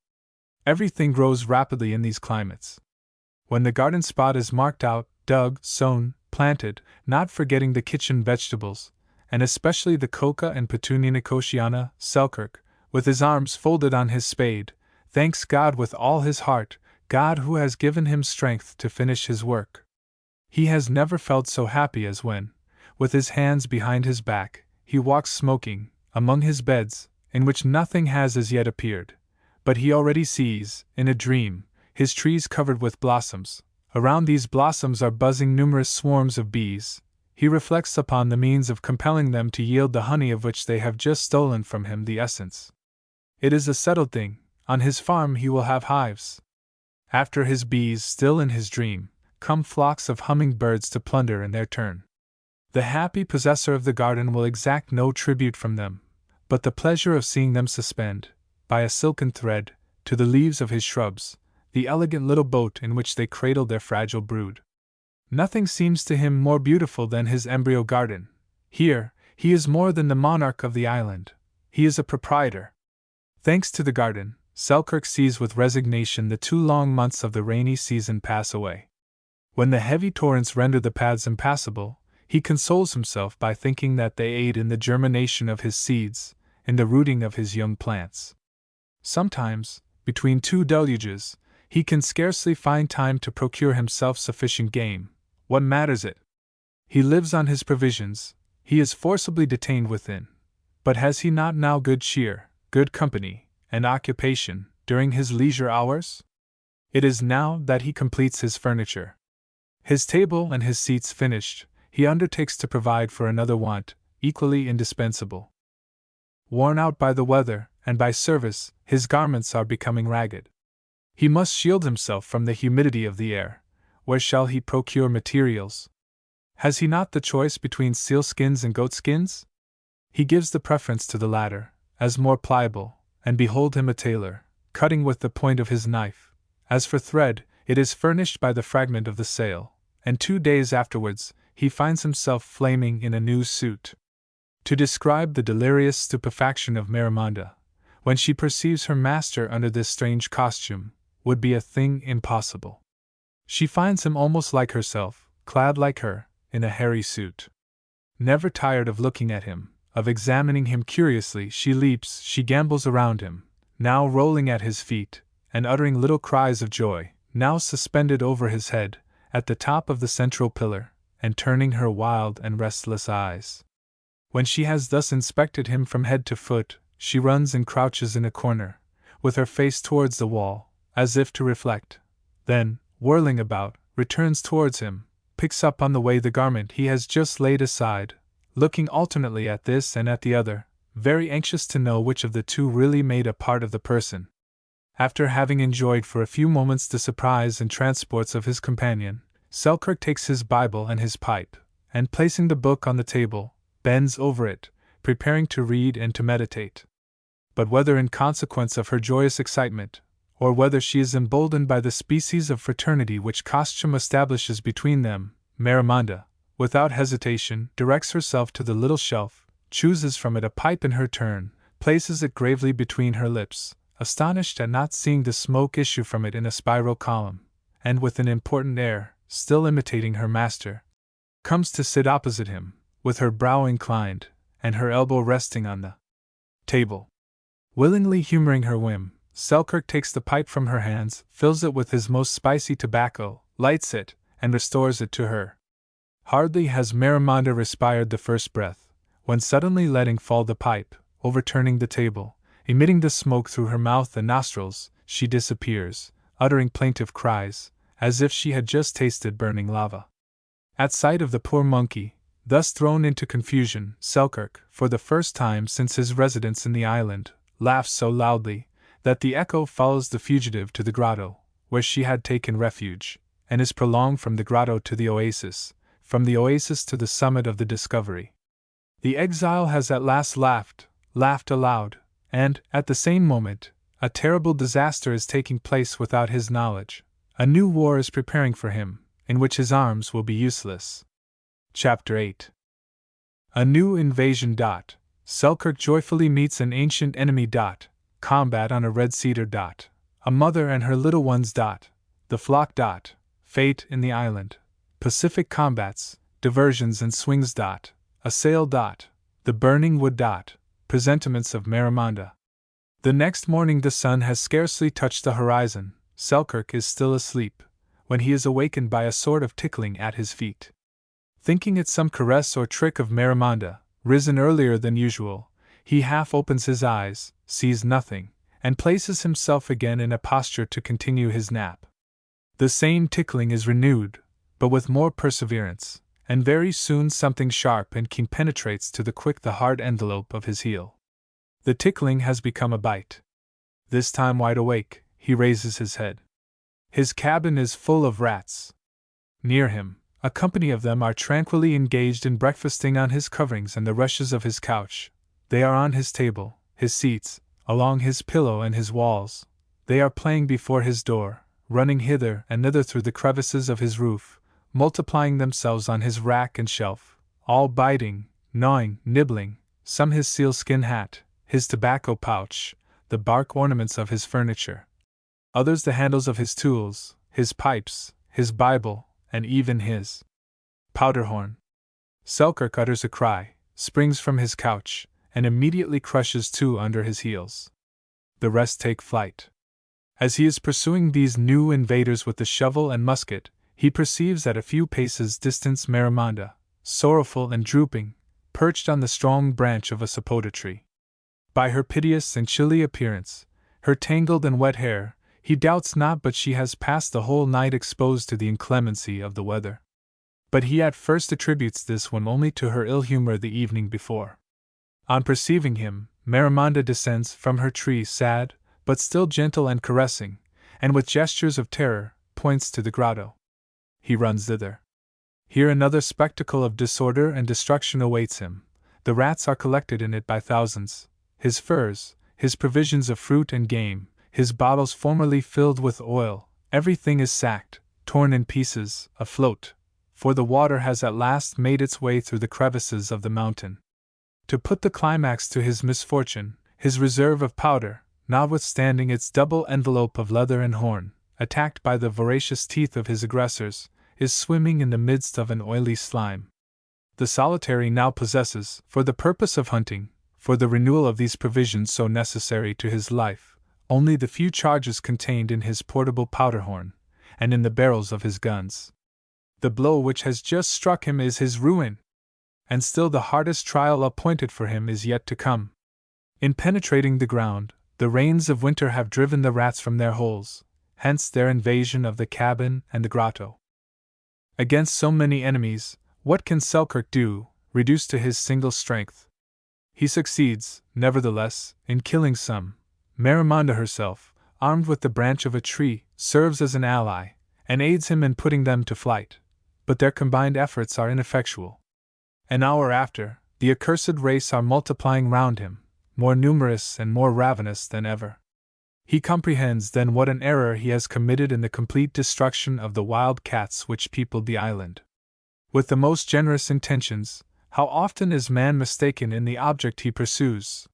Everything grows rapidly in these climates. When the garden spot is marked out, dug, sown, planted, not forgetting the kitchen vegetables, and especially the coca and petunia nicotiana, Selkirk, with his arms folded on his spade, thanks God with all his heart, God who has given him strength to finish his work. He has never felt so happy as when, with his hands behind his back, he walks smoking, among his beds, in which nothing has as yet appeared, but he already sees, in a dream, his trees covered with blossoms. Around these blossoms are buzzing numerous swarms of bees. He reflects upon the means of compelling them to yield the honey of which they have just stolen from him the essence. It is a settled thing, on his farm he will have hives. After his bees, still in his dream, come flocks of humming-birds to plunder in their turn. The happy possessor of the garden will exact no tribute from them, but the pleasure of seeing them suspend, by a silken thread, to the leaves of his shrubs, the elegant little boat in which they cradle their fragile brood. Nothing seems to him more beautiful than his embryo garden. Here, he is more than the monarch of the island, he is a proprietor. Thanks to the garden, Selkirk sees with resignation the 2 long months of the rainy season pass away. When the heavy torrents render the paths impassable, he consoles himself by thinking that they aid in the germination of his seeds, in the rooting of his young plants. Sometimes, between 2 deluges, he can scarcely find time to procure himself sufficient game. What matters it? He lives on his provisions, he is forcibly detained within. But has he not now good cheer, good company, and occupation, during his leisure hours? It is now that he completes his furniture. His table and his seats finished, he undertakes to provide for another want, equally indispensable. Worn out by the weather, and by service, his garments are becoming ragged. He must shield himself from the humidity of the air. Where shall he procure materials? Has he not the choice between sealskins and goatskins? He gives the preference to the latter, as more pliable, and behold him a tailor, cutting with the point of his knife. As for thread, it is furnished by the fragment of the sail, and 2 days afterwards, he finds himself flaming in a new suit. To describe the delirious stupefaction of Miramonda, when she perceives her master under this strange costume, would be a thing impossible. She finds him almost like herself, clad like her, in a hairy suit. Never tired of looking at him, of examining him curiously, she leaps, she gambols around him, now rolling at his feet, and uttering little cries of joy, now suspended over his head, at the top of the central pillar, and turning her wild and restless eyes. When she has thus inspected him from head to foot, she runs and crouches in a corner, with her face towards the wall, as if to reflect. Then, whirling about, returns towards him, picks up on the way the garment he has just laid aside, looking alternately at this and at the other, very anxious to know which of the 2 really made a part of the person. After having enjoyed for a few moments the surprise and transports of his companion, Selkirk takes his Bible and his pipe, and placing the book on the table, bends over it, preparing to read and to meditate. But whether in consequence of her joyous excitement, or whether she is emboldened by the species of fraternity which costume establishes between them, Miramonda, without hesitation, directs herself to the little shelf, chooses from it a pipe in her turn, places it gravely between her lips, astonished at not seeing the smoke issue from it in a spiral column, and with an important air, still imitating her master, comes to sit opposite him, with her brow inclined, and her elbow resting on the table. Willingly humoring her whim, Selkirk takes the pipe from her hands, fills it with his most spicy tobacco, lights it, and restores it to her. Hardly has Miramonda respired the first breath, when suddenly letting fall the pipe, overturning the table, emitting the smoke through her mouth and nostrils, she disappears, uttering plaintive cries, as if she had just tasted burning lava. At sight of the poor monkey, thus thrown into confusion, Selkirk, for the first time since his residence in the island, laughs so loudly that the echo follows the fugitive to the grotto, where she had taken refuge, and is prolonged from the grotto to the oasis, from the oasis to the summit of the discovery. The exile has at last laughed aloud, and, at the same moment, a terrible disaster is taking place without his knowledge. A new war is preparing for him, in which his arms will be useless. Chapter 8. A new invasion. Selkirk joyfully meets an ancient enemy. Combat on a red cedar. A mother and her little ones. The flock. Fate in the island. Pacific combats, diversions and swings. A sail. The burning wood. Presentiments of Marimonda. The next morning the sun has scarcely touched the horizon. Selkirk is still asleep, when he is awakened by a sort of tickling at his feet. Thinking it some caress or trick of Marimonda, risen earlier than usual, he half opens his eyes, sees nothing, and places himself again in a posture to continue his nap. The same tickling is renewed, but with more perseverance, and very soon something sharp and keen penetrates to the quick the hard envelope of his heel. The tickling has become a bite. This time wide awake, he raises his head. His cabin is full of rats. Near him, a company of them are tranquilly engaged in breakfasting on his coverings and the rushes of his couch. They are on his table, his seats, along his pillow and his walls. They are playing before his door, running hither and thither through the crevices of his roof, multiplying themselves on his rack and shelf, all biting, gnawing, nibbling, some his sealskin hat, his tobacco pouch, the bark ornaments of his furniture, others the handles of his tools, his pipes, his Bible, and even his powder horn. Selkirk utters a cry, springs from his couch, and immediately crushes two under his heels. The rest take flight. As he is pursuing these new invaders with the shovel and musket, he perceives at a few paces distance Marimonda, sorrowful and drooping, perched on the strong branch of a sapota tree. By her piteous and chilly appearance, her tangled and wet hair, he doubts not but she has passed the whole night exposed to the inclemency of the weather. But he at first attributes this one only to her ill humor the evening before. On perceiving him, Marimonda descends from her tree sad, but still gentle and caressing, and with gestures of terror, points to the grotto. He runs thither. Here another spectacle of disorder and destruction awaits him. The rats are collected in it by thousands. His furs, his provisions of fruit and game, his bottles formerly filled with oil, everything is sacked, torn in pieces, afloat, for the water has at last made its way through the crevices of the mountain. To put the climax to his misfortune, his reserve of powder, notwithstanding its double envelope of leather and horn, attacked by the voracious teeth of his aggressors, is swimming in the midst of an oily slime. The solitary now possesses, for the purpose of hunting, for the renewal of these provisions so necessary to his life, only the few charges contained in his portable powder horn, and in the barrels of his guns. The blow which has just struck him is his ruin, and still the hardest trial appointed for him is yet to come. In penetrating the ground, the rains of winter have driven the rats from their holes, hence their invasion of the cabin and the grotto. Against so many enemies, what can Selkirk do, reduced to his single strength? He succeeds, nevertheless, in killing some. Marimonda herself, armed with the branch of a tree, serves as an ally, and aids him in putting them to flight, but their combined efforts are ineffectual. An hour after, the accursed race are multiplying round him, more numerous and more ravenous than ever. He comprehends then what an error he has committed in the complete destruction of the wild cats which peopled the island. With the most generous intentions, how often is man mistaken in the object he pursues?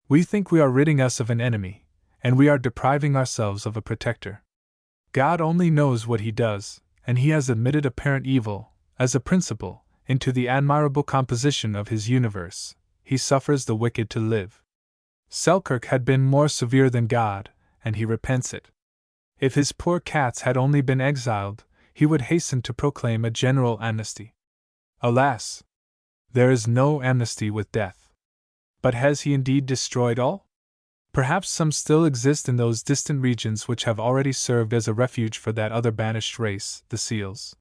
We think we are ridding us of an enemy, and we are depriving ourselves of a protector. God only knows what he does, and he has admitted apparent evil, as a principle, into the admirable composition of his universe. He suffers the wicked to live. Selkirk had been more severe than God, and he repents it. If his poor cats had only been exiled, he would hasten to proclaim a general amnesty. Alas! There is no amnesty with death. But has he indeed destroyed all? Perhaps some still exist in those distant regions which have already served as a refuge for that other banished race, the seals.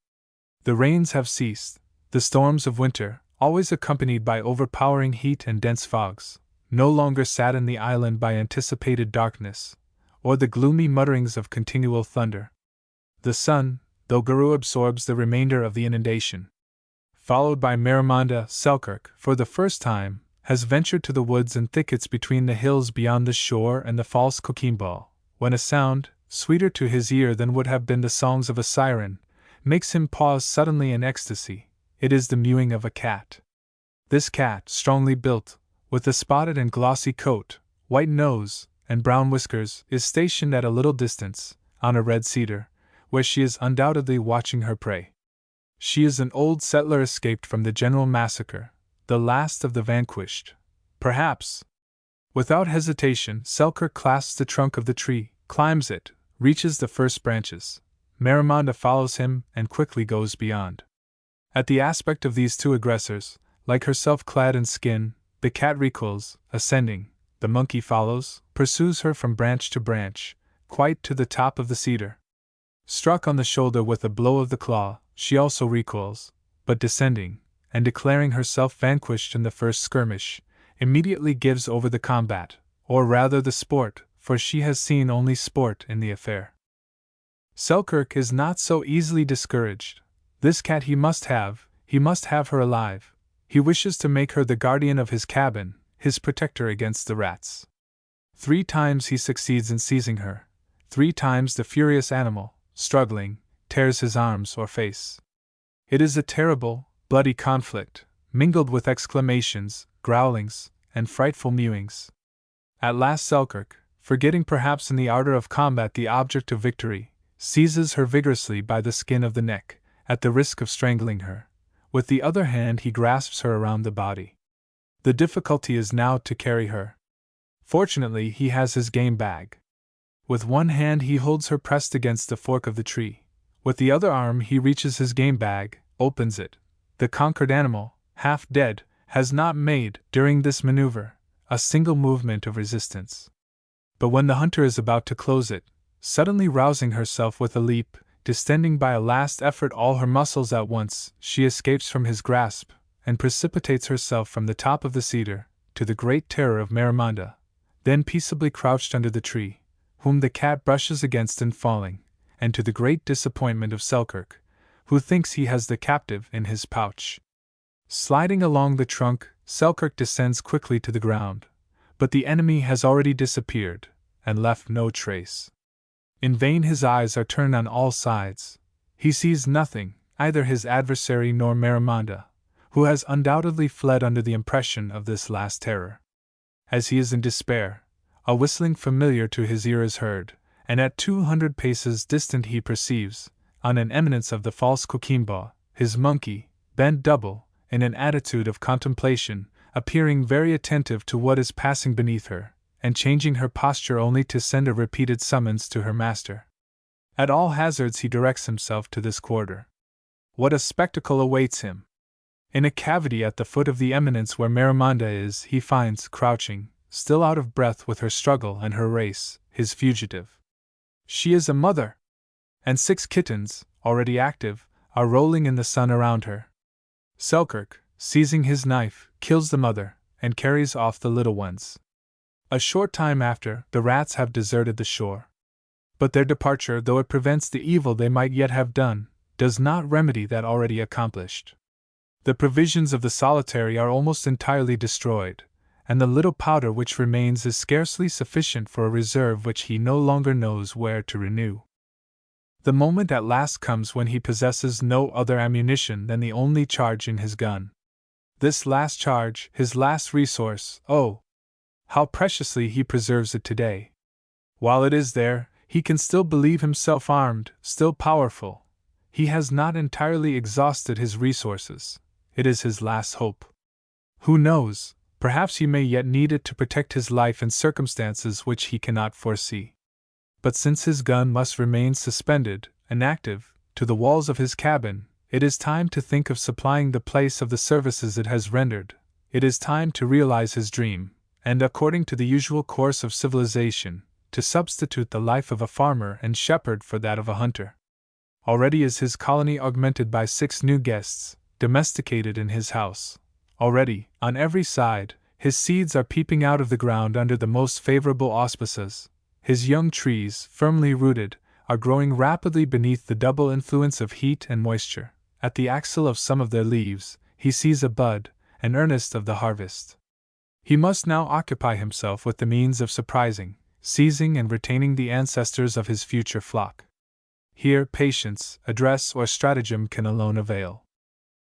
The rains have ceased. The storms of winter, always accompanied by overpowering heat and dense fogs, no longer sadden the island by anticipated darkness, or the gloomy mutterings of continual thunder. The sun, though Guru, absorbs the remainder of the inundation. Followed by Marimonda, Selkirk, for the first time, has ventured to the woods and thickets between the hills beyond the shore and the false coquimbo, when a sound, sweeter to his ear than would have been the songs of a siren, makes him pause suddenly in ecstasy. It is the mewing of a cat. This cat, strongly built, with a spotted and glossy coat, white nose, and brown whiskers, is stationed at a little distance, on a red cedar, where she is undoubtedly watching her prey. She is an old settler escaped from the general massacre, the last of the vanquished. Perhaps. Without hesitation, Selkirk clasps the trunk of the tree, climbs it, reaches the first branches. Maramonda follows him and quickly goes beyond. At the aspect of these two aggressors, like herself clad in skin, the cat recoils, ascending. The monkey follows, pursues her from branch to branch, quite to the top of the cedar. Struck on the shoulder with a blow of the claw, she also recoils, but descending, and declaring herself vanquished in the first skirmish, immediately gives over the combat, or rather the sport, for she has seen only sport in the affair. Selkirk is not so easily discouraged. This cat he must have her alive. He wishes to make her the guardian of his cabin, his protector against the rats. 3 times he succeeds in seizing her. 3 times the furious animal, struggling, tears his arms or face. It is a terrible, bloody conflict, mingled with exclamations, growlings, and frightful mewings. At last Selkirk, forgetting perhaps in the ardor of combat the object of victory, seizes her vigorously by the skin of the neck, at the risk of strangling her. With the other hand he grasps her around the body. The difficulty is now to carry her. Fortunately he has his game bag. With one hand he holds her pressed against the fork of the tree. With the other arm he reaches his game bag, opens it. The conquered animal, half dead, has not made, during this maneuver, a single movement of resistance. But when the hunter is about to close it, suddenly rousing herself with a leap, distending by a last effort all her muscles at once, she escapes from his grasp, and precipitates herself from the top of the cedar, to the great terror of Maramonda, then peaceably crouched under the tree, whom the cat brushes against in falling, and to the great disappointment of Selkirk, who thinks he has the captive in his pouch. Sliding along the trunk, Selkirk descends quickly to the ground, but the enemy has already disappeared, and left no trace. In vain his eyes are turned on all sides. He sees nothing, either his adversary nor Maramonda, who has undoubtedly fled under the impression of this last terror. As he is in despair, a whistling familiar to his ear is heard, and at 200 paces distant he perceives, on an eminence of the false Coquimbo, his monkey, bent double, in an attitude of contemplation, appearing very attentive to what is passing beneath her, and changing her posture only to send a repeated summons to her master. At all hazards he directs himself to this quarter. What a spectacle awaits him! In a cavity at the foot of the eminence where Maramonda is, he finds, crouching, still out of breath with her struggle and her race, his fugitive. She is a mother! And 6 kittens, already active, are rolling in the sun around her. Selkirk, seizing his knife, kills the mother, and carries off the little ones. A short time after, the rats have deserted the shore. But their departure, though it prevents the evil they might yet have done, does not remedy that already accomplished. The provisions of the solitary are almost entirely destroyed, and the little powder which remains is scarcely sufficient for a reserve which he no longer knows where to renew. The moment at last comes when he possesses no other ammunition than the only charge in his gun. This last charge, his last resource, oh! how preciously he preserves it today. While it is there, he can still believe himself armed, still powerful. He has not entirely exhausted his resources. It is his last hope. Who knows, perhaps he may yet need it to protect his life in circumstances which he cannot foresee. But since his gun must remain suspended, inactive, to the walls of his cabin, it is time to think of supplying the place of the services it has rendered. It is time to realize his dream, and according to the usual course of civilization, to substitute the life of a farmer and shepherd for that of a hunter. Already is his colony augmented by 6 new guests, domesticated in his house. Already, on every side, his seeds are peeping out of the ground under the most favorable auspices. His young trees, firmly rooted, are growing rapidly beneath the double influence of heat and moisture. At the axil of some of their leaves, he sees a bud, an earnest of the harvest. He must now occupy himself with the means of surprising, seizing, and retaining the ancestors of his future flock. Here, patience, address, or stratagem can alone avail.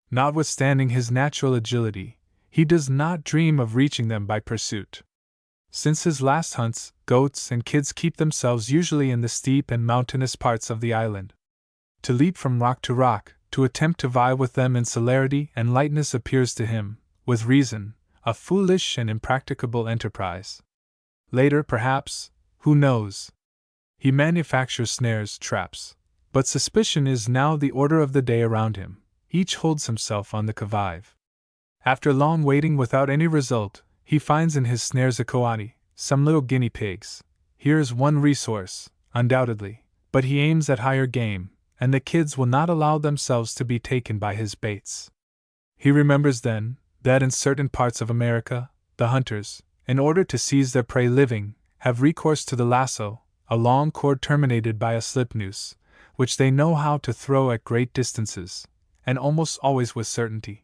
Notwithstanding his natural agility, he does not dream of reaching them by pursuit. Since his last hunts, goats and kids keep themselves usually in the steep and mountainous parts of the island. To leap from rock to rock, to attempt to vie with them in celerity and lightness appears to him, with reason, a foolish and impracticable enterprise. Later, perhaps, who knows? He manufactures snares, traps. But suspicion is now the order of the day around him. Each holds himself on the qui-vive. After long waiting without any result, he finds in his snares a coati, some little guinea pigs. Here is one resource, undoubtedly, but he aims at higher game, and the kids will not allow themselves to be taken by his baits. He remembers then, that in certain parts of America, the hunters, in order to seize their prey living, have recourse to the lasso, a long cord terminated by a slip noose, which they know how to throw at great distances, and almost always with certainty.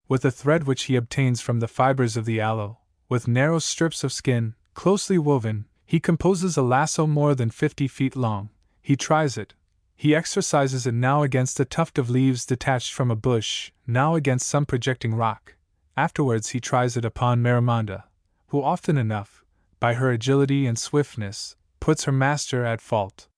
With a thread which he obtains from the fibers of the aloe, with narrow strips of skin, closely woven, he composes a lasso more than 50 feet long. He tries it. He exercises it now against a tuft of leaves detached from a bush, now against some projecting rock. Afterwards he tries it upon Marimonda, who often enough, by her agility and swiftness, puts her master at fault.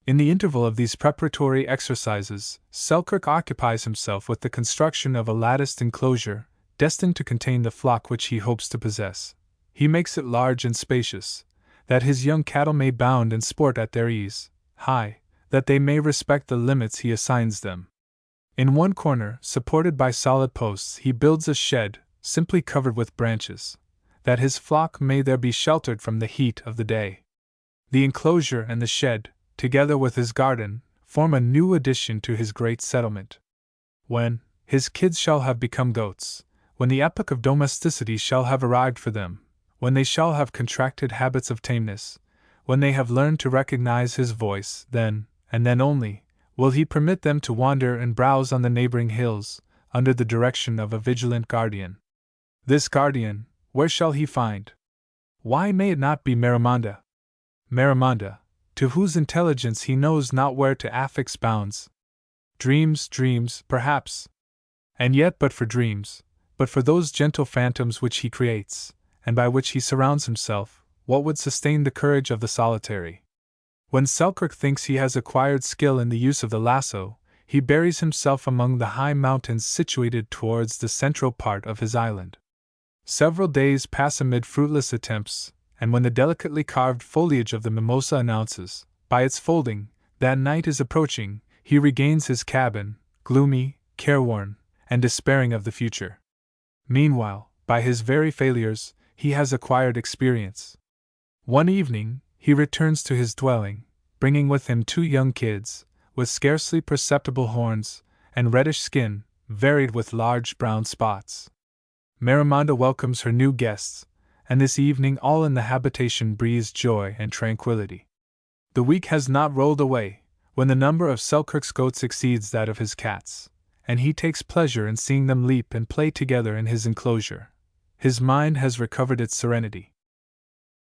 In the interval of these preparatory exercises, Selkirk occupies himself with the construction of a latticed enclosure, destined to contain the flock which he hopes to possess. He makes it large and spacious, that his young cattle may bound and sport at their ease, high, that they may respect the limits he assigns them. In one corner, supported by solid posts, he builds a shed, simply covered with branches, that his flock may there be sheltered from the heat of the day. The enclosure and the shed, together with his garden, form a new addition to his great settlement. When his kids shall have become goats, when the epoch of domesticity shall have arrived for them, when they shall have contracted habits of tameness, when they have learned to recognize his voice, then, and then only, will he permit them to wander and browse on the neighboring hills, under the direction of a vigilant guardian. This guardian, where shall he find? Why may it not be Marimonda? Marimonda, to whose intelligence he knows not where to affix bounds. Dreams, perhaps. And yet, but for dreams, but for those gentle phantoms which he creates, and by which he surrounds himself, what would sustain the courage of the solitary? When Selkirk thinks he has acquired skill in the use of the lasso, he buries himself among the high mountains situated towards the central part of his island. Several days pass amid fruitless attempts, and when the delicately carved foliage of the mimosa announces, by its folding, that night is approaching, he regains his cabin, gloomy, careworn, and despairing of the future. Meanwhile, by his very failures, he has acquired experience. One evening, he returns to his dwelling, bringing with him 2 young kids, with scarcely perceptible horns, and reddish skin, varied with large brown spots. Marimonda welcomes her new guests, and this evening all in the habitation breathes joy and tranquility. The week has not rolled away, when the number of Selkirk's goats exceeds that of his cats, and he takes pleasure in seeing them leap and play together in his enclosure. His mind has recovered its serenity.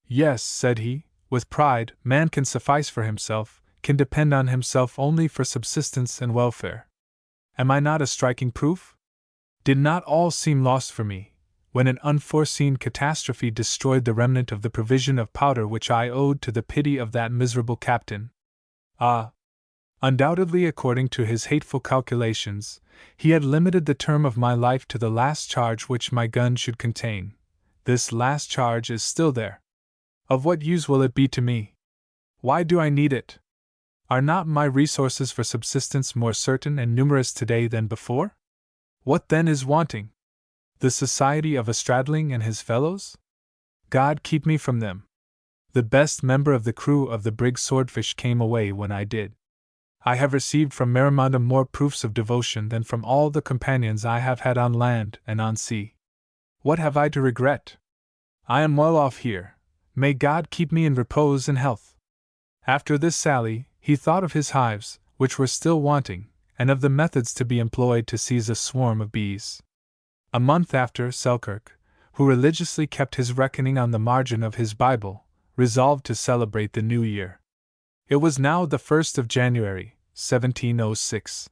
Yes, said he, with pride, man can suffice for himself, can depend on himself only for subsistence and welfare. Am I not a striking proof? Did not all seem lost for me, when an unforeseen catastrophe destroyed the remnant of the provision of powder which I owed to the pity of that miserable captain? Ah! Undoubtedly, according to his hateful calculations, he had limited the term of my life to the last charge which my gun should contain. This last charge is still there. Of what use will it be to me? Why do I need it? Are not my resources for subsistence more certain and numerous today than before? What then is wanting? The society of a Stradling and his fellows? God keep me from them. The best member of the crew of the brig Swordfish came away when I did. I have received from Marimonda more proofs of devotion than from all the companions I have had on land and on sea. What have I to regret? I am well off here. May God keep me in repose and health. After this sally, he thought of his hives, which were still wanting, and of the methods to be employed to seize a swarm of bees. A month after, Selkirk, who religiously kept his reckoning on the margin of his Bible, resolved to celebrate the new year. It was now the 1st of January, 1706.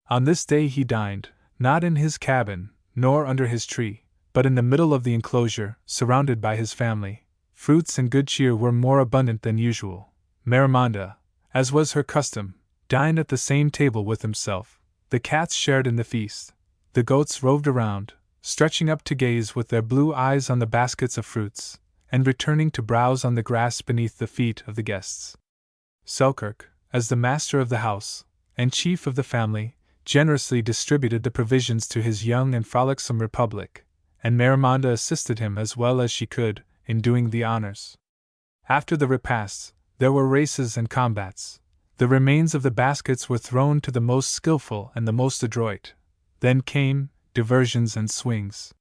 On this day he dined, not in his cabin, nor under his tree, but in the middle of the enclosure, surrounded by his family. Fruits and good cheer were more abundant than usual. Marimonda, as was her custom, dined at the same table with himself. The cats shared in the feast. The goats roved around, stretching up to gaze with their blue eyes on the baskets of fruits, and returning to browse on the grass beneath the feet of the guests. Selkirk, as the master of the house, and chief of the family, generously distributed the provisions to his young and frolicsome republic, and Marimonda assisted him as well as she could in doing the honors. After the repast, there were races and combats. The remains of the baskets were thrown to the most skillful and the most adroit. Then came diversions and swings.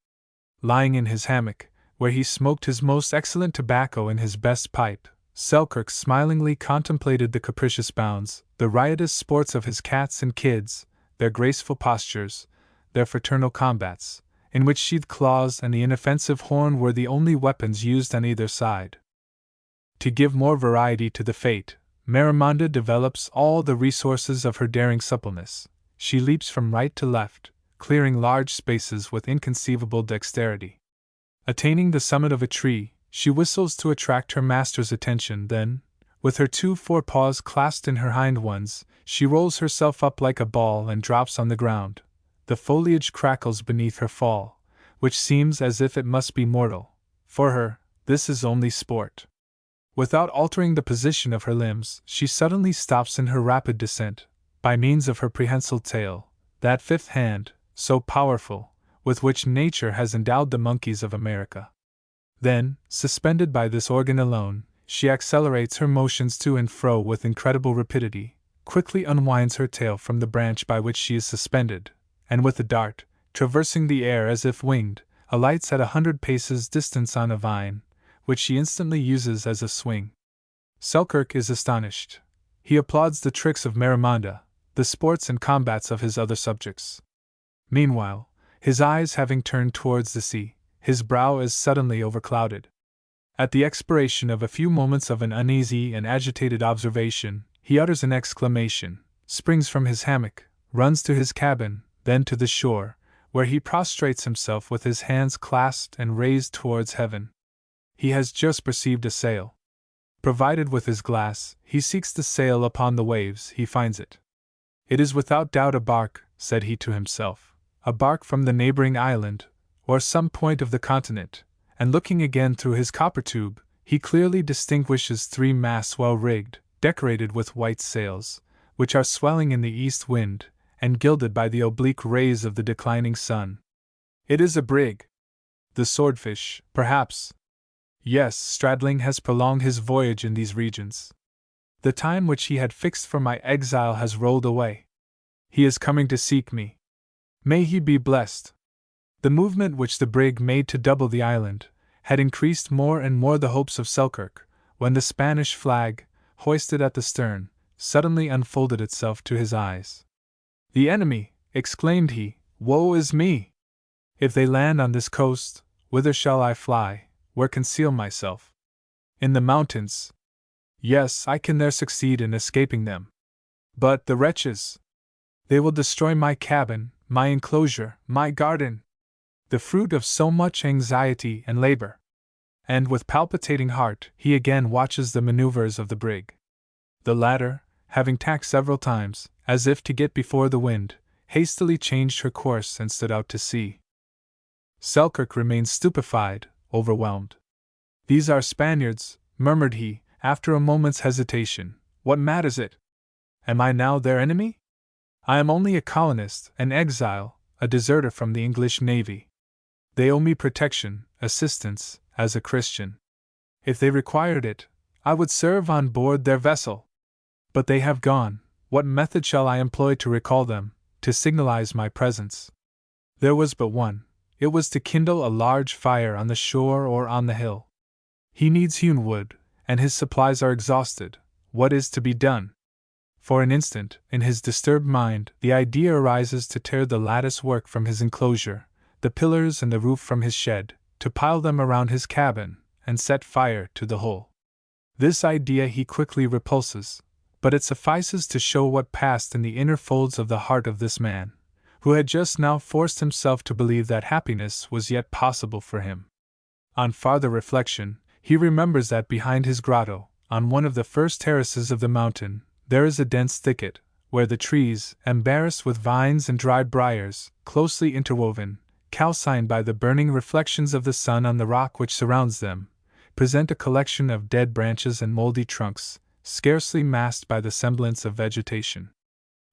Lying in his hammock, where he smoked his most excellent tobacco and his best pipe, Selkirk smilingly contemplated the capricious bounds, the riotous sports of his cats and kids, their graceful postures, their fraternal combats, in which sheathed claws and the inoffensive horn were the only weapons used on either side. To give more variety to the fete, Marimonda develops all the resources of her daring suppleness. She leaps from right to left, clearing large spaces with inconceivable dexterity. Attaining the summit of a tree, she whistles to attract her master's attention, then, with her two forepaws clasped in her hind ones, she rolls herself up like a ball and drops on the ground. The foliage crackles beneath her fall, which seems as if it must be mortal. For her, this is only sport. Without altering the position of her limbs, she suddenly stops in her rapid descent, by means of her prehensile tail, that fifth hand, so powerful, with which nature has endowed the monkeys of America. Then, suspended by this organ alone, she accelerates her motions to and fro with incredible rapidity, quickly unwinds her tail from the branch by which she is suspended, and with a dart, traversing the air as if winged, alights at 100 paces distance on a vine, which she instantly uses as a swing. Selkirk is astonished. He applauds the tricks of Marimonda, the sports and combats of his other subjects. Meanwhile, his eyes having turned towards the sea, his brow is suddenly overclouded. At the expiration of a few moments of an uneasy and agitated observation, he utters an exclamation, springs from his hammock, runs to his cabin, then to the shore, where he prostrates himself with his hands clasped and raised towards heaven. He has just perceived a sail. Provided with his glass, he seeks the sail upon the waves. He finds it. It is without doubt a bark, said he to himself, a bark from the neighboring island, or some point of the continent, and looking again through his copper tube, he clearly distinguishes 3 masts well rigged, decorated with white sails, which are swelling in the east wind, and gilded by the oblique rays of the declining sun. It is a brig. The Swordfish, perhaps. Yes, Stradling has prolonged his voyage in these regions. The time which he had fixed for my exile has rolled away. He is coming to seek me. May he be blessed. The movement which the brig made to double the island had increased more and more the hopes of Selkirk, when the Spanish flag, hoisted at the stern, suddenly unfolded itself to his eyes. "The enemy!" exclaimed he. "Woe is me! If they land on this coast, whither shall I fly? Where conceal myself? In the mountains. Yes, I can there succeed in escaping them. But the wretches! They will destroy my cabin, my enclosure, my garden, the fruit of so much anxiety and labor." And with palpitating heart, he again watches the maneuvers of the brig. The latter, having tacked several times, as if to get before the wind, hastily changed her course and stood out to sea. Selkirk remained stupefied, overwhelmed. "These are Spaniards," murmured he, after a moment's hesitation. "What matters it? Am I now their enemy? I am only a colonist, an exile, a deserter from the English navy. They owe me protection, assistance, as a Christian. If they required it, I would serve on board their vessel. But they have gone. What method shall I employ to recall them, to signalize my presence?" There was but one. It was to kindle a large fire on the shore or on the hill. He needs hewn wood, and his supplies are exhausted. What is to be done? For an instant, in his disturbed mind, the idea arises to tear the lattice work from his enclosure, the pillars and the roof from his shed, to pile them around his cabin and set fire to the whole. This idea he quickly repulses, but it suffices to show what passed in the inner folds of the heart of this man, who had just now forced himself to believe that happiness was yet possible for him. On farther reflection, he remembers that behind his grotto, on one of the first terraces of the mountain, there is a dense thicket, where the trees, embarrassed with vines and dried briars, closely interwoven, calcined by the burning reflections of the sun on the rock which surrounds them, present a collection of dead branches and moldy trunks, scarcely masked by the semblance of vegetation.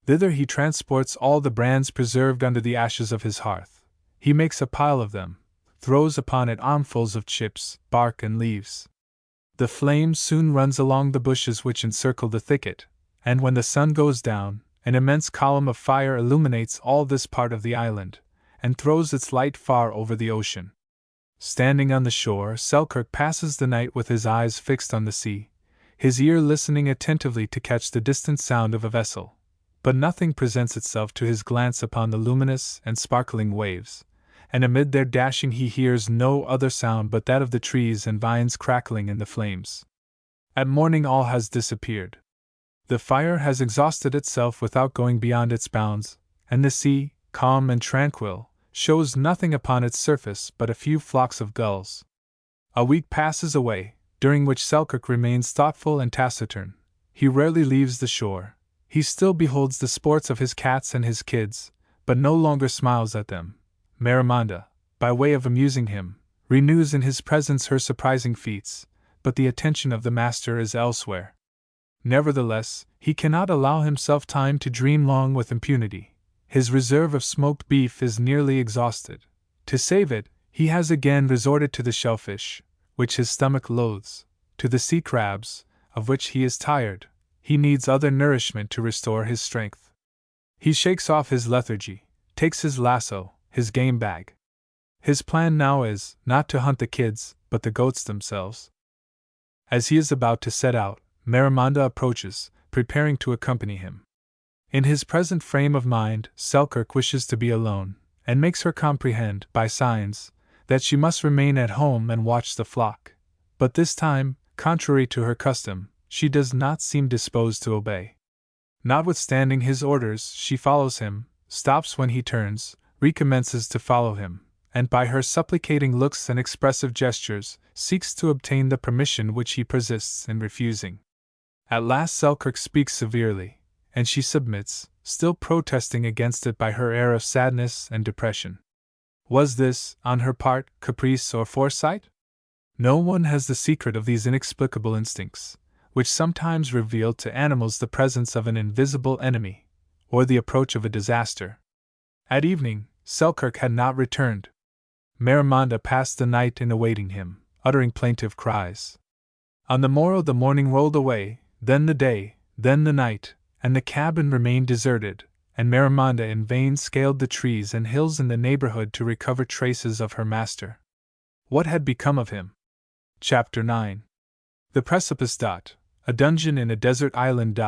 Thither he transports all the brands preserved under the ashes of his hearth. He makes a pile of them, throws upon it armfuls of chips, bark, and leaves. The flame soon runs along the bushes which encircle the thicket, and when the sun goes down, an immense column of fire illuminates all this part of the island, and throws its light far over the ocean. Standing on the shore, Selkirk passes the night with his eyes fixed on the sea, his ear listening attentively to catch the distant sound of a vessel. But nothing presents itself to his glance upon the luminous and sparkling waves, and amid their dashing he hears no other sound but that of the trees and vines crackling in the flames. At morning all has disappeared. The fire has exhausted itself without going beyond its bounds, and the sea, calm and tranquil, shows nothing upon its surface but a few flocks of gulls. A week passes away, during which Selkirk remains thoughtful and taciturn. He rarely leaves the shore. He still beholds the sports of his cats and his kids, but no longer smiles at them. Marimonda, by way of amusing him, renews in his presence her surprising feats, but the attention of the master is elsewhere. Nevertheless, he cannot allow himself time to dream long with impunity. His reserve of smoked beef is nearly exhausted. To save it, he has again resorted to the shellfish, which his stomach loathes, to the sea crabs, of which he is tired. He needs other nourishment to restore his strength. He shakes off his lethargy, takes his lasso, his game bag. His plan now is, not to hunt the kids, but the goats themselves. As he is about to set out, Marimonda approaches, preparing to accompany him. In his present frame of mind, Selkirk wishes to be alone, and makes her comprehend, by signs, that she must remain at home and watch the flock. But this time, contrary to her custom, she does not seem disposed to obey. Notwithstanding his orders, she follows him, stops when he turns, recommences to follow him, and by her supplicating looks and expressive gestures, seeks to obtain the permission which he persists in refusing. At last Selkirk speaks severely, and she submits, still protesting against it by her air of sadness and depression. Was this, on her part, caprice or foresight? No one has the secret of these inexplicable instincts, which sometimes reveal to animals the presence of an invisible enemy, or the approach of a disaster. At evening, Selkirk had not returned. Marimonda passed the night in awaiting him, uttering plaintive cries. On the morrow the morning rolled away, then the day, then the night, and the cabin remained deserted, and Marimonda in vain scaled the trees and hills in the neighborhood to recover traces of her master. What had become of him? Chapter 9. The precipice. A dungeon in a desert island.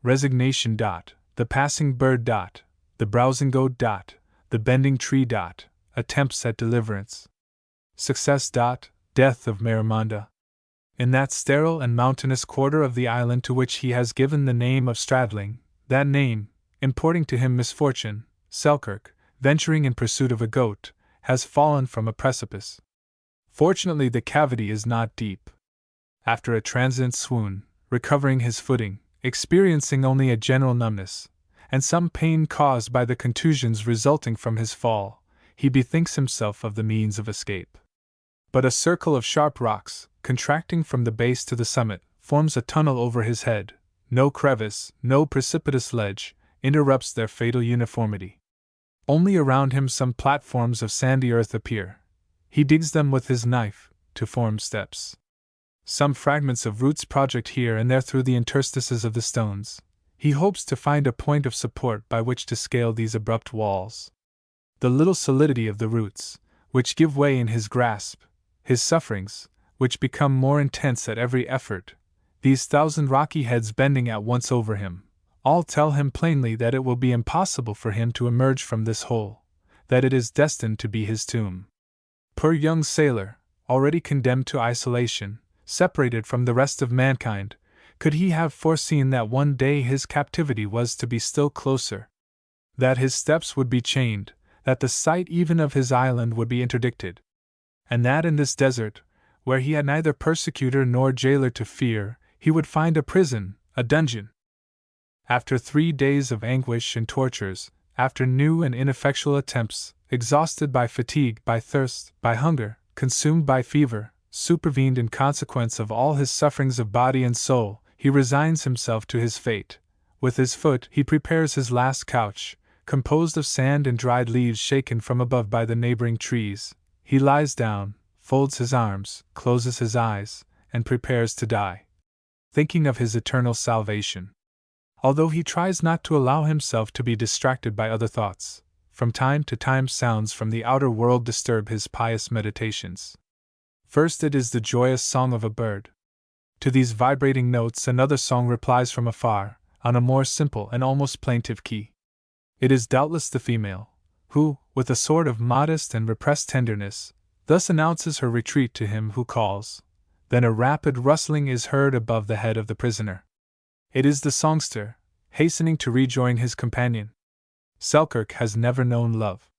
Resignation. The passing bird. The browsing goat. The bending tree. Attempts at deliverance. Success. Death of Marimonda. In that sterile and mountainous quarter of the island to which he has given the name of Stradling, that name, importing to him misfortune, Selkirk, venturing in pursuit of a goat, has fallen from a precipice. Fortunately the cavity is not deep. After a transient swoon, recovering his footing, experiencing only a general numbness, and some pain caused by the contusions resulting from his fall, he bethinks himself of the means of escape. But a circle of sharp rocks, contracting from the base to the summit, forms a tunnel over his head. No crevice, no precipitous ledge, interrupts their fatal uniformity. Only around him some platforms of sandy earth appear. He digs them with his knife, to form steps. Some fragments of roots project here and there through the interstices of the stones. He hopes to find a point of support by which to scale these abrupt walls. The little solidity of the roots, which give way in his grasp, his sufferings, which become more intense at every effort, these 1,000 rocky heads bending at once over him, all tell him plainly that it will be impossible for him to emerge from this hole, that it is destined to be his tomb. Poor young sailor, already condemned to isolation, separated from the rest of mankind, could he have foreseen that one day his captivity was to be still closer? That his steps would be chained, that the sight even of his island would be interdicted? And that in this desert, where he had neither persecutor nor jailer to fear, he would find a prison, a dungeon? After 3 days of anguish and tortures, after new and ineffectual attempts, exhausted by fatigue, by thirst, by hunger, consumed by fever, supervened in consequence of all his sufferings of body and soul, he resigns himself to his fate. With his foot he prepares his last couch, composed of sand and dried leaves shaken from above by the neighboring trees. He lies down, folds his arms, closes his eyes, and prepares to die, thinking of his eternal salvation. Although he tries not to allow himself to be distracted by other thoughts, from time to time sounds from the outer world disturb his pious meditations. First it is the joyous song of a bird. To these vibrating notes another song replies from afar, on a more simple and almost plaintive key. It is doubtless the female, who, with a sort of modest and repressed tenderness, thus announces her retreat to him who calls. Then a rapid rustling is heard above the head of the prisoner. It is the songster, hastening to rejoin his companion. Selkirk has never known love.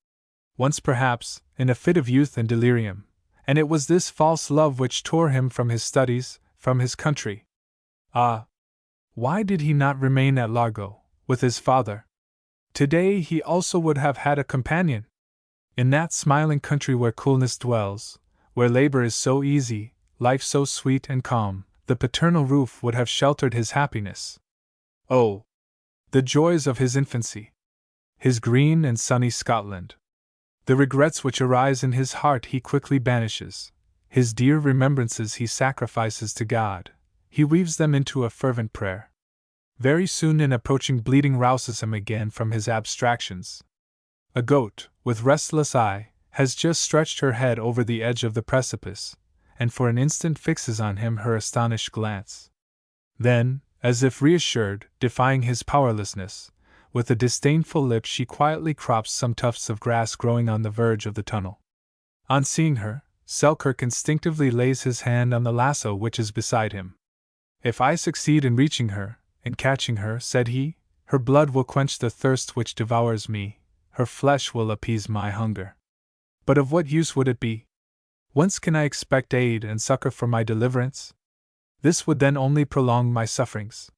Once perhaps, in a fit of youth and delirium, and it was this false love which tore him from his studies, from his country. Ah! Why did he not remain at Largo, with his father? Today he also would have had a companion. In that smiling country where coolness dwells, where labor is so easy, life so sweet and calm, the paternal roof would have sheltered his happiness. Oh! The joys of his infancy! His green and sunny Scotland! The regrets which arise in his heart he quickly banishes. His dear remembrances he sacrifices to God. He weaves them into a fervent prayer. Very soon an approaching bleating rouses him again from his abstractions. A goat, with restless eye, has just stretched her head over the edge of the precipice, and for an instant fixes on him her astonished glance. Then, as if reassured, defying his powerlessness, with a disdainful lip she quietly crops some tufts of grass growing on the verge of the tunnel. On seeing her, Selkirk instinctively lays his hand on the lasso which is beside him. If I succeed in reaching her, in catching her, said he, her blood will quench the thirst which devours me, her flesh will appease my hunger. But of what use would it be? Whence can I expect aid and succor for my deliverance? This would then only prolong my sufferings.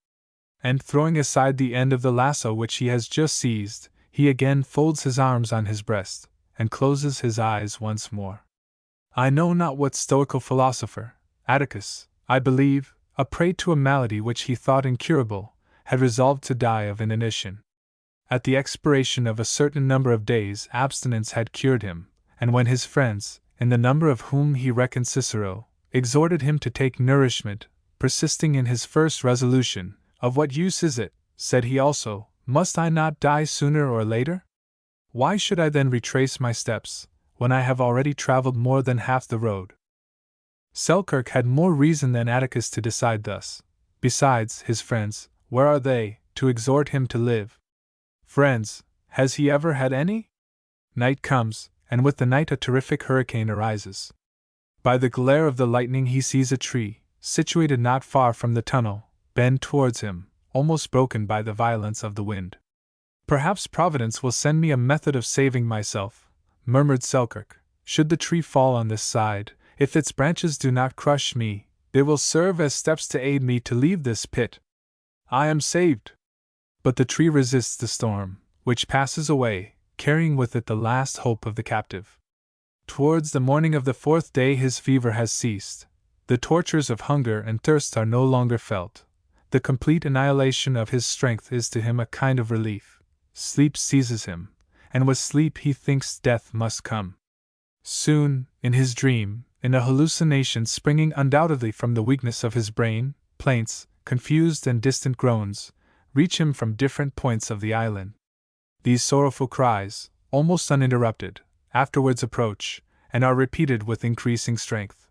And throwing aside the end of the lasso which he has just seized, he again folds his arms on his breast, and closes his eyes once more. I know not what stoical philosopher, Atticus, I believe, a prey to a malady which he thought incurable, had resolved to die of inanition. At the expiration of a certain number of days abstinence had cured him, and when his friends, in the number of whom he reckoned Cicero, exhorted him to take nourishment, persisting in his first resolution, of what use is it, said he also, must I not die sooner or later? Why should I then retrace my steps, when I have already traveled more than half the road? Selkirk had more reason than Atticus to decide thus. Besides, his friends, where are they, to exhort him to live? Friends, has he ever had any? Night comes, and with the night a terrific hurricane arises. By the glare of the lightning he sees a tree, situated not far from the tunnel, bend towards him, almost broken by the violence of the wind. Perhaps Providence will send me a method of saving myself, murmured Selkirk. Should the tree fall on this side, if its branches do not crush me, they will serve as steps to aid me to leave this pit. I am saved. But the tree resists the storm, which passes away, carrying with it the last hope of the captive. Towards the morning of the 4th day his fever has ceased. The tortures of hunger and thirst are no longer felt. The complete annihilation of his strength is to him a kind of relief. Sleep seizes him, and with sleep he thinks death must come. Soon, in his dream, in a hallucination springing undoubtedly from the weakness of his brain, plaints, confused and distant groans, reach him from different points of the island. These sorrowful cries, almost uninterrupted, afterwards approach, and are repeated with increasing strength.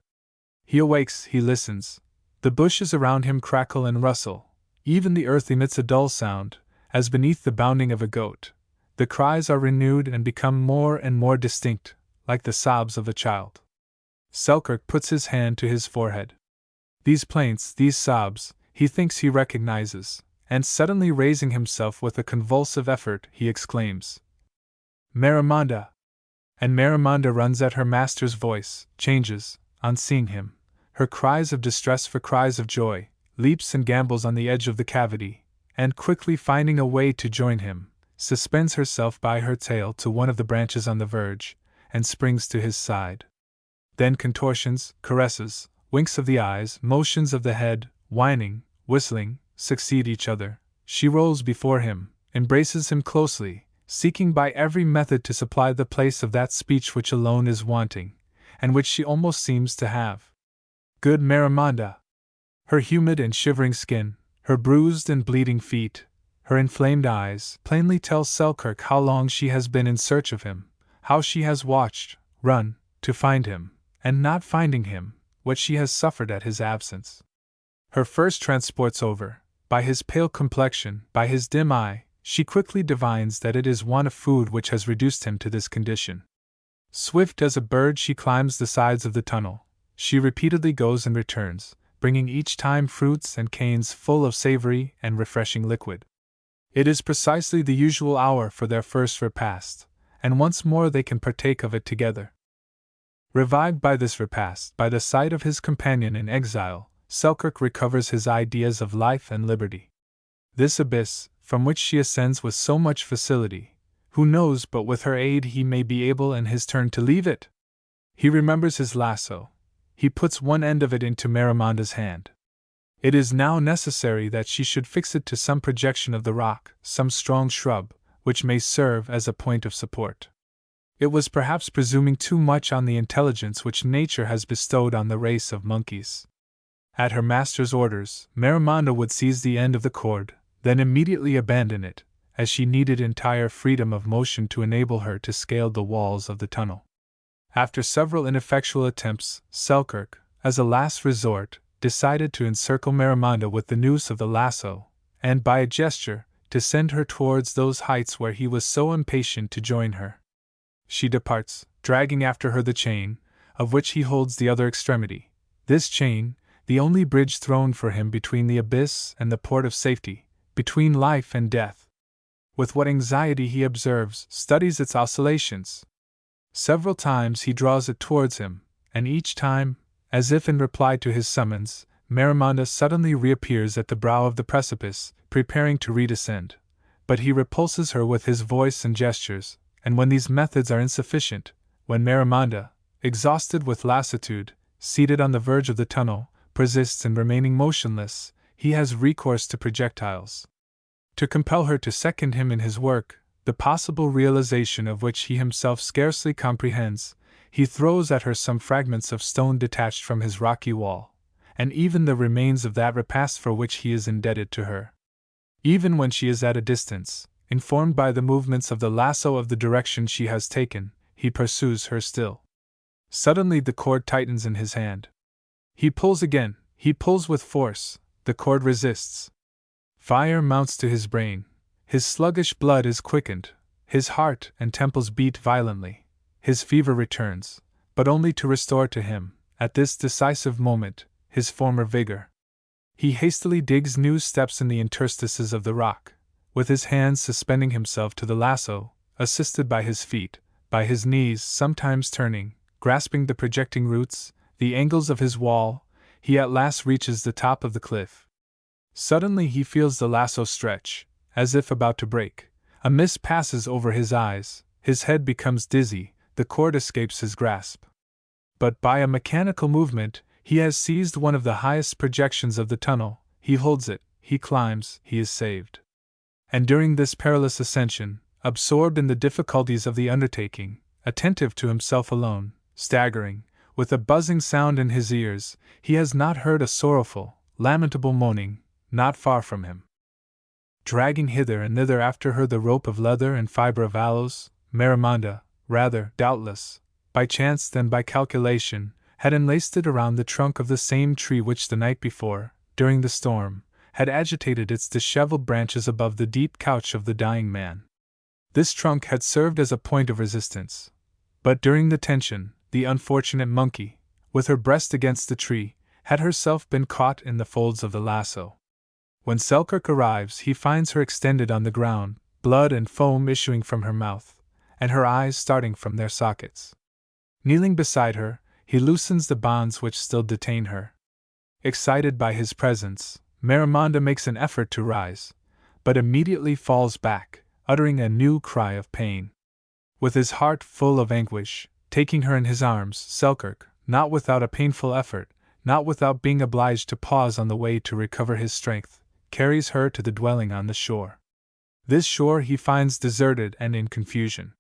He awakes, he listens. The bushes around him crackle and rustle, even the earth emits a dull sound, as beneath the bounding of a goat. The cries are renewed and become more and more distinct, like the sobs of a child. Selkirk puts his hand to his forehead. These plaints, these sobs, he thinks he recognizes, and suddenly raising himself with a convulsive effort, he exclaims, "Marimonda!" And Marimonda runs at her master's voice, changes, on seeing him, her cries of distress for cries of joy, leaps and gambols on the edge of the cavity, and quickly finding a way to join him, suspends herself by her tail to one of the branches on the verge, and springs to his side. Then contortions, caresses, winks of the eyes, motions of the head, whining, whistling, succeed each other. She rolls before him, embraces him closely, seeking by every method to supply the place of that speech which alone is wanting, and which she almost seems to have. Good Marimonda! Her humid and shivering skin, her bruised and bleeding feet, her inflamed eyes, plainly tell Selkirk how long she has been in search of him, how she has watched, run, to find him, and not finding him, what she has suffered at his absence. Her first transports over, by his pale complexion, by his dim eye, she quickly divines that it is want of food which has reduced him to this condition. Swift as a bird she climbs the sides of the tunnel. She repeatedly goes and returns, bringing each time fruits and canes full of savory and refreshing liquid. It is precisely the usual hour for their first repast, and once more they can partake of it together. Revived by this repast, by the sight of his companion in exile, Selkirk recovers his ideas of life and liberty. This abyss, from which she ascends with so much facility, who knows but with her aid he may be able in his turn to leave it? He remembers his lasso. He puts one end of it into Marimonda's hand. It is now necessary that she should fix it to some projection of the rock, some strong shrub, which may serve as a point of support. It was perhaps presuming too much on the intelligence which nature has bestowed on the race of monkeys. At her master's orders, Marimonda would seize the end of the cord, then immediately abandon it, as she needed entire freedom of motion to enable her to scale the walls of the tunnel. After several ineffectual attempts, Selkirk, as a last resort, decided to encircle Marimonda with the noose of the lasso, and by a gesture, to send her towards those heights where he was so impatient to join her. She departs, dragging after her the chain, of which he holds the other extremity. This chain, the only bridge thrown for him between the abyss and the port of safety, between life and death. With what anxiety he observes, studies its oscillations. Several times he draws it towards him, and each time, as if in reply to his summons, Marimonda suddenly reappears at the brow of the precipice, preparing to redescend. But he repulses her with his voice and gestures, and when these methods are insufficient, when Marimonda, exhausted with lassitude, seated on the verge of the tunnel, persists in remaining motionless, he has recourse to projectiles. To compel her to second him in his work, the possible realization of which he himself scarcely comprehends, he throws at her some fragments of stone detached from his rocky wall, and even the remains of that repast for which he is indebted to her. Even when she is at a distance, informed by the movements of the lasso of the direction she has taken, he pursues her still. Suddenly the cord tightens in his hand. He pulls again, he pulls with force, the cord resists. Fire mounts to his brain, his sluggish blood is quickened, his heart and temples beat violently, his fever returns, but only to restore to him, at this decisive moment, his former vigor. He hastily digs new steps in the interstices of the rock, with his hands suspending himself to the lasso, assisted by his feet, by his knees sometimes turning, grasping the projecting roots, the angles of his wall, he at last reaches the top of the cliff. Suddenly he feels the lasso stretch, as if about to break. A mist passes over his eyes, his head becomes dizzy, the cord escapes his grasp. But by a mechanical movement, he has seized one of the highest projections of the tunnel, he holds it, he climbs, he is saved. And during this perilous ascension, absorbed in the difficulties of the undertaking, attentive to himself alone, staggering, with a buzzing sound in his ears, he has not heard a sorrowful, lamentable moaning, not far from him. Dragging hither and thither after her the rope of leather and fibre of aloes, Marimonda, rather, doubtless, by chance than by calculation, had enlaced it around the trunk of the same tree which the night before, during the storm, had agitated its disheveled branches above the deep couch of the dying man. This trunk had served as a point of resistance, But during the tension, the unfortunate monkey, with her breast against the tree, had herself been caught in the folds of the lasso. When Selkirk arrives, he finds her extended on the ground, blood and foam issuing from her mouth, and her eyes starting from their sockets. Kneeling beside her, he loosens the bonds which still detain her. Excited by his presence, Maramonda makes an effort to rise, but immediately falls back, uttering a new cry of pain. With his heart full of anguish, taking her in his arms, Selkirk, not without a painful effort, not without being obliged to pause on the way to recover his strength, carries her to the dwelling on the shore. This shore he finds deserted and in confusion.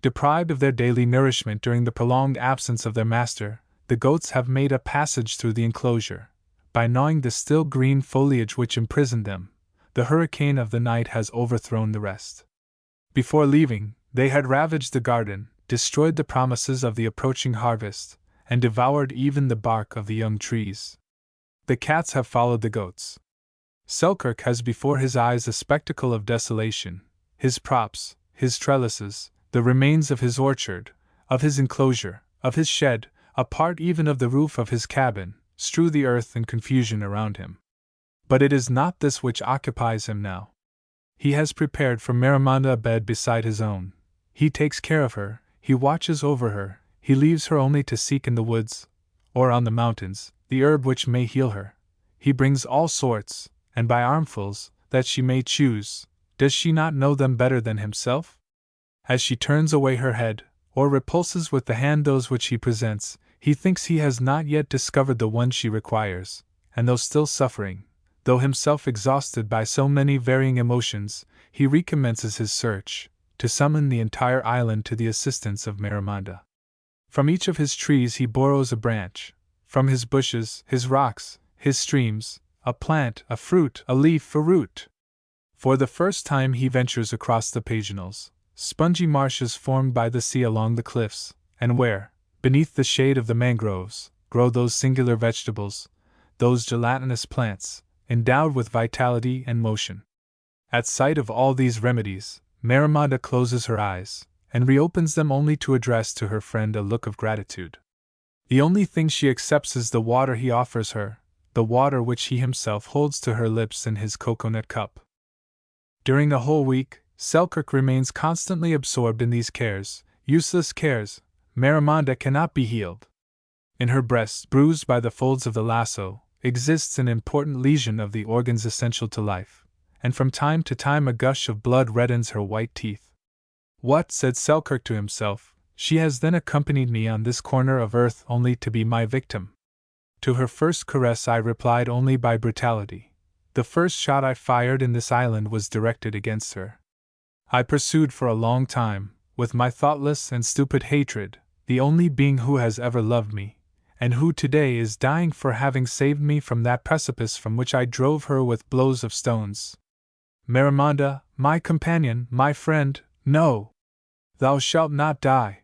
Deprived of their daily nourishment during the prolonged absence of their master, the goats have made a passage through the enclosure. By gnawing the still green foliage which imprisoned them, the hurricane of the night has overthrown the rest. Before leaving, they had ravaged the garden, destroyed the promises of the approaching harvest, and devoured even the bark of the young trees. The cats have followed the goats. Selkirk has before his eyes a spectacle of desolation: his props, his trellises, the remains of his orchard, of his enclosure, of his shed, a part even of the roof of his cabin, strew the earth in confusion around him. But it is not this which occupies him now. He has prepared for Maramonda a bed beside his own. He takes care of her, he watches over her, he leaves her only to seek in the woods, or on the mountains, the herb which may heal her. He brings all sorts, and by armfuls, that she may choose. Does she not know them better than himself? As she turns away her head, or repulses with the hand those which he presents, he thinks he has not yet discovered the one she requires, and though still suffering, though himself exhausted by so many varying emotions, he recommences his search, to summon the entire island to the assistance of Maramonda. From each of his trees he borrows a branch, from his bushes, his rocks, his streams, a plant, a fruit, a leaf, a root. For the first time he ventures across the paginals, spongy marshes formed by the sea along the cliffs, and where, beneath the shade of the mangroves, grow those singular vegetables, those gelatinous plants, endowed with vitality and motion. At sight of all these remedies, Maramonda closes her eyes, and reopens them only to address to her friend a look of gratitude. The only thing she accepts is the water he offers her, the water which he himself holds to her lips in his cocoanut cup. During a whole week, Selkirk remains constantly absorbed in these cares, useless cares. Maramonda cannot be healed. In her breast, bruised by the folds of the lasso, exists an important lesion of the organs essential to life, and from time to time a gush of blood reddens her white teeth. What, said Selkirk to himself, she has then accompanied me on this corner of earth only to be my victim. To her first caress I replied only by brutality. The first shot I fired in this island was directed against her. I pursued for a long time, with my thoughtless and stupid hatred, the only being who has ever loved me, and who today is dying for having saved me from that precipice from which I drove her with blows of stones. Maramonda, my companion, my friend, no! Thou shalt not die.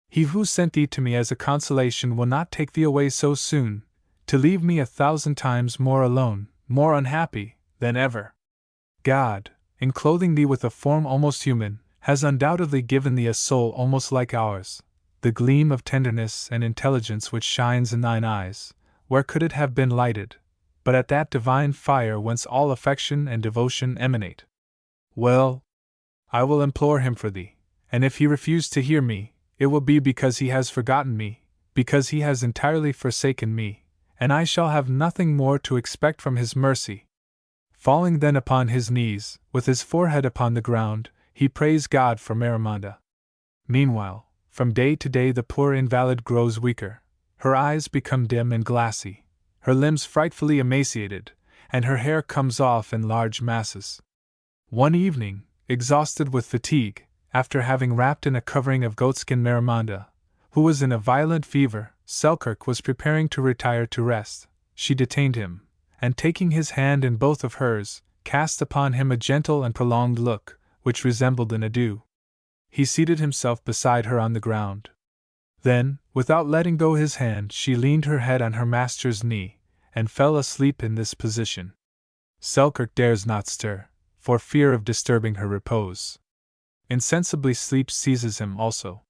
He who sent thee to me as a consolation will not take thee away so soon, to leave me 1,000 times more alone, more unhappy, than ever. God, in clothing thee with a form almost human, has undoubtedly given thee a soul almost like ours. The gleam of tenderness and intelligence which shines in thine eyes, where could it have been lighted, but at that divine fire whence all affection and devotion emanate? Well, I will implore him for thee, and if he refuse to hear me, it will be because he has forgotten me, because he has entirely forsaken me, and I shall have nothing more to expect from his mercy. Falling then upon his knees, with his forehead upon the ground, he prays God for Maramonda. Meanwhile, from day to day the poor invalid grows weaker, her eyes become dim and glassy, her limbs frightfully emaciated, and her hair comes off in large masses. One evening, exhausted with fatigue, after having wrapped in a covering of goatskin Maramonda, who was in a violent fever, Selkirk was preparing to retire to rest. She detained him, and taking his hand in both of hers, cast upon him a gentle and prolonged look, which resembled an adieu. He seated himself beside her on the ground. Then, without letting go his hand, she leaned her head on her master's knee, and fell asleep in this position. Selkirk dares not stir, for fear of disturbing her repose. Insensibly sleep seizes him also.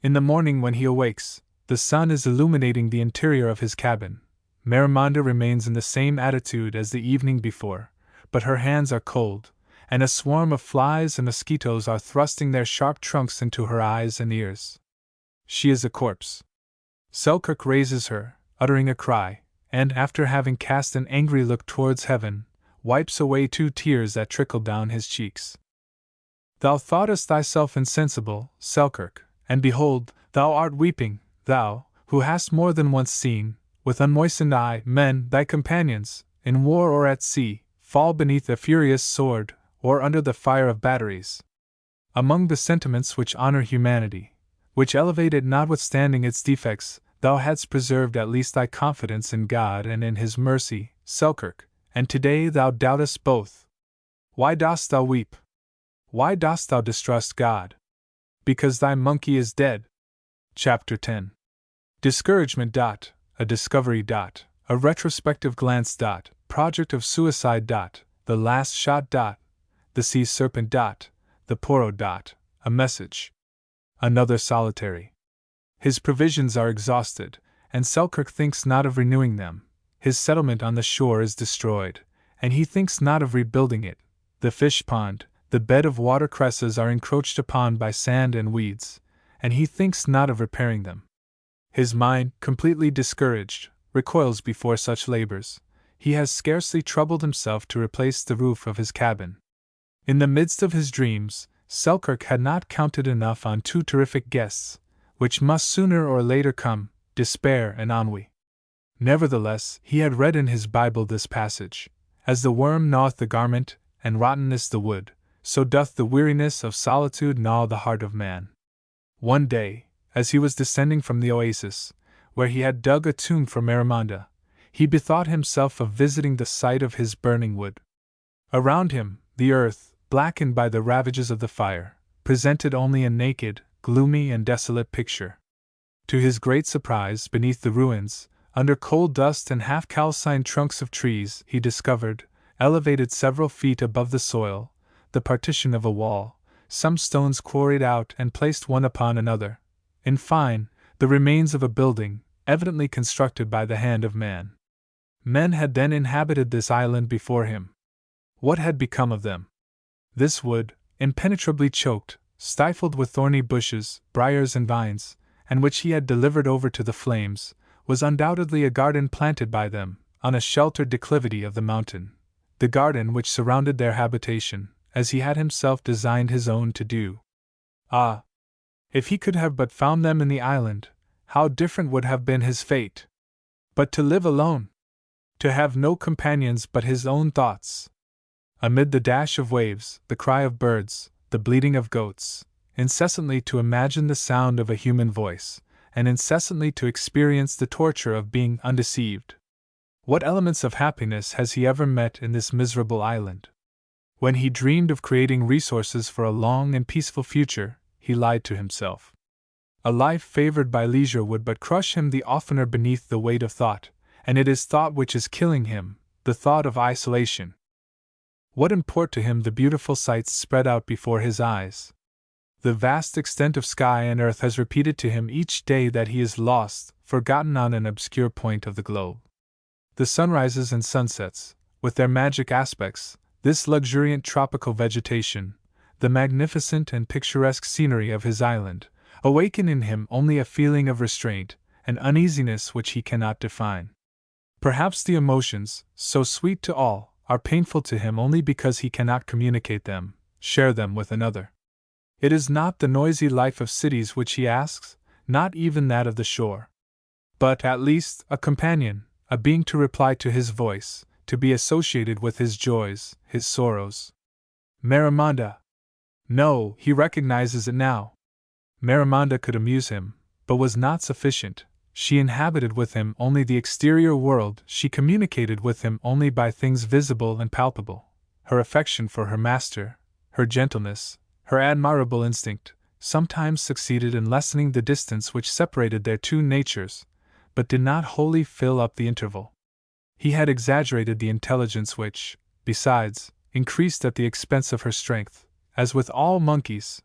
In the morning when he awakes, the sun is illuminating the interior of his cabin. Maramonda remains in the same attitude as the evening before, but her hands are cold, and a swarm of flies and mosquitoes are thrusting their sharp trunks into her eyes and ears. She is a corpse. Selkirk raises her, uttering a cry, and after having cast an angry look towards heaven, wipes away 2 tears that trickle down his cheeks. Thou thoughtest thyself insensible, Selkirk, and behold, thou art weeping, thou, who hast more than once seen, with unmoistened eye, men, thy companions, in war or at sea, fall beneath a furious sword, or under the fire of batteries. Among the sentiments which honor humanity, which elevate it notwithstanding its defects, thou hadst preserved at least thy confidence in God and in His mercy, Selkirk, and today thou doubtest both. Why dost thou weep? Why dost thou distrust God? Because thy monkey is dead. Chapter 10. Discouragement. A discovery. A retrospective glance. Project of suicide. The last shot. The sea serpent. The poro. A message. Another solitary. His provisions are exhausted, and Selkirk thinks not of renewing them. His settlement on the shore is destroyed, and he thinks not of rebuilding it. The fish pond, the bed of watercresses are encroached upon by sand and weeds, and he thinks not of repairing them. His mind, completely discouraged, recoils before such labors. He has scarcely troubled himself to replace the roof of his cabin. In the midst of his dreams, Selkirk had not counted enough on 2 terrific guests, which must sooner or later come, despair and ennui. Nevertheless, he had read in his Bible this passage: As the worm gnaweth the garment, and rottenness the wood, so doth the weariness of solitude gnaw the heart of man. One day, as he was descending from the oasis, where he had dug a tomb for Maramonda, he bethought himself of visiting the site of his burning wood. Around him, the earth, blackened by the ravages of the fire, presented only a naked, gloomy, and desolate picture. To his great surprise, beneath the ruins, under coal dust and half-calcined trunks of trees, he discovered, elevated several feet above the soil, the partition of a wall, some stones quarried out and placed one upon another. In fine, the remains of a building, evidently constructed by the hand of man. Men had then inhabited this island before him. What had become of them? This wood, impenetrably choked, stifled with thorny bushes, briars and vines, and which he had delivered over to the flames, was undoubtedly a garden planted by them, on a sheltered declivity of the mountain, the garden which surrounded their habitation, as he had himself designed his own to do. Ah! If he could have but found them in the island, how different would have been his fate! But to live alone! To have no companions but his own thoughts! Amid the dash of waves, the cry of birds, the bleating of goats, incessantly to imagine the sound of a human voice, and incessantly to experience the torture of being undeceived. What elements of happiness has he ever met in this miserable island? When he dreamed of creating resources for a long and peaceful future, he lied to himself. A life favored by leisure would but crush him the oftener beneath the weight of thought, and it is thought which is killing him, the thought of isolation. What import to him the beautiful sights spread out before his eyes? The vast extent of sky and earth has repeated to him each day that he is lost, forgotten on an obscure point of the globe. The sunrises and sunsets, with their magic aspects, this luxuriant tropical vegetation, the magnificent and picturesque scenery of his island, awaken in him only a feeling of restraint, an uneasiness which he cannot define. Perhaps the emotions, so sweet to all, are painful to him only because he cannot communicate them, share them with another. It is not the noisy life of cities which he asks, not even that of the shore. But, at least, a companion, a being to reply to his voice, to be associated with his joys, his sorrows. Maramonda! No, he recognizes it now. Maramonda could amuse him, but was not sufficient. She inhabited with him only the exterior world, she communicated with him only by things visible and palpable. Her affection for her master, her gentleness, her admirable instinct, sometimes succeeded in lessening the distance which separated their 2 natures, but did not wholly fill up the interval. He had exaggerated the intelligence which, besides, increased at the expense of her strength, as with all monkeys,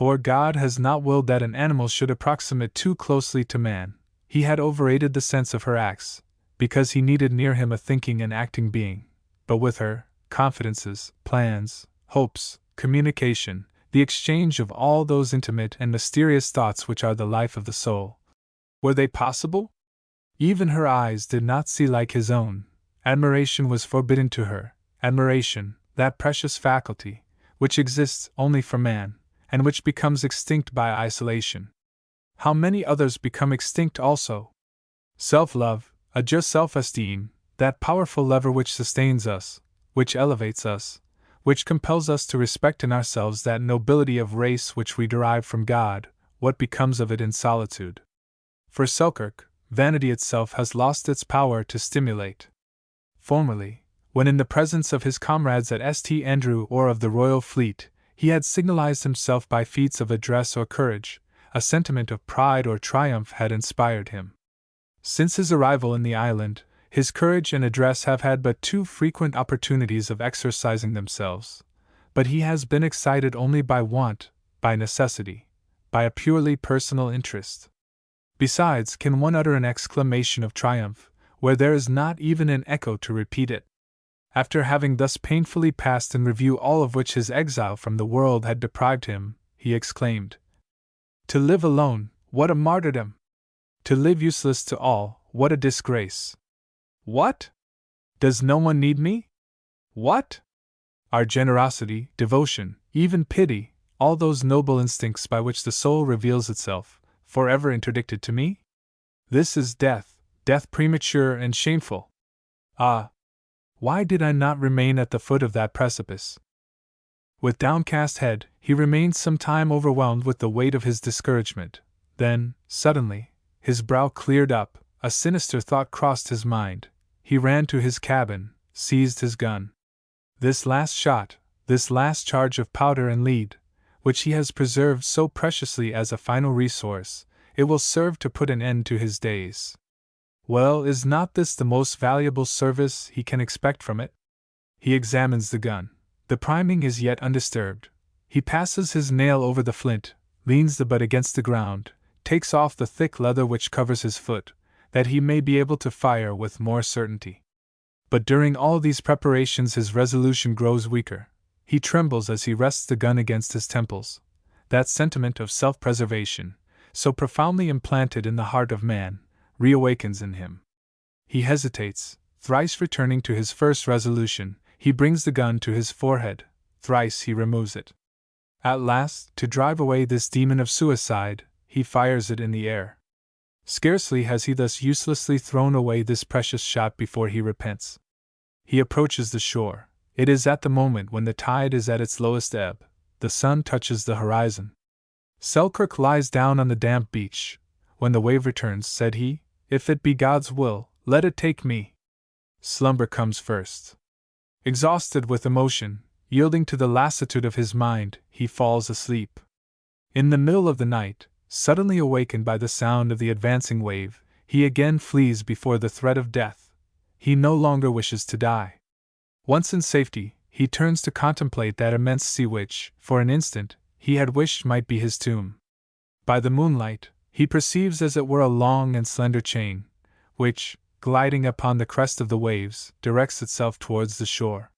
For God has not willed that an animal should approximate too closely to man. He had overrated the sense of her acts, because he needed near him a thinking and acting being. But with her, confidences, plans, hopes, communication, the exchange of all those intimate and mysterious thoughts which are the life of the soul. Were they possible? Even her eyes did not see like his own. Admiration was forbidden to her. Admiration, that precious faculty, which exists only for man, and which becomes extinct by isolation. How many others become extinct also? Self-love, a just self-esteem, that powerful lever which sustains us, which elevates us, which compels us to respect in ourselves that nobility of race which we derive from God, what becomes of it in solitude? For Selkirk, vanity itself has lost its power to stimulate. Formerly, when in the presence of his comrades at St. Andrew or of the royal fleet, he had signalized himself by feats of address or courage, a sentiment of pride or triumph had inspired him. Since his arrival in the island, his courage and address have had but too frequent opportunities of exercising themselves, but he has been excited only by want, by necessity, by a purely personal interest. Besides, can one utter an exclamation of triumph, where there is not even an echo to repeat it? After having thus painfully passed in review all of which his exile from the world had deprived him, he exclaimed, "To live alone, what a martyrdom! To live useless to all, what a disgrace! What? Does no one need me? What? Are generosity, devotion, even pity, all those noble instincts by which the soul reveals itself, forever interdicted to me? This is death, death premature and shameful. Ah! Why did I not remain at the foot of that precipice?" With downcast head, he remained some time overwhelmed with the weight of his discouragement. Then, suddenly, his brow cleared up, a sinister thought crossed his mind. He ran to his cabin, seized his gun. This last shot, this last charge of powder and lead, which he has preserved so preciously as a final resource, it will serve to put an end to his days. Well, is not this the most valuable service he can expect from it? He examines the gun. The priming is yet undisturbed. He passes his nail over the flint, leans the butt against the ground, takes off the thick leather which covers his foot, that he may be able to fire with more certainty. But during all these preparations his resolution grows weaker. He trembles as he rests the gun against his temples. That sentiment of self-preservation, so profoundly implanted in the heart of man, reawakens in him. He hesitates, thrice returning to his first resolution. He brings the gun to his forehead, thrice he removes it. At last, to drive away this demon of suicide, he fires it in the air. Scarcely has he thus uselessly thrown away this precious shot before he repents. He approaches the shore. It is at the moment when the tide is at its lowest ebb. The sun touches the horizon. Selkirk lies down on the damp beach. When the wave returns, said he, "If it be God's will, let it take me." Slumber comes first. Exhausted with emotion, yielding to the lassitude of his mind, he falls asleep. In the middle of the night, suddenly awakened by the sound of the advancing wave, he again flees before the threat of death. He no longer wishes to die. Once in safety, he turns to contemplate that immense sea which, for an instant, he had wished might be his tomb. By the moonlight, he perceives as it were a long and slender chain, which, gliding upon the crest of the waves, directs itself towards the shore.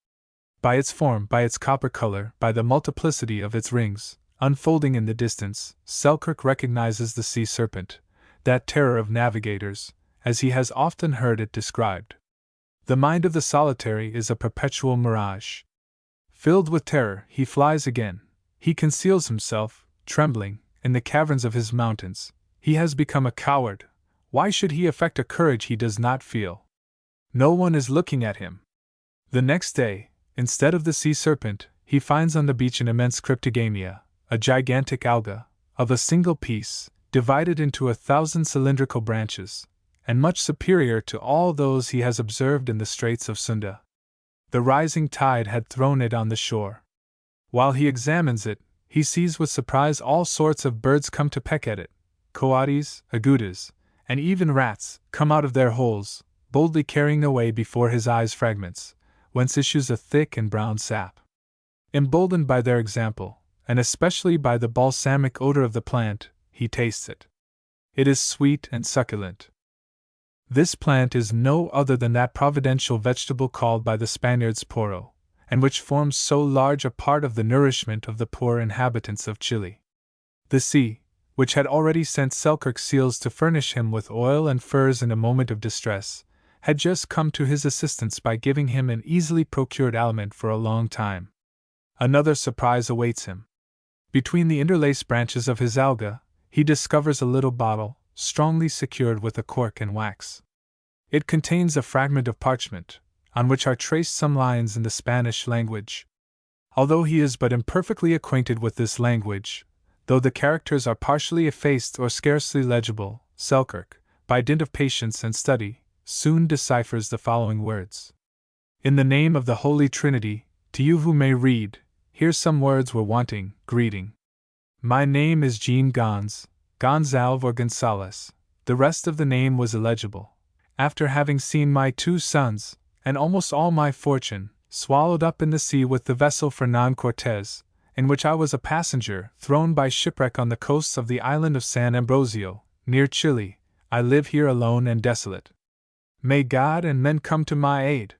By its form, by its copper color, by the multiplicity of its rings, unfolding in the distance, Selkirk recognizes the sea serpent, that terror of navigators, as he has often heard it described. The mind of the solitary is a perpetual mirage. Filled with terror, he flies again. He conceals himself, trembling, in the caverns of his mountains. He has become a coward. Why should he affect a courage he does not feel? No one is looking at him. The next day, instead of the sea serpent, he finds on the beach an immense cryptogamia, a gigantic alga, of a single piece, divided into 1,000 cylindrical branches, and much superior to all those he has observed in the Straits of Sunda. The rising tide had thrown it on the shore. While he examines it, he sees with surprise all sorts of birds come to peck at it, coatis, agoutis, and even rats, come out of their holes, boldly carrying away before his eyes fragments, whence issues a thick and brown sap. Emboldened by their example, and especially by the balsamic odor of the plant, he tastes it. It is sweet and succulent. This plant is no other than that providential vegetable called by the Spaniards poro, and which forms so large a part of the nourishment of the poor inhabitants of Chile. The sea, which had already sent Selkirk seals to furnish him with oil and furs in a moment of distress, had just come to his assistance by giving him an easily procured aliment for a long time. Another surprise awaits him. Between the interlaced branches of his alga, he discovers a little bottle, strongly secured with a cork and wax. It contains a fragment of parchment, on which are traced some lines in the Spanish language. Although he is but imperfectly acquainted with this language, though the characters are partially effaced or scarcely legible, Selkirk, by dint of patience and study, soon deciphers the following words. In the name of the Holy Trinity, to you who may read, here some words were wanting, greeting. My name is Jean Gonzalve or Gonzales. The rest of the name was illegible. After having seen my 2 sons, and almost all my fortune, swallowed up in the sea with the vessel Fernán Cortés, in which I was a passenger, thrown by shipwreck on the coasts of the island of San Ambrosio, near Chile, I live here alone and desolate. May God and men come to my aid.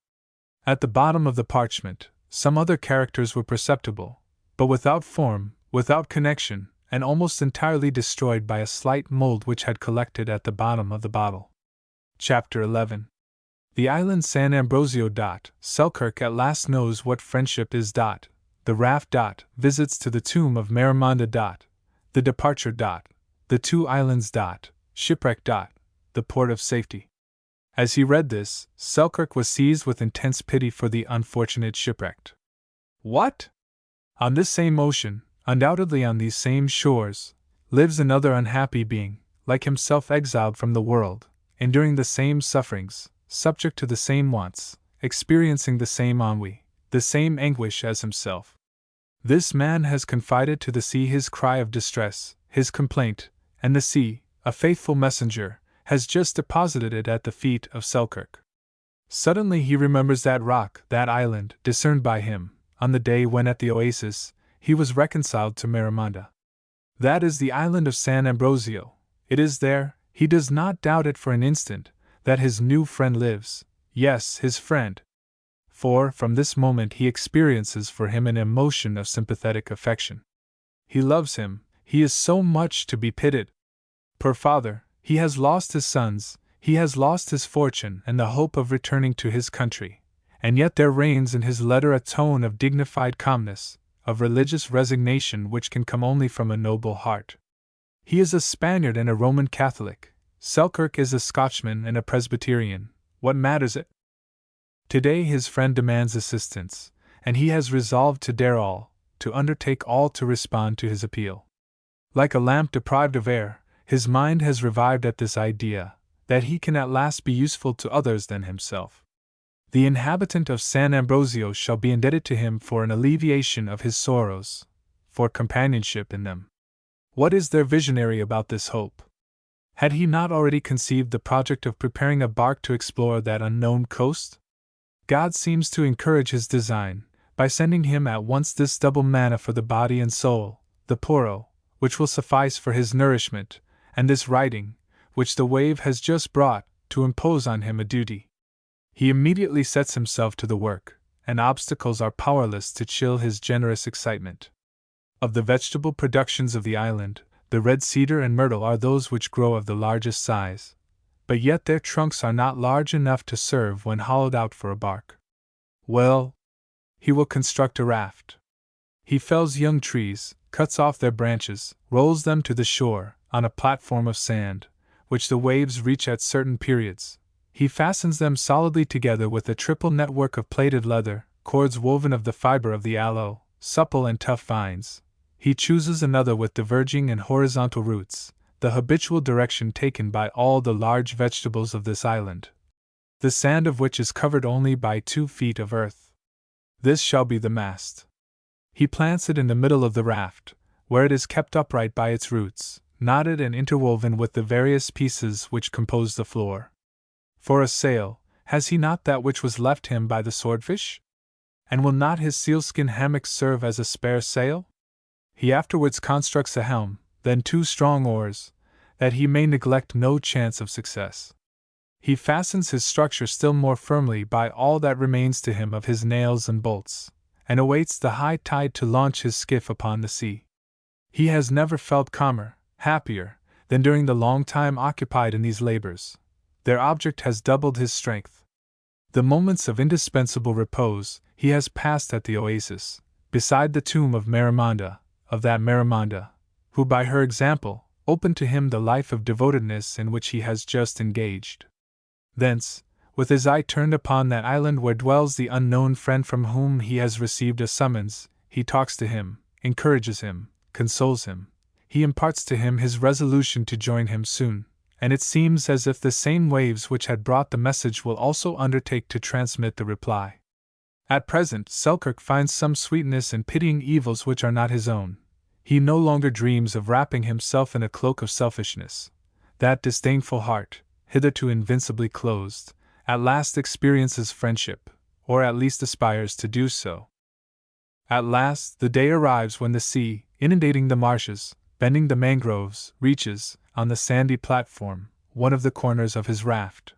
At the bottom of the parchment, some other characters were perceptible, but without form, without connection, and almost entirely destroyed by a slight mold which had collected at the bottom of the bottle. Chapter 11. The island San Ambrosio. Selkirk at last knows what friendship is. The raft. Visits to the tomb of Marimonda. The departure. The 2 islands. Shipwreck. The port of safety. As he read this, Selkirk was seized with intense pity for the unfortunate shipwrecked. What? On this same ocean, undoubtedly on these same shores, lives another unhappy being, like himself exiled from the world, enduring the same sufferings, subject to the same wants, experiencing the same ennui, the same anguish as himself. This man has confided to the sea his cry of distress, his complaint, and the sea, a faithful messenger, has just deposited it at the feet of Selkirk. Suddenly he remembers that rock, that island, discerned by him, on the day when at the oasis, he was reconciled to Marimonda. That is the island of San Ambrosio. It is there, he does not doubt it for an instant, that his new friend lives, yes, his friend. For, from this moment he experiences for him an emotion of sympathetic affection. He loves him, he is so much to be pitied. Poor father, he has lost his sons, he has lost his fortune and the hope of returning to his country, and yet there reigns in his letter a tone of dignified calmness, of religious resignation which can come only from a noble heart. He is a Spaniard and a Roman Catholic. Selkirk is a Scotchman and a Presbyterian. What matters it? Today his friend demands assistance, and he has resolved to dare all, to undertake all to respond to his appeal. Like a lamp deprived of air, his mind has revived at this idea, that he can at last be useful to others than himself. The inhabitant of San Ambrosio shall be indebted to him for an alleviation of his sorrows, for companionship in them. What is there visionary about this hope? Had he not already conceived the project of preparing a bark to explore that unknown coast? God seems to encourage his design, by sending him at once this double manna for the body and soul, the poro, which will suffice for his nourishment, and this writing, which the wave has just brought, to impose on him a duty. He immediately sets himself to the work, and obstacles are powerless to chill his generous excitement. Of the vegetable productions of the island, the red cedar and myrtle are those which grow of the largest size, but yet their trunks are not large enough to serve when hollowed out for a bark. Well, he will construct a raft. He fells young trees, cuts off their branches, rolls them to the shore, on a platform of sand, which the waves reach at certain periods. He fastens them solidly together with a triple network of plaited leather, cords woven of the fiber of the aloe, supple and tough vines. He chooses another with diverging and horizontal roots, the habitual direction taken by all the large vegetables of this island, the sand of which is covered only by 2 feet of earth. This shall be the mast. He plants it in the middle of the raft, where it is kept upright by its roots, knotted and interwoven with the various pieces which compose the floor. For a sail, has he not that which was left him by the swordfish? And will not his sealskin hammock serve as a spare sail? he afterwards constructs a helm, then 2 strong oars, that he may neglect no chance of success. He fastens his structure still more firmly by all that remains to him of his nails and bolts, and awaits the high tide to launch his skiff upon the sea. He has never felt calmer, happier, than during the long time occupied in these labors. Their object has doubled his strength. The moments of indispensable repose he has passed at the oasis, beside the tomb of Marimonda, of that Marimonda, who by her example opened to him the life of devotedness in which he has just engaged. Thence, with his eye turned upon that island where dwells the unknown friend from whom he has received a summons, he talks to him, encourages him, consoles him. He imparts to him his resolution to join him soon, and it seems as if the same waves which had brought the message will also undertake to transmit the reply. At present, Selkirk finds some sweetness in pitying evils which are not his own. He no longer dreams of wrapping himself in a cloak of selfishness. That disdainful heart, hitherto invincibly closed, at last experiences friendship, or at least aspires to do so. At last, the day arrives when the sea, inundating the marshes, bending the mangroves, reaches, on the sandy platform, one of the corners of his raft.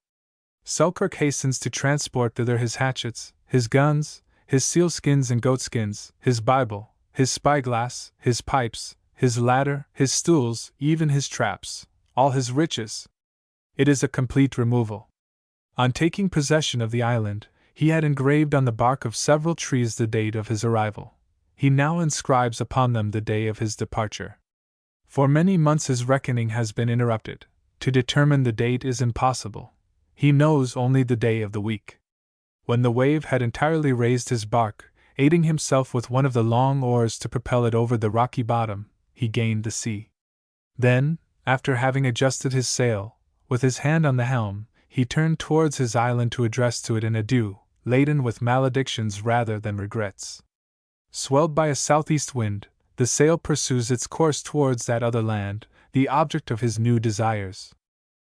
Selkirk hastens to transport thither his hatchets, his guns, his sealskins and goatskins, his Bible, his spyglass, his pipes, his ladder, his stools, even his traps, all his riches. It is a complete removal. On taking possession of the island, he had engraved on the bark of several trees the date of his arrival. He now inscribes upon them the day of his departure. For many months his reckoning has been interrupted. To determine the date is impossible. He knows only the day of the week. When the wave had entirely raised his bark, aiding himself with one of the long oars to propel it over the rocky bottom, he gained the sea. Then, after having adjusted his sail, with his hand on the helm, he turned towards his island to address to it an adieu, laden with maledictions rather than regrets. Swelled by a southeast wind, the sail pursues its course towards that other land, the object of his new desires.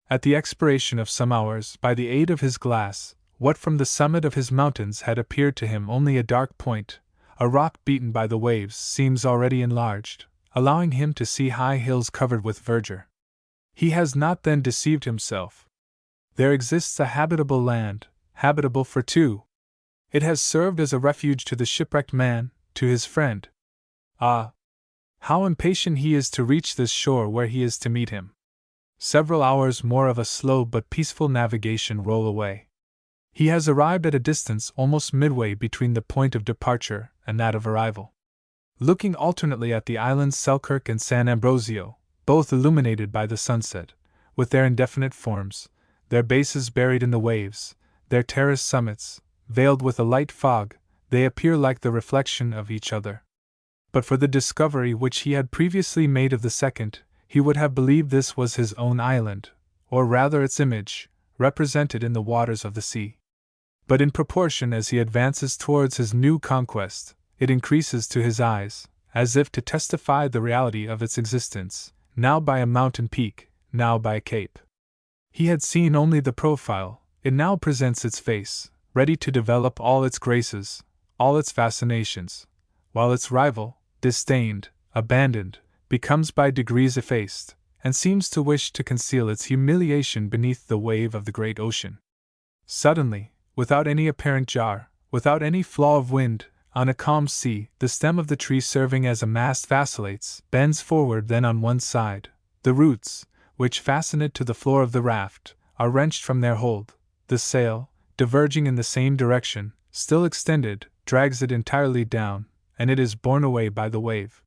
At the expiration of some hours, by the aid of his glass, what from the summit of his mountains had appeared to him only a dark point, a rock beaten by the waves, seems already enlarged, allowing him to see high hills covered with verdure. He has not then deceived himself. There exists a habitable land, habitable for 2. It has served as a refuge to the shipwrecked man, to his friend. Ah! How impatient he is to reach this shore where he is to meet him. Several hours more of a slow but peaceful navigation roll away. He has arrived at a distance almost midway between the point of departure and that of arrival. Looking alternately at the islands Selkirk and San Ambrosio, both illuminated by the sunset, with their indefinite forms, their bases buried in the waves, their terraced summits, veiled with a light fog, they appear like the reflection of each other. But for the discovery which he had previously made of the second, he would have believed this was his own island, or rather its image, represented in the waters of the sea. But in proportion as he advances towards his new conquest, it increases to his eyes, as if to testify the reality of its existence, now by a mountain peak, now by a cape. He had seen only the profile, it now presents its face, ready to develop all its graces, all its fascinations, while its rival, disdained, abandoned, becomes by degrees effaced, and seems to wish to conceal its humiliation beneath the wave of the great ocean. Suddenly, without any apparent jar, without any flaw of wind, on a calm sea, the stem of the tree serving as a mast vacillates, bends forward then on one side, the roots, which fasten it to the floor of the raft, are wrenched from their hold, the sail, diverging in the same direction, still extended, drags it entirely down, and it is borne away by the wave.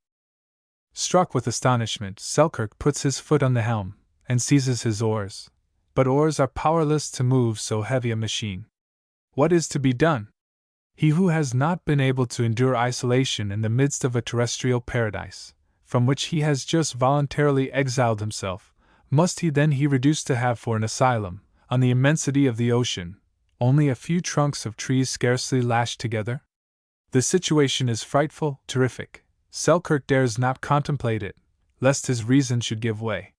Struck with astonishment, Selkirk puts his foot on the helm, and seizes his oars. But oars are powerless to move so heavy a machine. What is to be done? He who has not been able to endure isolation in the midst of a terrestrial paradise, from which he has just voluntarily exiled himself, must he then be reduced to have for an asylum, on the immensity of the ocean, only a few trunks of trees scarcely lashed together? The situation is frightful, terrific. Selkirk dares not contemplate it, lest his reason should give way.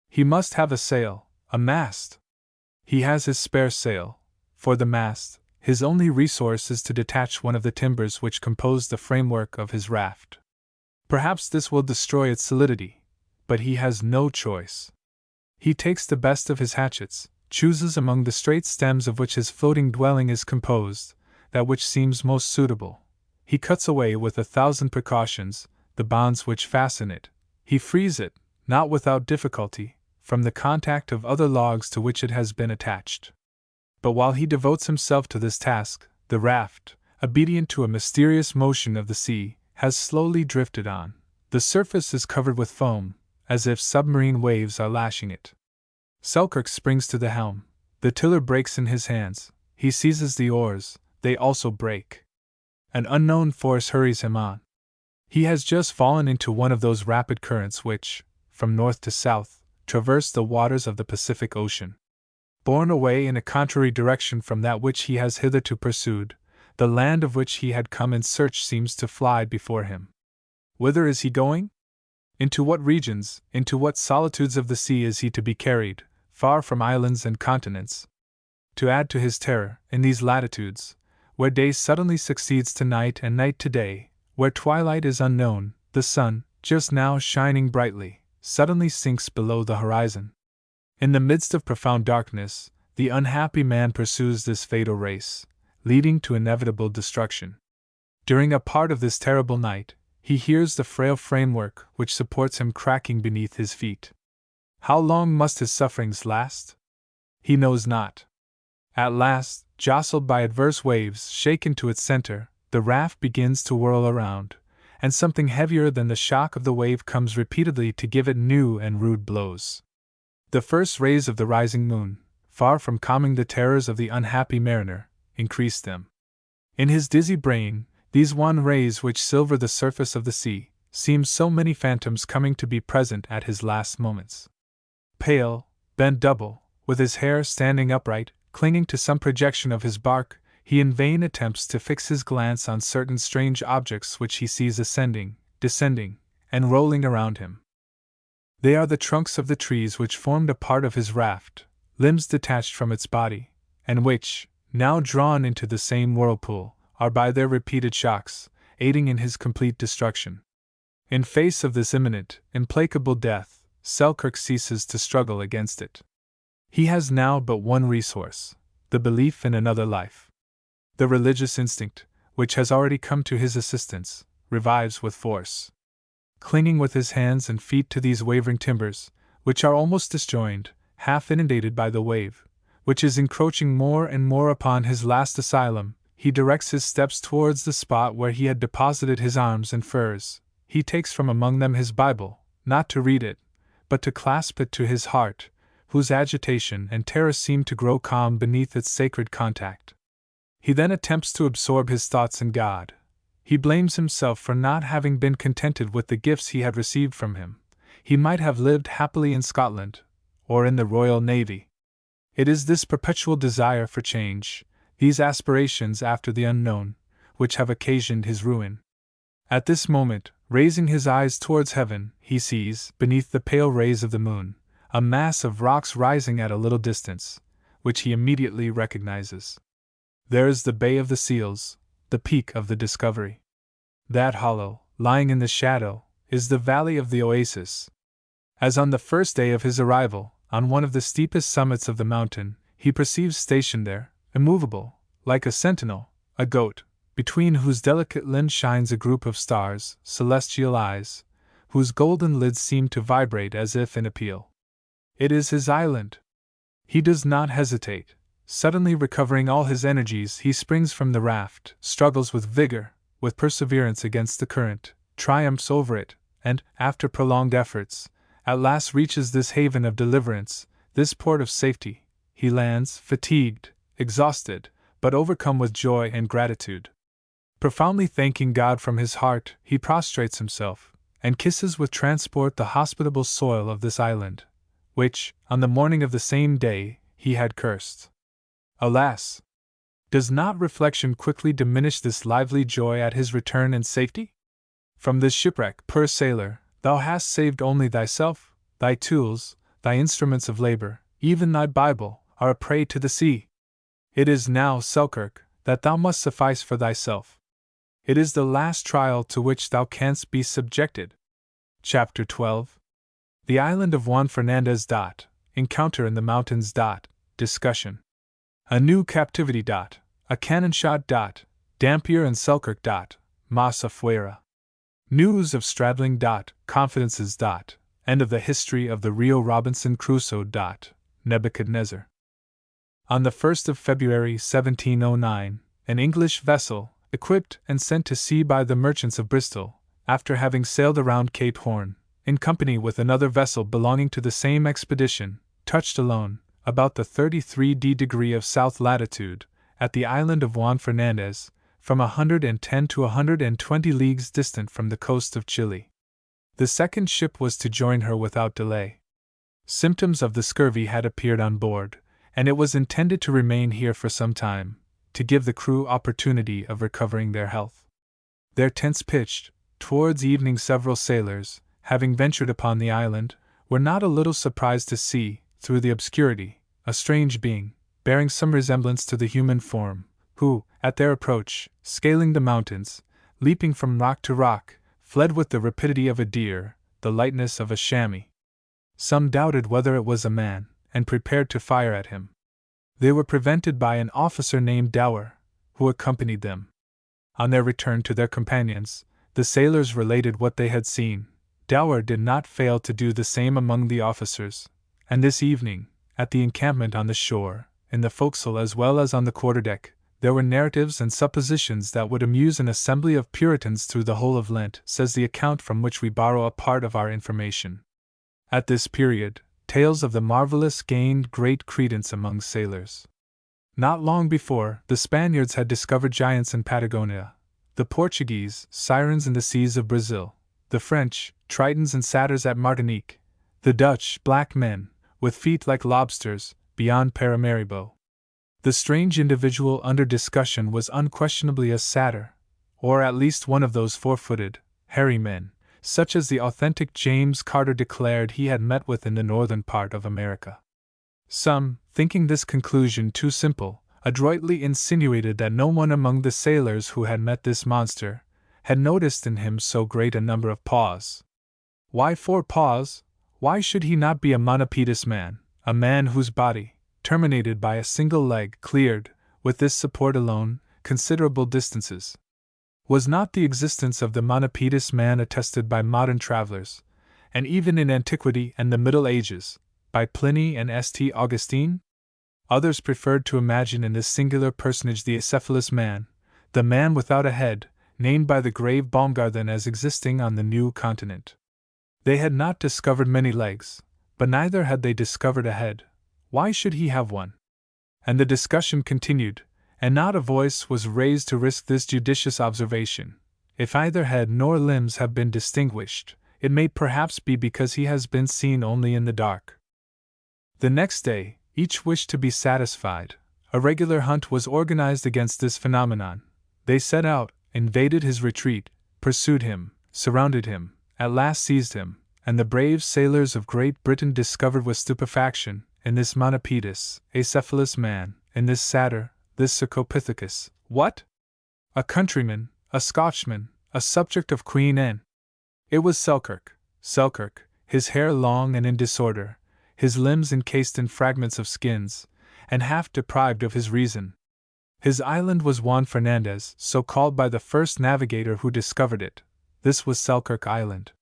He must have a sail, a mast. He has his spare sail. For the mast, his only resource is to detach one of the timbers which compose the framework of his raft. Perhaps this will destroy its solidity, but he has no choice. He takes the best of his hatchets, chooses among the straight stems of which his floating dwelling is composed, that which seems most suitable. He cuts away with 1,000 precautions the bonds which fasten it. He frees it, not without difficulty, from the contact of other logs to which it has been attached. But while he devotes himself to this task, the raft, obedient to a mysterious motion of the sea, has slowly drifted on. The surface is covered with foam, as if submarine waves are lashing it. Selkirk springs to the helm. The tiller breaks in his hands. He seizes the oars, they also break. An unknown force hurries him on. He has just fallen into one of those rapid currents which, from north to south, traverse the waters of the Pacific Ocean. Borne away in a contrary direction from that which he has hitherto pursued, the land of which he had come in search seems to fly before him. Whither is he going? Into what regions, into what solitudes of the sea is he to be carried, far from islands and continents? To add to his terror, in these latitudes, where day suddenly succeeds to night and night to day, where twilight is unknown, the sun, just now shining brightly, suddenly sinks below the horizon. In the midst of profound darkness, the unhappy man pursues this fatal race, leading to inevitable destruction. During a part of this terrible night, he hears the frail framework which supports him cracking beneath his feet. How long must his sufferings last? He knows not. At last, jostled by adverse waves shaken to its center, the raft begins to whirl around, and something heavier than the shock of the wave comes repeatedly to give it new and rude blows. The first rays of the rising moon, far from calming the terrors of the unhappy mariner, increase them. In his dizzy brain, these wan rays which silver the surface of the sea, seem so many phantoms coming to be present at his last moments. Pale, bent double, with his hair standing upright, clinging to some projection of his bark, he in vain attempts to fix his glance on certain strange objects which he sees ascending, descending, and rolling around him. They are the trunks of the trees which formed a part of his raft, limbs detached from its body, and which, now drawn into the same whirlpool, are by their repeated shocks, aiding in his complete destruction. In face of this imminent, implacable death, Selkirk ceases to struggle against it. He has now but one resource: the belief in another life. The religious instinct, which has already come to his assistance, revives with force. Clinging with his hands and feet to these wavering timbers, which are almost disjoined, half inundated by the wave, which is encroaching more and more upon his last asylum, he directs his steps towards the spot where he had deposited his arms and furs. He takes from among them his Bible, not to read it, but to clasp it to his heart, whose agitation and terror seem to grow calm beneath its sacred contact. He then attempts to absorb his thoughts in God. He blames himself for not having been contented with the gifts he had received from him. He might have lived happily in Scotland, or in the Royal Navy. It is this perpetual desire for change, these aspirations after the unknown, which have occasioned his ruin. At this moment, raising his eyes towards heaven, he sees, beneath the pale rays of the moon, a mass of rocks rising at a little distance, which he immediately recognizes. There is the Bay of the Seals, the Peak of the Discovery. That hollow, lying in the shadow, is the Valley of the Oasis. As on the first day of his arrival, on one of the steepest summits of the mountain, he perceives stationed there, immovable, like a sentinel, a goat, between whose delicate limbs shines a group of stars, celestial eyes, whose golden lids seem to vibrate as if in appeal. It is his island. He does not hesitate. Suddenly recovering all his energies, he springs from the raft, struggles with vigor, with perseverance against the current, triumphs over it, and, after prolonged efforts, at last reaches this haven of deliverance, this port of safety. He lands, fatigued, exhausted, but overcome with joy and gratitude. Profoundly thanking God from his heart, he prostrates himself, and kisses with transport the hospitable soil of this island, which, on the morning of the same day, he had cursed. Alas! Does not reflection quickly diminish this lively joy at his return and safety? From this shipwreck, poor sailor, thou hast saved only thyself, thy tools, thy instruments of labor, even thy Bible, are a prey to the sea. It is now, Selkirk, that thou must suffice for thyself. It is the last trial to which thou canst be subjected. Chapter 12. The Island of Juan Fernandez. Encounter in the Mountains. Discussion. A new captivity. A cannon shot. Dampier and Selkirk. Massa Fuera. News of straddling. Confidences. End of the history of the Rio Robinson Crusoe. Nebuchadnezzar. On the 1st of February 1709, an English vessel, equipped and sent to sea by the merchants of Bristol, after having sailed around Cape Horn, in company with another vessel belonging to the same expedition, touched alone, about the 33° degree of south latitude, at the island of Juan Fernandez, from 110 to 120 leagues distant from the coast of Chile. The second ship was to join her without delay. Symptoms of the scurvy had appeared on board, and it was intended to remain here for some time, to give the crew opportunity of recovering their health. Their tents pitched, towards evening several sailors, having ventured upon the island, were not a little surprised to see, through the obscurity, a strange being, bearing some resemblance to the human form, who, at their approach, scaling the mountains, leaping from rock to rock, fled with the rapidity of a deer, the lightness of a chamois. Some doubted whether it was a man, and prepared to fire at him. They were prevented by an officer named Dower, who accompanied them. On their return to their companions, the sailors related what they had seen. Dower did not fail to do the same among the officers, and this evening, at the encampment on the shore, in the forecastle as well as on the quarterdeck, there were narratives and suppositions that would amuse an assembly of Puritans through the whole of Lent, says the account from which we borrow a part of our information. At this period, tales of the marvelous gained great credence among sailors. Not long before, the Spaniards had discovered giants in Patagonia, the Portuguese, sirens in the seas of Brazil, the French, tritons and satyrs at Martinique, the Dutch, black men, with feet like lobsters, beyond Paramaribo. The strange individual under discussion was unquestionably a satyr, or at least one of those four-footed, hairy men, such as the authentic James Carter declared he had met with in the northern part of America. Some, thinking this conclusion too simple, adroitly insinuated that no one among the sailors who had met this monster had noticed in him so great a number of paws. Why 4 paws? Why should he not be a monopedous man, a man whose body, terminated by a single leg, cleared, with this support alone, considerable distances? Was not the existence of the monopedous man attested by modern travelers, and even in antiquity and the Middle Ages, by Pliny and St. Augustine? Others preferred to imagine in this singular personage the acephalous man, the man without a head, named by the grave Baumgarten as existing on the new continent. They had not discovered many legs, but neither had they discovered a head. Why should he have one? And the discussion continued, and not a voice was raised to risk this judicious observation. If either head nor limbs have been distinguished, it may perhaps be because he has been seen only in the dark. The next day, each wished to be satisfied. A regular hunt was organized against this phenomenon. They set out, invaded his retreat, pursued him, surrounded him, at last seized him, and the brave sailors of Great Britain discovered with stupefaction, in this monopedous, acephalous man, in this satyr, this Cercopithecus, what? A countryman, a Scotchman, a subject of Queen Anne. It was Selkirk, his hair long and in disorder, his limbs encased in fragments of skins, and half deprived of his reason. His island was Juan Fernandez, so called by the first navigator who discovered it. This was Selkirk Island.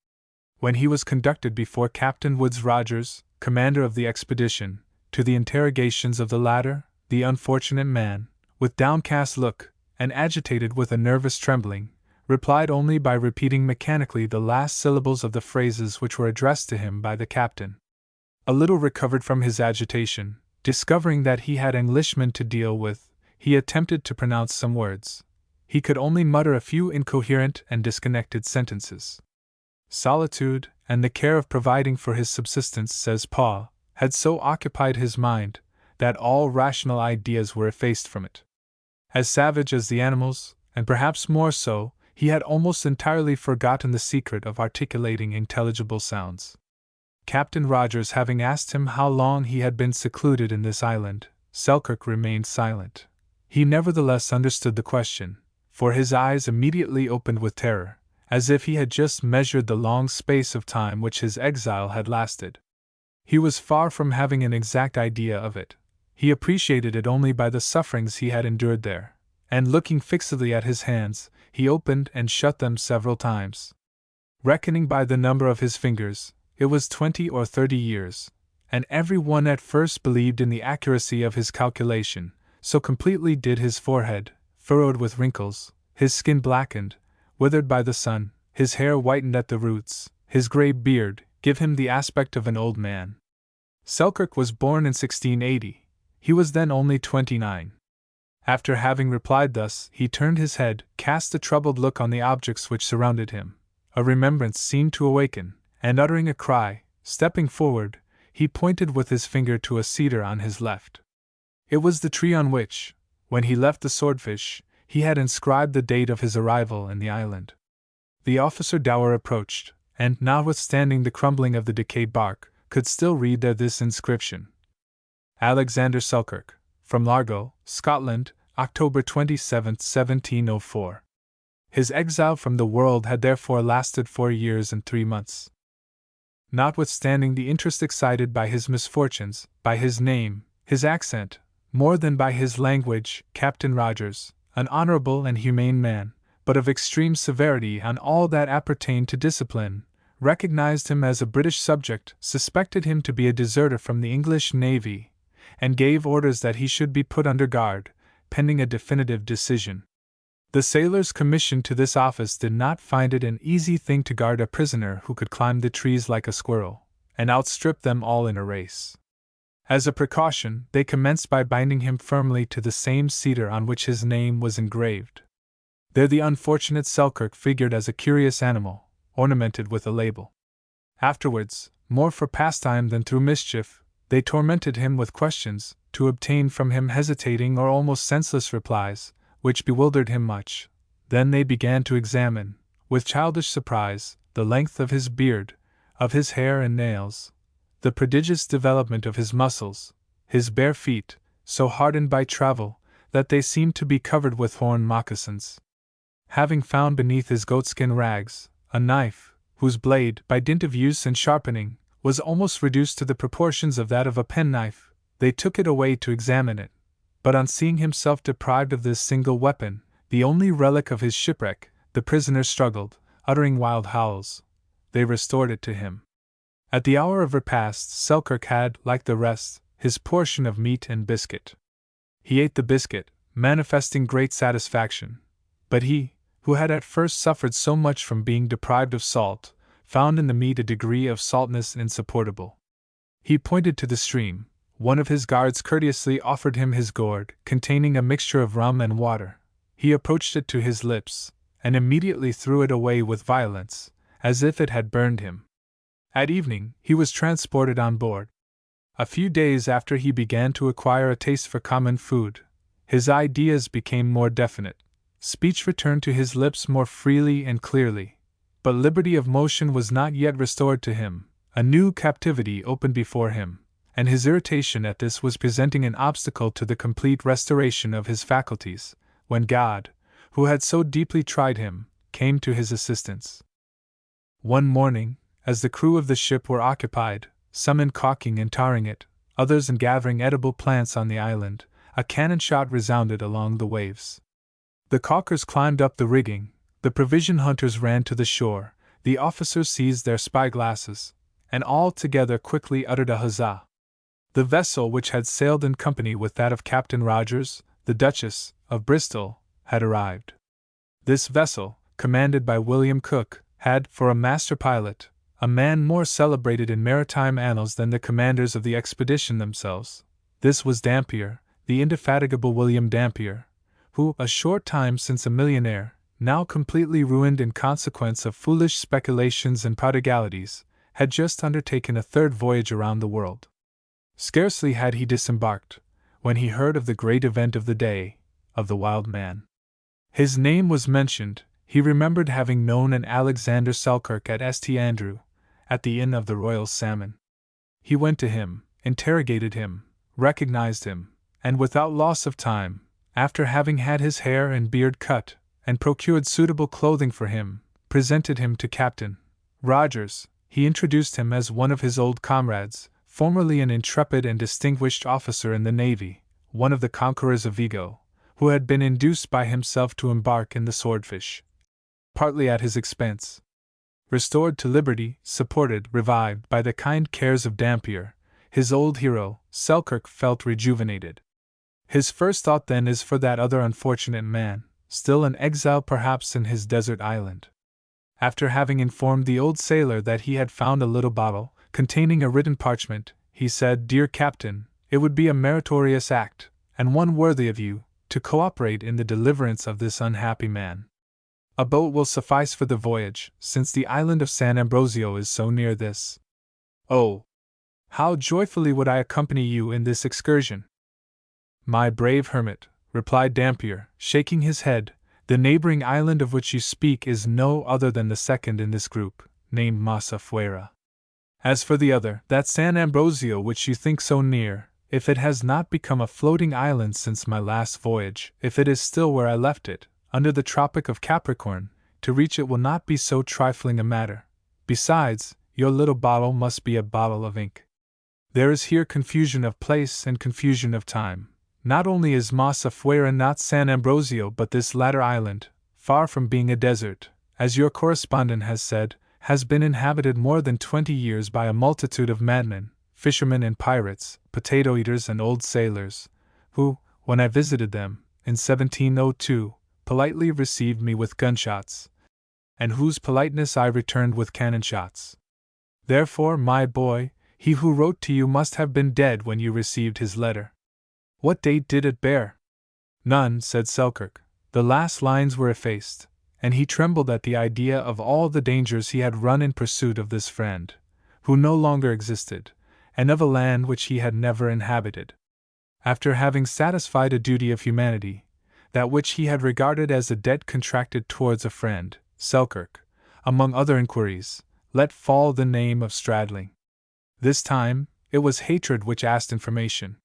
When he was conducted before Captain Woodes Rogers, commander of the expedition, to the interrogations of the latter, the unfortunate man, with downcast look, and agitated with a nervous trembling, replied only by repeating mechanically the last syllables of the phrases which were addressed to him by the captain. A little recovered from his agitation, discovering that he had Englishmen to deal with, he attempted to pronounce some words. He could only mutter a few incoherent and disconnected sentences. Solitude, and the care of providing for his subsistence, says Paul, had so occupied his mind, that all rational ideas were effaced from it. As savage as the animals, and perhaps more so, he had almost entirely forgotten the secret of articulating intelligible sounds. Captain Rogers having asked him how long he had been secluded in this island, Selkirk remained silent. He nevertheless understood the question, for his eyes immediately opened with terror, as if he had just measured the long space of time which his exile had lasted. He was far from having an exact idea of it. He appreciated it only by the sufferings he had endured there, and looking fixedly at his hands, he opened and shut them several times. Reckoning by the number of his fingers, it was 20 or 30 years, and every one at first believed in the accuracy of his calculation, so completely did his forehead, furrowed with wrinkles, his skin blackened, withered by the sun, his hair whitened at the roots, his grey beard, give him the aspect of an old man. Selkirk was born in 1680. He was then only 29. After having replied thus, he turned his head, cast a troubled look on the objects which surrounded him. A remembrance seemed to awaken, and uttering a cry, stepping forward, he pointed with his finger to a cedar on his left. It was the tree on which, when he left the Swordfish, he had inscribed the date of his arrival in the island. The officer dour approached, and, notwithstanding the crumbling of the decayed bark, could still read there this inscription: Alexander Selkirk, from Largo, Scotland, October 27, 1704. His exile from the world had therefore lasted 4 years and 3 months. Notwithstanding the interest excited by his misfortunes, by his name, his accent, more than by his language, Captain Rogers, an honorable and humane man, but of extreme severity on all that appertained to discipline, recognized him as a British subject, suspected him to be a deserter from the English navy, and gave orders that he should be put under guard, pending a definitive decision. The sailors commissioned to this office did not find it an easy thing to guard a prisoner who could climb the trees like a squirrel, and outstrip them all in a race. As a precaution, they commenced by binding him firmly to the same cedar on which his name was engraved. There the unfortunate Selkirk figured as a curious animal, ornamented with a label. Afterwards, more for pastime than through mischief, they tormented him with questions, to obtain from him hesitating or almost senseless replies, which bewildered him much. Then they began to examine, with childish surprise, the length of his beard, of his hair and nails, the prodigious development of his muscles, his bare feet, so hardened by travel that they seemed to be covered with horn moccasins. Having found beneath his goatskin rags a knife, whose blade, by dint of use and sharpening, was almost reduced to the proportions of that of a penknife, they took it away to examine it. But on seeing himself deprived of this single weapon, the only relic of his shipwreck, the prisoner struggled, uttering wild howls. They restored it to him. At the hour of repast, Selkirk had, like the rest, his portion of meat and biscuit. He ate the biscuit, manifesting great satisfaction. But he, who had at first suffered so much from being deprived of salt, found in the meat a degree of saltness insupportable. He pointed to the stream. One of his guards courteously offered him his gourd, containing a mixture of rum and water. He approached it to his lips, and immediately threw it away with violence, as if it had burned him. At evening, he was transported on board. A few days after he began to acquire a taste for common food. His ideas became more definite. Speech returned to his lips more freely and clearly. But liberty of motion was not yet restored to him. A new captivity opened before him, and his irritation at this was presenting an obstacle to the complete restoration of his faculties, when God, who had so deeply tried him, came to his assistance. One morning, as the crew of the ship were occupied, some in caulking and tarring it, others in gathering edible plants on the island, a cannon shot resounded along the waves. The caulkers climbed up the rigging, the provision hunters ran to the shore, the officers seized their spyglasses, and all together quickly uttered a huzzah. The vessel which had sailed in company with that of Captain Rogers, the Duchess of Bristol, had arrived. This vessel, commanded by William Cook, had for a master pilot a man more celebrated in maritime annals than the commanders of the expedition themselves. This was Dampier, the indefatigable William Dampier, who, a short time since a millionaire, now completely ruined in consequence of foolish speculations and prodigalities, had just undertaken a third voyage around the world. Scarcely had he disembarked, when he heard of the great event of the day, of the wild man. His name was mentioned. He remembered having known an Alexander Selkirk at St. Andrew, at the Inn of the Royal Salmon. He went to him, interrogated him, recognized him, and without loss of time, after having had his hair and beard cut, and procured suitable clothing for him, presented him to Captain Rogers. He introduced him as one of his old comrades, formerly an intrepid and distinguished officer in the Navy, one of the conquerors of Vigo, who had been induced by himself to embark in the Swordfish, partly at his expense. Restored to liberty, supported, revived by the kind cares of Dampier, his old hero, Selkirk felt rejuvenated. His first thought then is for that other unfortunate man, still an exile perhaps in his desert island. After having informed the old sailor that he had found a little bottle, containing a written parchment, he said, "Dear Captain, it would be a meritorious act, and one worthy of you, to cooperate in the deliverance of this unhappy man. A boat will suffice for the voyage, since the island of San Ambrosio is so near this. Oh, how joyfully would I accompany you in this excursion!" "My brave hermit," replied Dampier, shaking his head, "the neighboring island of which you speak is no other than the second in this group, named Massa Fuera. As for the other, that San Ambrosio which you think so near, if it has not become a floating island since my last voyage, if it is still where I left it, under the Tropic of Capricorn, to reach it will not be so trifling a matter. Besides, your little bottle must be a bottle of ink. There is here confusion of place and confusion of time. Not only is Massa Fuera not San Ambrosio, but this latter island, far from being a desert, as your correspondent has said, has been inhabited more than 20 years by a multitude of madmen, fishermen and pirates, potato-eaters and old sailors, who, when I visited them, in 1702, politely received me with gunshots, and whose politeness I returned with cannon shots. Therefore, my boy, he who wrote to you must have been dead when you received his letter." "What date did it bear?" "None," said Selkirk. "The last lines were effaced, and he trembled at the idea of all the dangers he had run in pursuit of this friend, who no longer existed, and of a land which he had never inhabited. After having satisfied a duty of humanity, that which he had regarded as a debt contracted towards a friend, Selkirk, among other inquiries, let fall the name of Stradling. This time, it was hatred which asked information.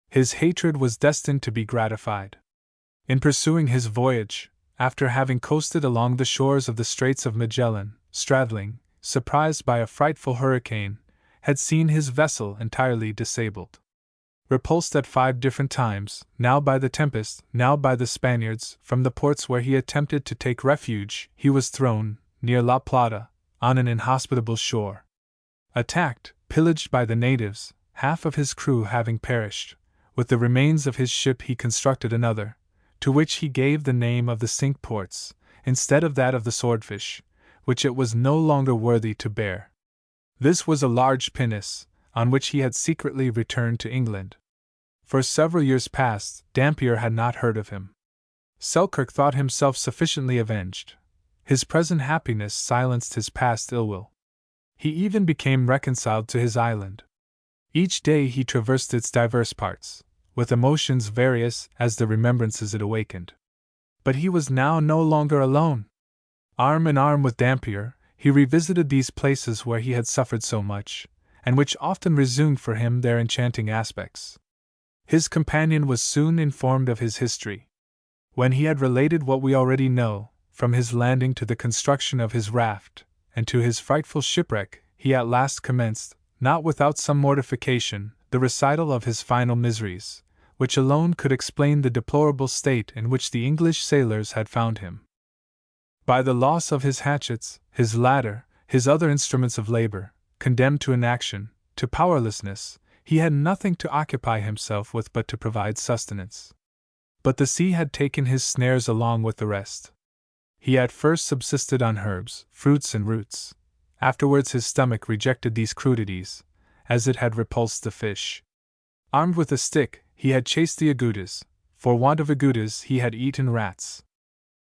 His hatred was destined to be gratified. In pursuing his voyage, after having coasted along the shores of the Straits of Magellan, Stradling, surprised by a frightful hurricane, had seen his vessel entirely disabled. Repulsed at 5 different times, now by the tempest, now by the Spaniards, from the ports where he attempted to take refuge, he was thrown, near La Plata, on an inhospitable shore. Attacked, pillaged by the natives, half of his crew having perished, with the remains of his ship he constructed another, to which he gave the name of the Cinque Ports, instead of that of the Swordfish, which it was no longer worthy to bear. This was a large pinnace, on which he had secretly returned to England. For several years past, Dampier had not heard of him. Selkirk thought himself sufficiently avenged. His present happiness silenced his past ill will. He even became reconciled to his island. Each day he traversed its diverse parts, with emotions various as the remembrances it awakened. But he was now no longer alone. Arm in arm with Dampier, he revisited these places where he had suffered so much, and which often resumed for him their enchanting aspects. His companion was soon informed of his history. When he had related what we already know, from his landing to the construction of his raft, and to his frightful shipwreck, he at last commenced, not without some mortification, the recital of his final miseries, which alone could explain the deplorable state in which the English sailors had found him. By the loss of his hatchets, his ladder, his other instruments of labor, condemned to inaction, to powerlessness, he had nothing to occupy himself with but to provide sustenance. But the sea had taken his snares along with the rest. He at first subsisted on herbs, fruits, and roots. Afterwards his stomach rejected these crudities, as it had repulsed the fish. Armed with a stick, he had chased the agoutis. For want of agoutis he had eaten rats.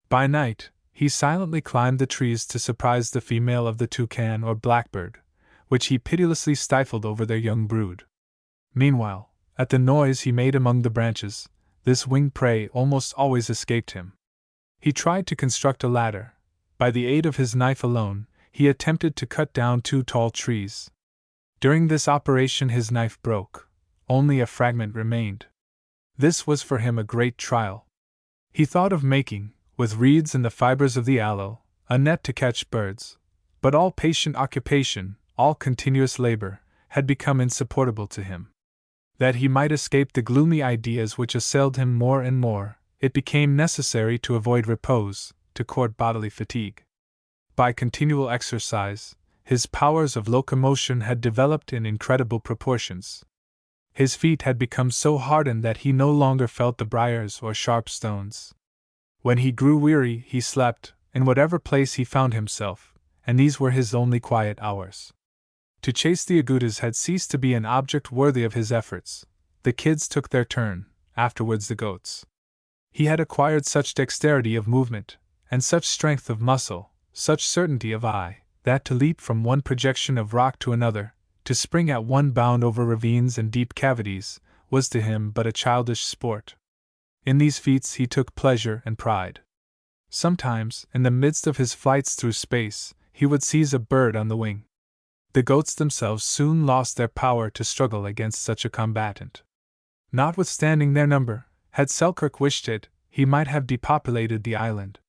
By night, he silently climbed the trees to surprise the female of the toucan or blackbird, which he pitilessly stifled over their young brood. Meanwhile, at the noise he made among the branches, this winged prey almost always escaped him. He tried to construct a ladder. By the aid of his knife alone, he attempted to cut down 2 tall trees. During this operation his knife broke. Only a fragment remained. This was for him a great trial. He thought of making, with reeds and the fibers of the aloe, a net to catch birds. But all patient occupation, all continuous labor, had become insupportable to him. That he might escape the gloomy ideas which assailed him more and more, it became necessary to avoid repose, to court bodily fatigue. By continual exercise, his powers of locomotion had developed in incredible proportions. His feet had become so hardened that he no longer felt the briars or sharp stones. When he grew weary, he slept, in whatever place he found himself, and these were his only quiet hours. To chase the agoutis had ceased to be an object worthy of his efforts. The kids took their turn, afterwards the goats. He had acquired such dexterity of movement, and such strength of muscle, such certainty of eye, that to leap from one projection of rock to another, to spring at one bound over ravines and deep cavities, was to him but a childish sport. In these feats he took pleasure and pride. Sometimes, in the midst of his flights through space, he would seize a bird on the wing. The goats themselves soon lost their power to struggle against such a combatant. Notwithstanding their number, had Selkirk wished it, he might have depopulated the island.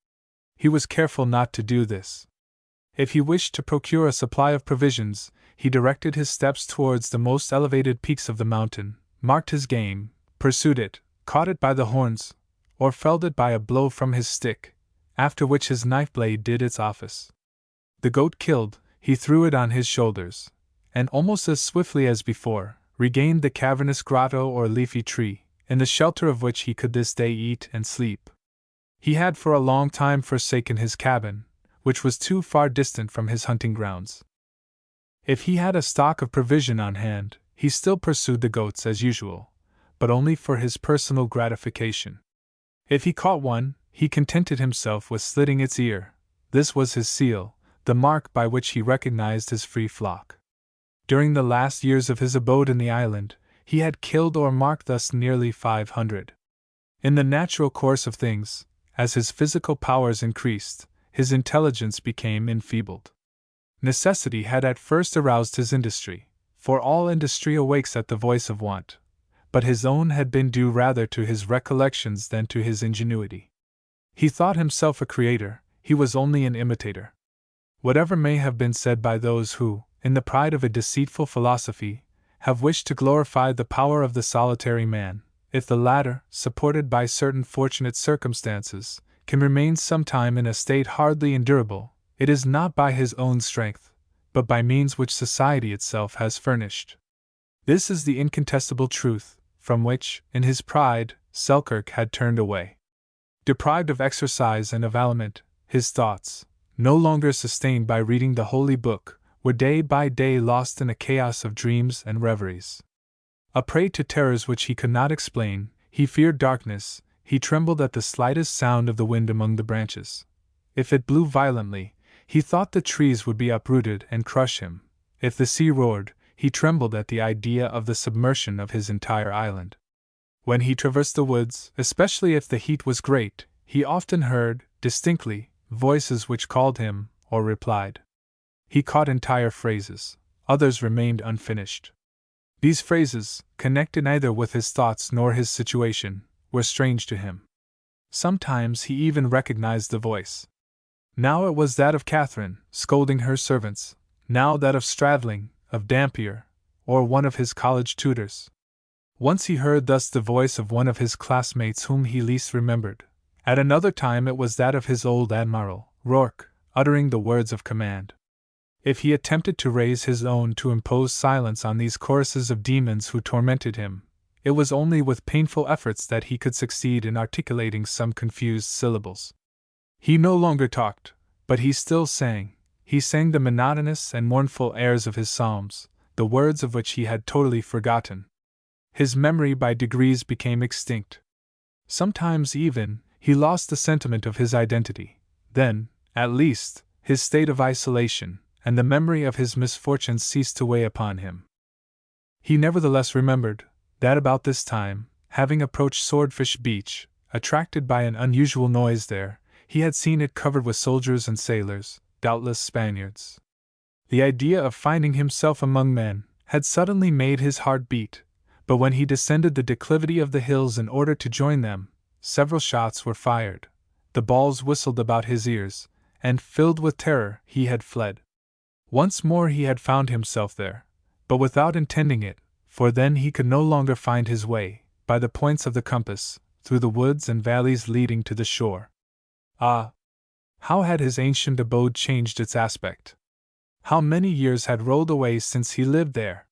He was careful not to do this. If he wished to procure a supply of provisions, he directed his steps towards the most elevated peaks of the mountain, marked his game, pursued it, caught it by the horns, or felled it by a blow from his stick, after which his knife blade did its office. The goat killed, he threw it on his shoulders, and almost as swiftly as before, regained the cavernous grotto or leafy tree, in the shelter of which he could this day eat and sleep. He had for a long time forsaken his cabin, which was too far distant from his hunting grounds. If he had a stock of provision on hand, he still pursued the goats as usual, but only for his personal gratification. If he caught one, he contented himself with slitting its ear. This was his seal, the mark by which he recognized his free flock. During the last years of his abode in the island, he had killed or marked thus nearly 500. In the natural course of things, as his physical powers increased, his intelligence became enfeebled. Necessity had at first aroused his industry, for all industry awakes at the voice of want, but his own had been due rather to his recollections than to his ingenuity. He thought himself a creator, he was only an imitator. Whatever may have been said by those who, in the pride of a deceitful philosophy, have wished to glorify the power of the solitary man, if the latter, supported by certain fortunate circumstances, can remain some time in a state hardly endurable, it is not by his own strength, but by means which society itself has furnished. This is the incontestable truth, from which, in his pride, Selkirk had turned away. Deprived of exercise and of aliment, his thoughts, no longer sustained by reading the holy book, were day by day lost in a chaos of dreams and reveries. A prey to terrors which he could not explain, he feared darkness, he trembled at the slightest sound of the wind among the branches. If it blew violently, he thought the trees would be uprooted and crush him. If the sea roared, he trembled at the idea of the submersion of his entire island. When he traversed the woods, especially if the heat was great, he often heard, distinctly, voices which called him, or replied. He caught entire phrases, others remained unfinished. These phrases, connected neither with his thoughts nor his situation, were strange to him. Sometimes he even recognized the voice. Now it was that of Catherine, scolding her servants, now that of Stradling, of Dampier, or one of his college tutors. Once he heard thus the voice of one of his classmates whom he least remembered. At another time it was that of his old admiral, Rourke, uttering the words of command. If he attempted to raise his own to impose silence on these choruses of demons who tormented him, it was only with painful efforts that he could succeed in articulating some confused syllables. He no longer talked, but he still sang. He sang the monotonous and mournful airs of his psalms, the words of which he had totally forgotten. His memory by degrees became extinct. Sometimes even, he lost the sentiment of his identity. Then, at least, his state of isolation, and the memory of his misfortunes ceased to weigh upon him. He nevertheless remembered that about this time, having approached Swordfish Beach, attracted by an unusual noise there, he had seen it covered with soldiers and sailors, doubtless Spaniards. The idea of finding himself among men had suddenly made his heart beat, but when he descended the declivity of the hills in order to join them, several shots were fired. the balls whistled about his ears, and, filled with terror, he had fled. Once more he had found himself there, but without intending it, for then he could no longer find his way, by the points of the compass, through the woods and valleys leading to the shore. Ah! How had his ancient abode changed its aspect! How many years had rolled away since he lived there!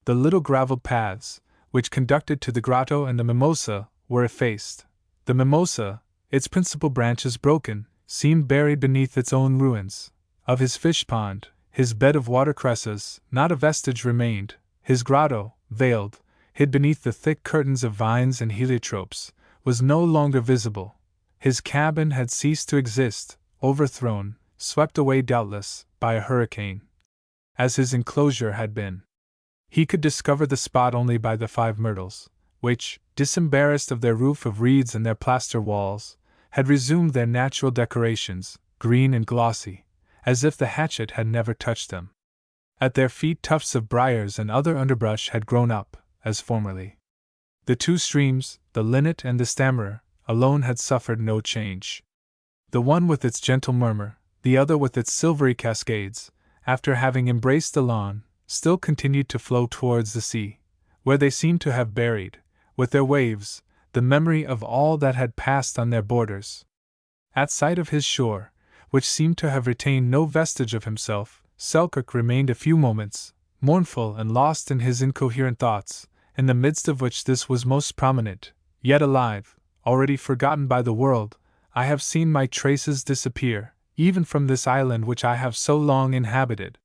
The little gravelled paths, which conducted to the grotto and the mimosa, were effaced. The mimosa, its principal branches broken, seemed buried beneath its own ruins. Of his fish pond, his bed of watercresses, not a vestige remained. His grotto, veiled, hid beneath the thick curtains of vines and heliotropes, was no longer visible. His cabin had ceased to exist, overthrown, swept away doubtless, by a hurricane, as his enclosure had been. He could discover the spot only by the 5 myrtles, which, disembarrassed of their roof of reeds and their plaster walls, had resumed their natural decorations, green and glossy, as if the hatchet had never touched them. At their feet tufts of briars and other underbrush had grown up, as formerly. The 2 streams, the linnet and the stammerer, alone had suffered no change. The one with its gentle murmur, the other with its silvery cascades, after having embraced the lawn, still continued to flow towards the sea, where they seemed to have buried, with their waves, the memory of all that had passed on their borders. At sight of his shore, which seemed to have retained no vestige of himself, Selkirk remained a few moments, mournful and lost in his incoherent thoughts, in the midst of which this was most prominent, yet alive, already forgotten by the world. I have seen my traces disappear, even from this island which I have so long inhabited.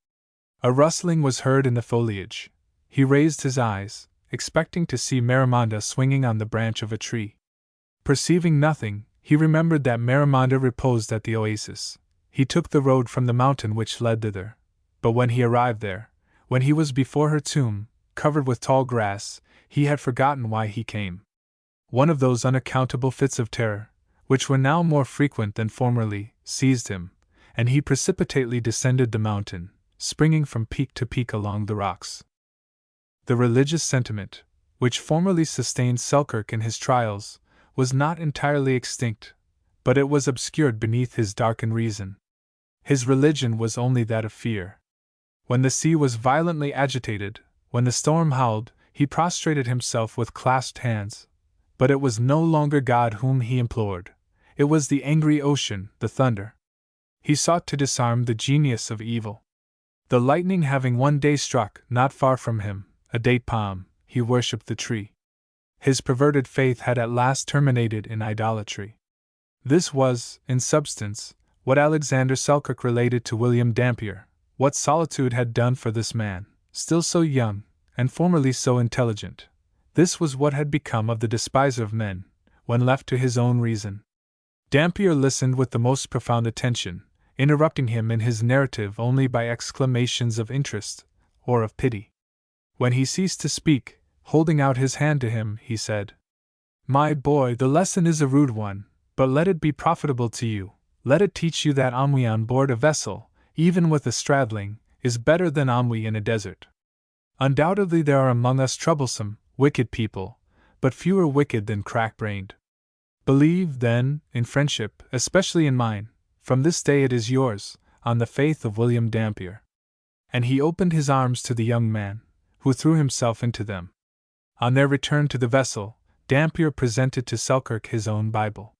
A rustling was heard in the foliage. He raised his eyes, expecting to see Marimonda swinging on the branch of a tree. Perceiving nothing, he remembered that Marimonda reposed at the oasis. He took the road from the mountain which led thither. But when he arrived there, when he was before her tomb, covered with tall grass, he had forgotten why he came. One of those unaccountable fits of terror, which were now more frequent than formerly, seized him, and he precipitately descended the mountain, springing from peak to peak along the rocks. The religious sentiment, which formerly sustained Selkirk in his trials, was not entirely extinct, but it was obscured beneath his darkened reason. His religion was only that of fear. When the sea was violently agitated, when the storm howled, he prostrated himself with clasped hands. But it was no longer God whom he implored. It was the angry ocean, the thunder. He sought to disarm the genius of evil. The lightning having one day struck, not far from him, a date palm, he worshipped the tree. His perverted faith had at last terminated in idolatry. This was, in substance, what Alexander Selkirk related to William Dampier, what solitude had done for this man, still so young, and formerly so intelligent. This was what had become of the despiser of men, when left to his own reason. Dampier listened with the most profound attention, interrupting him in his narrative only by exclamations of interest, or of pity. When he ceased to speak, holding out his hand to him, he said, "My boy, the lesson is a rude one, but let it be profitable to you. Let it teach you that ennui on board a vessel, even with a straddling, is better than ennui in a desert. Undoubtedly there are among us troublesome, wicked people, but fewer wicked than crack-brained. Believe, then, in friendship, especially in mine. From this day it is yours, on the faith of William Dampier." And he opened his arms to the young man, who threw himself into them. On their return to the vessel, Dampier presented to Selkirk his own Bible.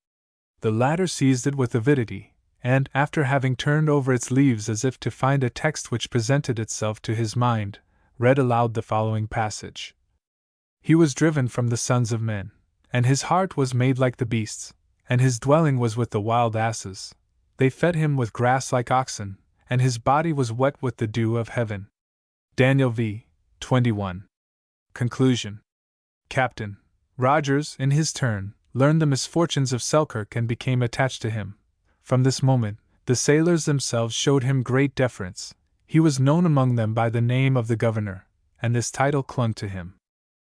The latter seized it with avidity, and, after having turned over its leaves as if to find a text which presented itself to his mind, read aloud the following passage. "He was driven from the sons of men, and his heart was made like the beasts, and his dwelling was with the wild asses. They fed him with grass like oxen, and his body was wet with the dew of heaven." Daniel v. 21. Conclusion. Captain Rogers, in his turn, learned the misfortunes of Selkirk and became attached to him. From this moment, the sailors themselves showed him great deference. He was known among them by the name of the Governor, and this title clung to him.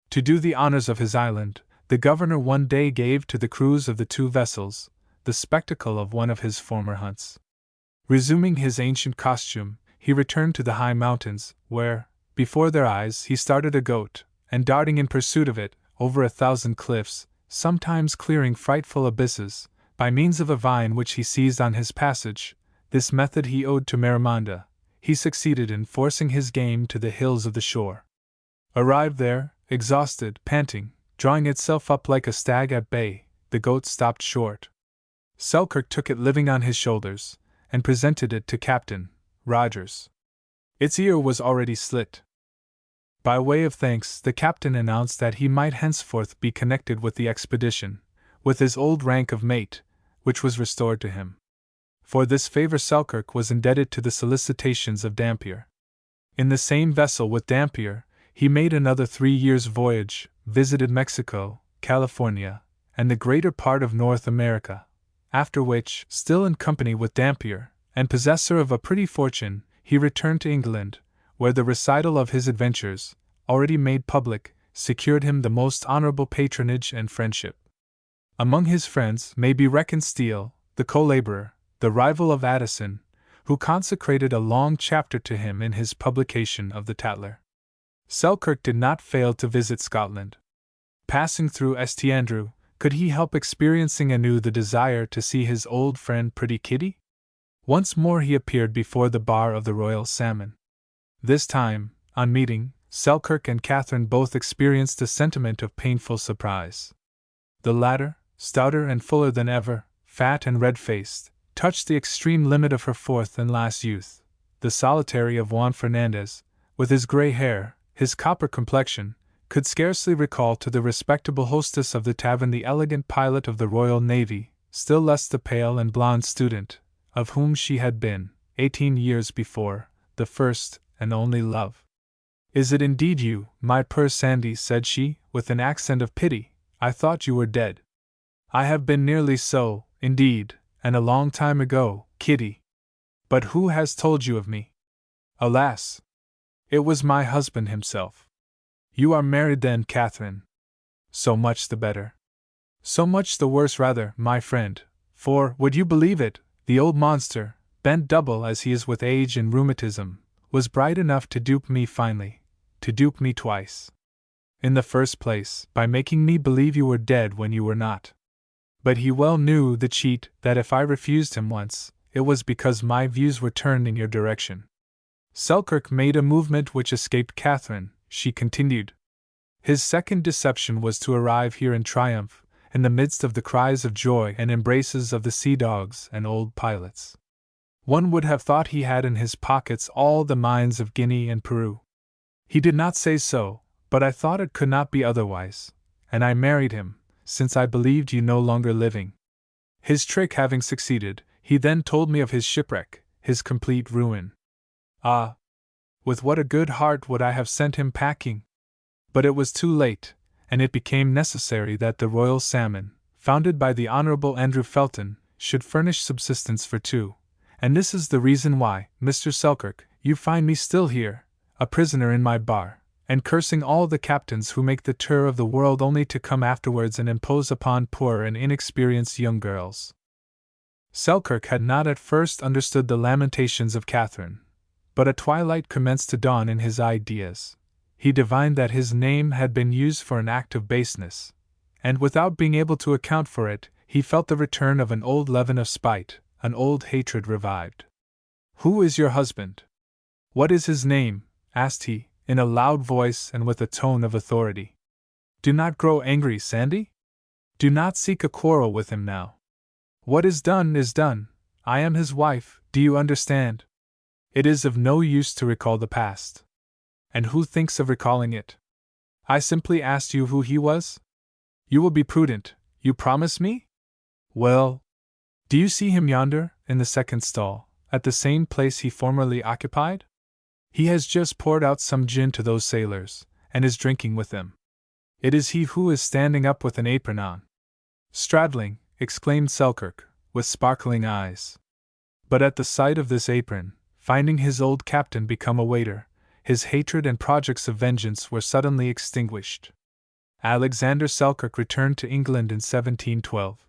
To do the honors of his island, the Governor one day gave to the crews of the 2 vessels the spectacle of one of his former hunts. Resuming his ancient costume, he returned to the high mountains, where, before their eyes, he started a goat, and darting in pursuit of it, over 1,000 cliffs, sometimes clearing frightful abysses, By means of a vine which he seized on his passage, this method he owed to Marimonda, he succeeded in forcing his game to the hills of the shore. Arrived there, exhausted, panting, drawing itself up like a stag at bay, the goat stopped short. Selkirk took it living on his shoulders, and presented it to Captain Rogers. Its ear was already slit. By way of thanks, the captain announced that he might henceforth be connected with the expedition, with his old rank of mate, which was restored to him. For this favor Selkirk was indebted to the solicitations of Dampier. In the same vessel with Dampier, he made another 3 years' voyage, visited Mexico, California, and the greater part of North America, after which, still in company with Dampier, and possessor of a pretty fortune, he returned to England, where the recital of his adventures, already made public, secured him the most honorable patronage and friendship. Among his friends may be reckoned Steele, the co-laborer, the rival of Addison, who consecrated a long chapter to him in his publication of the Tatler. Selkirk did not fail to visit Scotland. Passing through St. Andrew, could he help experiencing anew the desire to see his old friend Pretty Kitty? Once more he appeared before the bar of the Royal Salmon. This time, on meeting, Selkirk and Catherine both experienced a sentiment of painful surprise. The latter, stouter and fuller than ever, fat and red-faced, touched the extreme limit of her fourth and last youth. The solitary of Juan Fernandez, with his grey hair, his copper complexion, could scarcely recall to the respectable hostess of the tavern the elegant pilot of the Royal Navy, still less the pale and blonde student, of whom she had been, 18 years before, the first and only love. "Is it indeed you, my poor Sandy?" said she, with an accent of pity. "I thought you were dead." "I have been nearly so, indeed, and a long time ago, Kitty. But who has told you of me?" "Alas! It was my husband himself." "You are married then, Catherine?" "So much the better." "So much the worse rather, my friend, for, would you believe it, the old monster, bent double as he is with age and rheumatism, was bright enough to dupe me finely, to dupe me twice. In the first place, by making me believe you were dead when you were not. But he well knew, the cheat, that if I refused him once, it was because my views were turned in your direction." Selkirk made a movement which escaped Catherine. She continued. "His second deception was to arrive here in triumph, in the midst of the cries of joy and embraces of the sea dogs and old pilots. One would have thought he had in his pockets all the mines of Guinea and Peru. He did not say so, but I thought it could not be otherwise, and I married him, since I believed you no longer living. His trick having succeeded, he then told me of his shipwreck, his complete ruin. Ah! With what a good heart would I have sent him packing! But it was too late, and it became necessary that the Royal Salmon, founded by the Honourable Andrew Felton, should furnish subsistence for two, and this is the reason why, Mr. Selkirk, you find me still here, a prisoner in my bar, and cursing all the captains who make the tour of the world only to come afterwards and impose upon poor and inexperienced young girls." Selkirk had not at first understood the lamentations of Catherine, but a twilight commenced to dawn in his ideas. He divined that his name had been used for an act of baseness, and without being able to account for it, he felt the return of an old leaven of spite, an old hatred revived. "Who is your husband? What is his name?" asked he, in a loud voice and with a tone of authority. "Do not grow angry, Sandy. Do not seek a quarrel with him now. What is done is done. I am his wife, do you understand? It is of no use to recall the past. And who thinks of recalling it? I simply asked you who he was? You will be prudent, you promise me? Well, do you see him yonder, in the second stall, at the same place he formerly occupied? He has just poured out some gin to those sailors, and is drinking with them. It is he who is standing up with an apron on." "Stradling," exclaimed Selkirk, with sparkling eyes. But at the sight of this apron, finding his old captain become a waiter, his hatred and projects of vengeance were suddenly extinguished. Alexander Selkirk returned to England in 1712.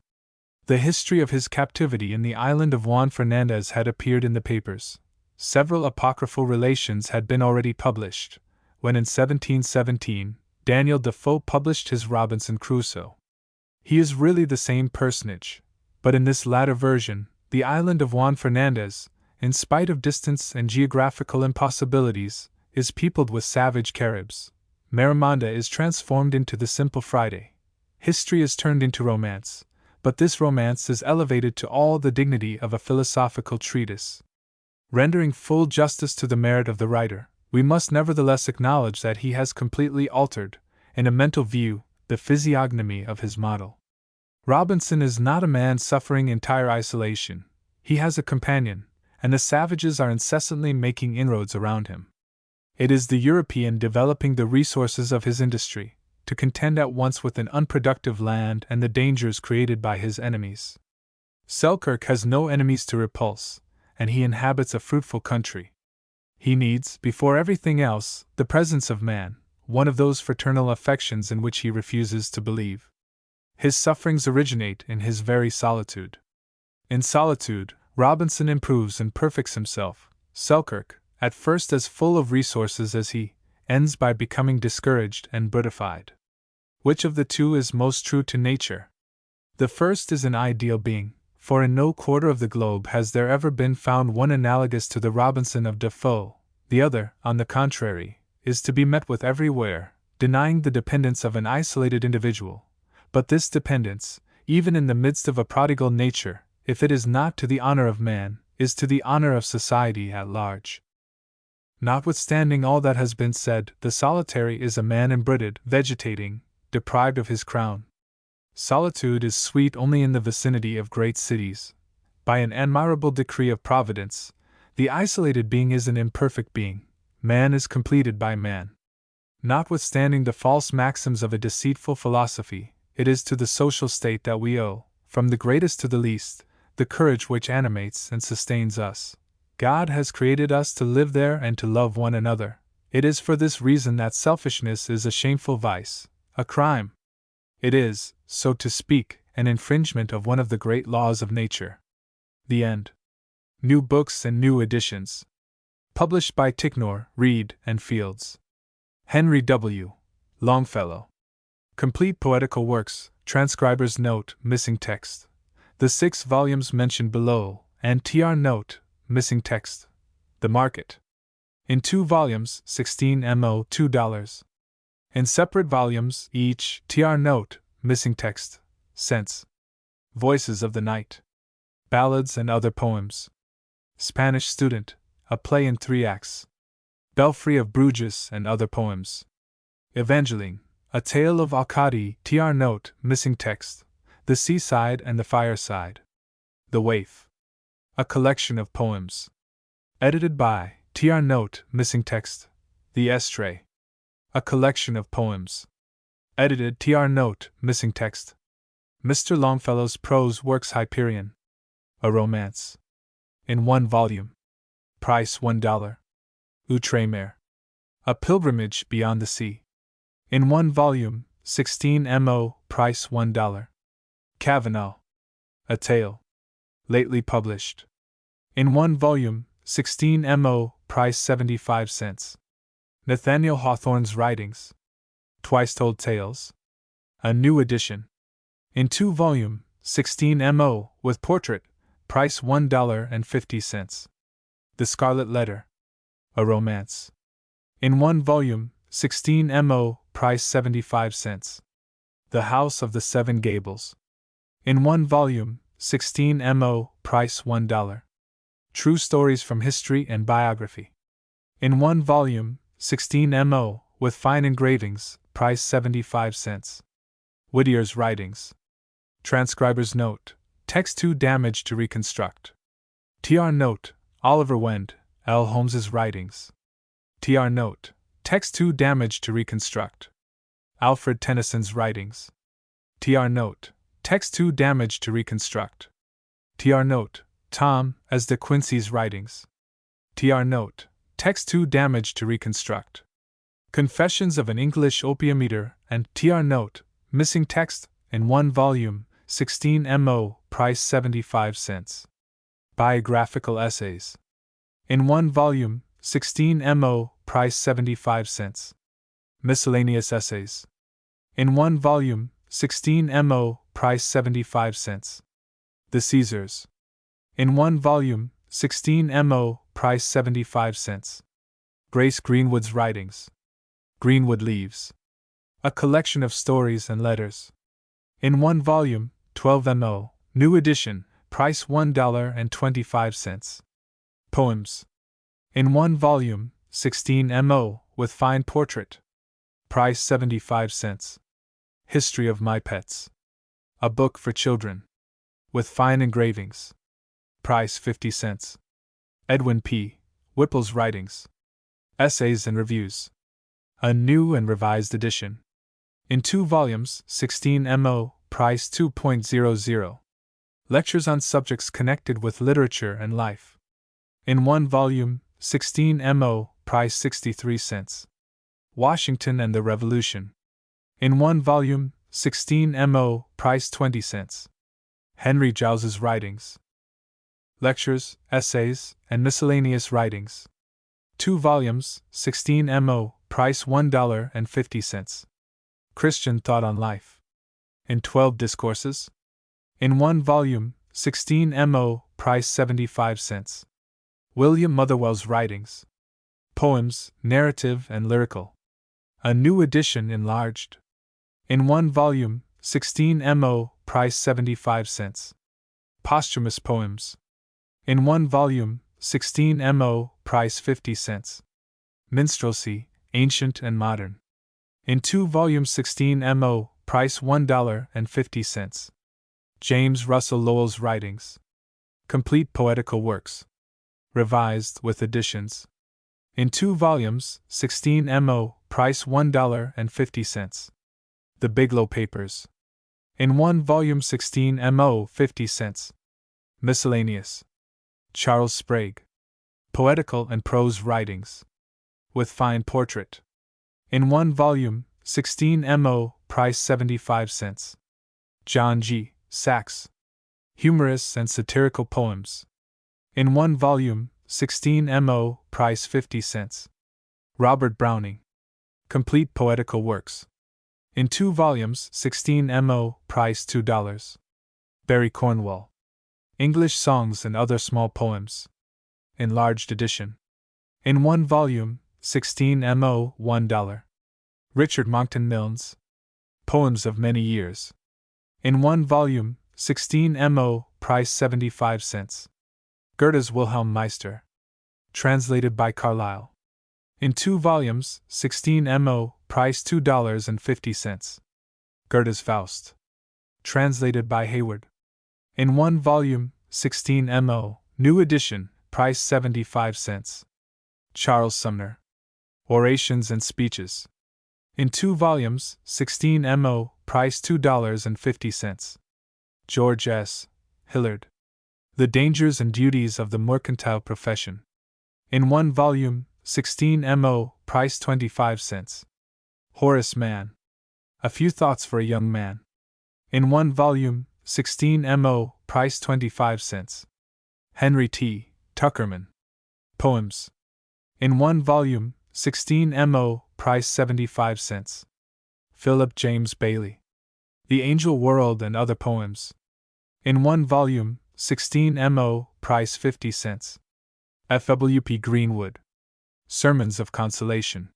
The history of his captivity in the island of Juan Fernandez had appeared in the papers. Several apocryphal relations had been already published, when in 1717, Daniel Defoe published his Robinson Crusoe. He is really the same personage, But in this latter version, the island of Juan Fernandez, in spite of distance and geographical impossibilities, is peopled with savage Caribs. Marimonda is transformed into the simple Friday. History is turned into romance, but this romance is elevated to all the dignity of a philosophical treatise. Rendering full justice to the merit of the writer, we must nevertheless acknowledge that he has completely altered, in a mental view, the physiognomy of his model. Robinson is not a man suffering entire isolation. He has a companion, and the savages are incessantly making inroads around him. It is the European developing the resources of his industry, to contend at once with an unproductive land and the dangers created by his enemies. Selkirk has no enemies to repulse, and he inhabits a fruitful country. He needs, before everything else, the presence of man, one of those fraternal affections in which he refuses to believe. His sufferings originate in his very solitude. In solitude, Robinson improves and perfects himself. Selkirk, at first as full of resources as he, ends by becoming discouraged and brutified. Which of the two is most true to nature? The first is an ideal being, for in no quarter of the globe has there ever been found one analogous to the Robinson of Defoe. The other, on the contrary, is to be met with everywhere, denying the dependence of an isolated individual. But this dependence, even in the midst of a prodigal nature, if it is not to the honor of man, is to the honor of society at large. Notwithstanding all that has been said, the solitary is a man embroidered, vegetating, deprived of his crown. Solitude is sweet only in the vicinity of great cities. By an admirable decree of Providence, the isolated being is an imperfect being. Man is completed by man. Notwithstanding the false maxims of a deceitful philosophy, it is to the social state that we owe, from the greatest to the least, the courage which animates and sustains us. God has created us to live there and to love one another. It is for this reason that selfishness is a shameful vice, a crime. It is, so to speak, an infringement of one of the great laws of nature. The end. New books and new editions. Published by Ticknor, Reed, and Fields. Henry W. Longfellow. Complete Poetical Works, Transcriber's Note, Missing Text. The 6 volumes mentioned below, and Tr. Note, Missing Text. The Market. In 2 volumes, 16 mo $2. In separate volumes, each, Tr. Note, Missing Text, cents. Voices of the Night. Ballads and Other Poems. Spanish Student, a play in 3 acts. Belfry of Bruges and Other Poems. Evangeline, a tale of Acadi, Tr. Note, Missing Text, The Seaside and the Fireside. The Waif. A collection of poems. Edited by, Tr. Note, Missing Text, The Estray. A collection of poems. Edited Tr. Note, Missing Text. Mr. Longfellow's Prose Works Hyperion. A Romance. In 1 volume. Price $1. Outremer. A Pilgrimage Beyond the Sea. In 1 volume, 16 mo, price $1. Kavanaugh. A Tale. Lately published. In 1 volume, 16 mo, price 75 cents. Nathaniel Hawthorne's Writings. Twice Told Tales. A new edition. In 2 volume, 16 mo, with portrait, price $1.50. The Scarlet Letter. A Romance. In 1 volume, 16 mo, price 75 cents. The House of the 7 Gables. In 1 volume, 16 mo, price $1. True Stories from History and Biography. In 1 volume, 16 mo, with fine engravings, price 75 cents. Whittier's Writings. Transcriber's Note, Text too damaged to reconstruct. Tr. Note, Oliver Wend, L. Holmes's Writings. Tr. Note, Text too damaged to reconstruct. Alfred Tennyson's Writings. Tr. Note, Text too damaged to reconstruct. Tr. Note, Tom, as De Quincey's Writings. Tr. Note, Text too damaged to reconstruct. Confessions of an English Opium Eater and Tr. Note, Missing Text, in 1 volume, 16 mo, price 75 cents. Biographical Essays. In 1 volume, 16 mo, price 75 cents. Miscellaneous Essays. In 1 volume, 16 mo, price 75 cents. The Caesars. In one volume, 16mo, price 75 cents. Grace Greenwood's Writings. Greenwood Leaves. A collection of stories and letters. In one volume, 12mo, new edition, price $1.25. Poems. In one volume, 16mo, with fine portrait. Price 75 cents. History of My Pets. A book for children. With fine engravings. Price 50 cents. Edwin P. Whipple's Writings. Essays and Reviews. A new and revised edition. In two volumes, 16mo, price $2.00. Lectures on subjects connected with literature and life. In one volume, 16mo, price 63 cents. Washington and the Revolution. In one volume, 16mo, price 20 cents. Henry Jows's Writings. Lectures, Essays, and Miscellaneous Writings. Two volumes, 16mo, price $1.50. Christian Thought on Life. In 12 discourses. In one volume, 16mo, price 75 cents. William Motherwell's Writings. Poems, Narrative and Lyrical. A new edition enlarged. In one volume, 16mo, price 75 cents. Posthumous Poems. In one volume, 16mo, price 50 cents. Minstrelsy, Ancient and Modern. In two volumes, 16mo, price $1.50. James Russell Lowell's Writings. Complete Poetical Works. Revised with additions. In two volumes, 16mo, price $1.50. The Biglow Papers. In one volume, 16mo, 50 cents. Miscellaneous. Charles Sprague. Poetical and Prose Writings. With fine portrait. In one volume, 16mo, price 75 cents. John G. Sachs. Humorous and Satirical Poems. In one volume, 16mo, price 50 cents. Robert Browning. Complete Poetical Works. In two volumes, 16mo, price $2. Barry Cornwell. English Songs and Other Small Poems. Enlarged edition. In one volume, 16mo, $1. Richard Monckton Milnes. Poems of Many Years. In one volume, 16mo, price 75 cents. Goethe's Wilhelm Meister. Translated by Carlyle. In two volumes, 16mo, price $2.50. Goethe's Faust. Translated by Hayward. In one volume, 16mo, new edition, price 75 cents. Charles Sumner. Orations and Speeches. In two volumes, 16mo, price $2.50. George S. Hillard. The Dangers and Duties of the Mercantile Profession. In one volume, 16mo, price 25 cents. Horace Mann. A Few Thoughts for a Young Man. In one volume, 16mo, price 25 cents. Henry T. Tuckerman. Poems. In one volume, 16mo, price 75 cents. Philip James Bailey. The Angel World and Other Poems. In one volume, 16mo, price 50 cents. F.W.P. Greenwood. Sermons of Consolation.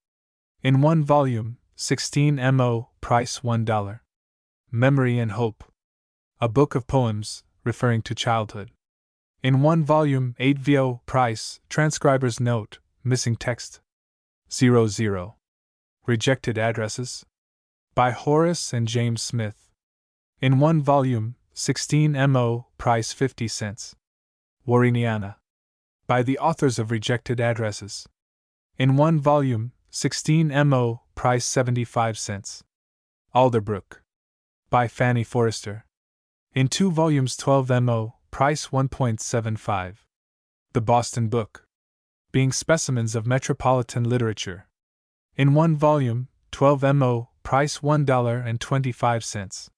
In one volume, 16mo, price $1. Memory and Hope. A book of poems, referring to childhood. In one volume, 8vo, price, transcriber's note, missing text. 00. Rejected Addresses. By Horace and James Smith. In one volume, 16mo, price 50 cents. Warreniana. By the authors of Rejected Addresses. In one volume, 16mo, price 75 cents. Alderbrook. By Fanny Forrester. In two volumes, 12mo, price 1.75. The Boston Book. Being Specimens of Metropolitan Literature. In one volume, 12mo, price $1.25.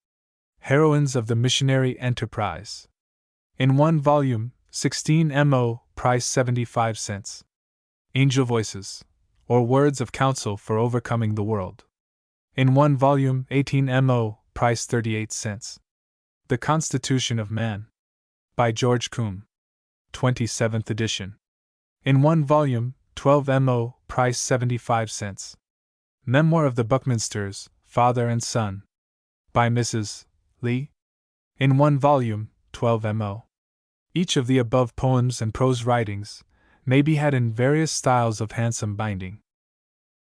Heroines of the Missionary Enterprise. In one volume, 16mo, price 75 cents. Angel Voices, or Words of Counsel for Overcoming the World. In one volume, 18mo, price 38 cents. The Constitution of Man. By George Combe. 27th edition. In one volume, 12 mo, price 75 cents. Memoir of the Buckminsters, Father and Son. By Mrs. Lee. In one volume, 12 mo. Each of the above poems and prose writings may be had in various styles of handsome binding.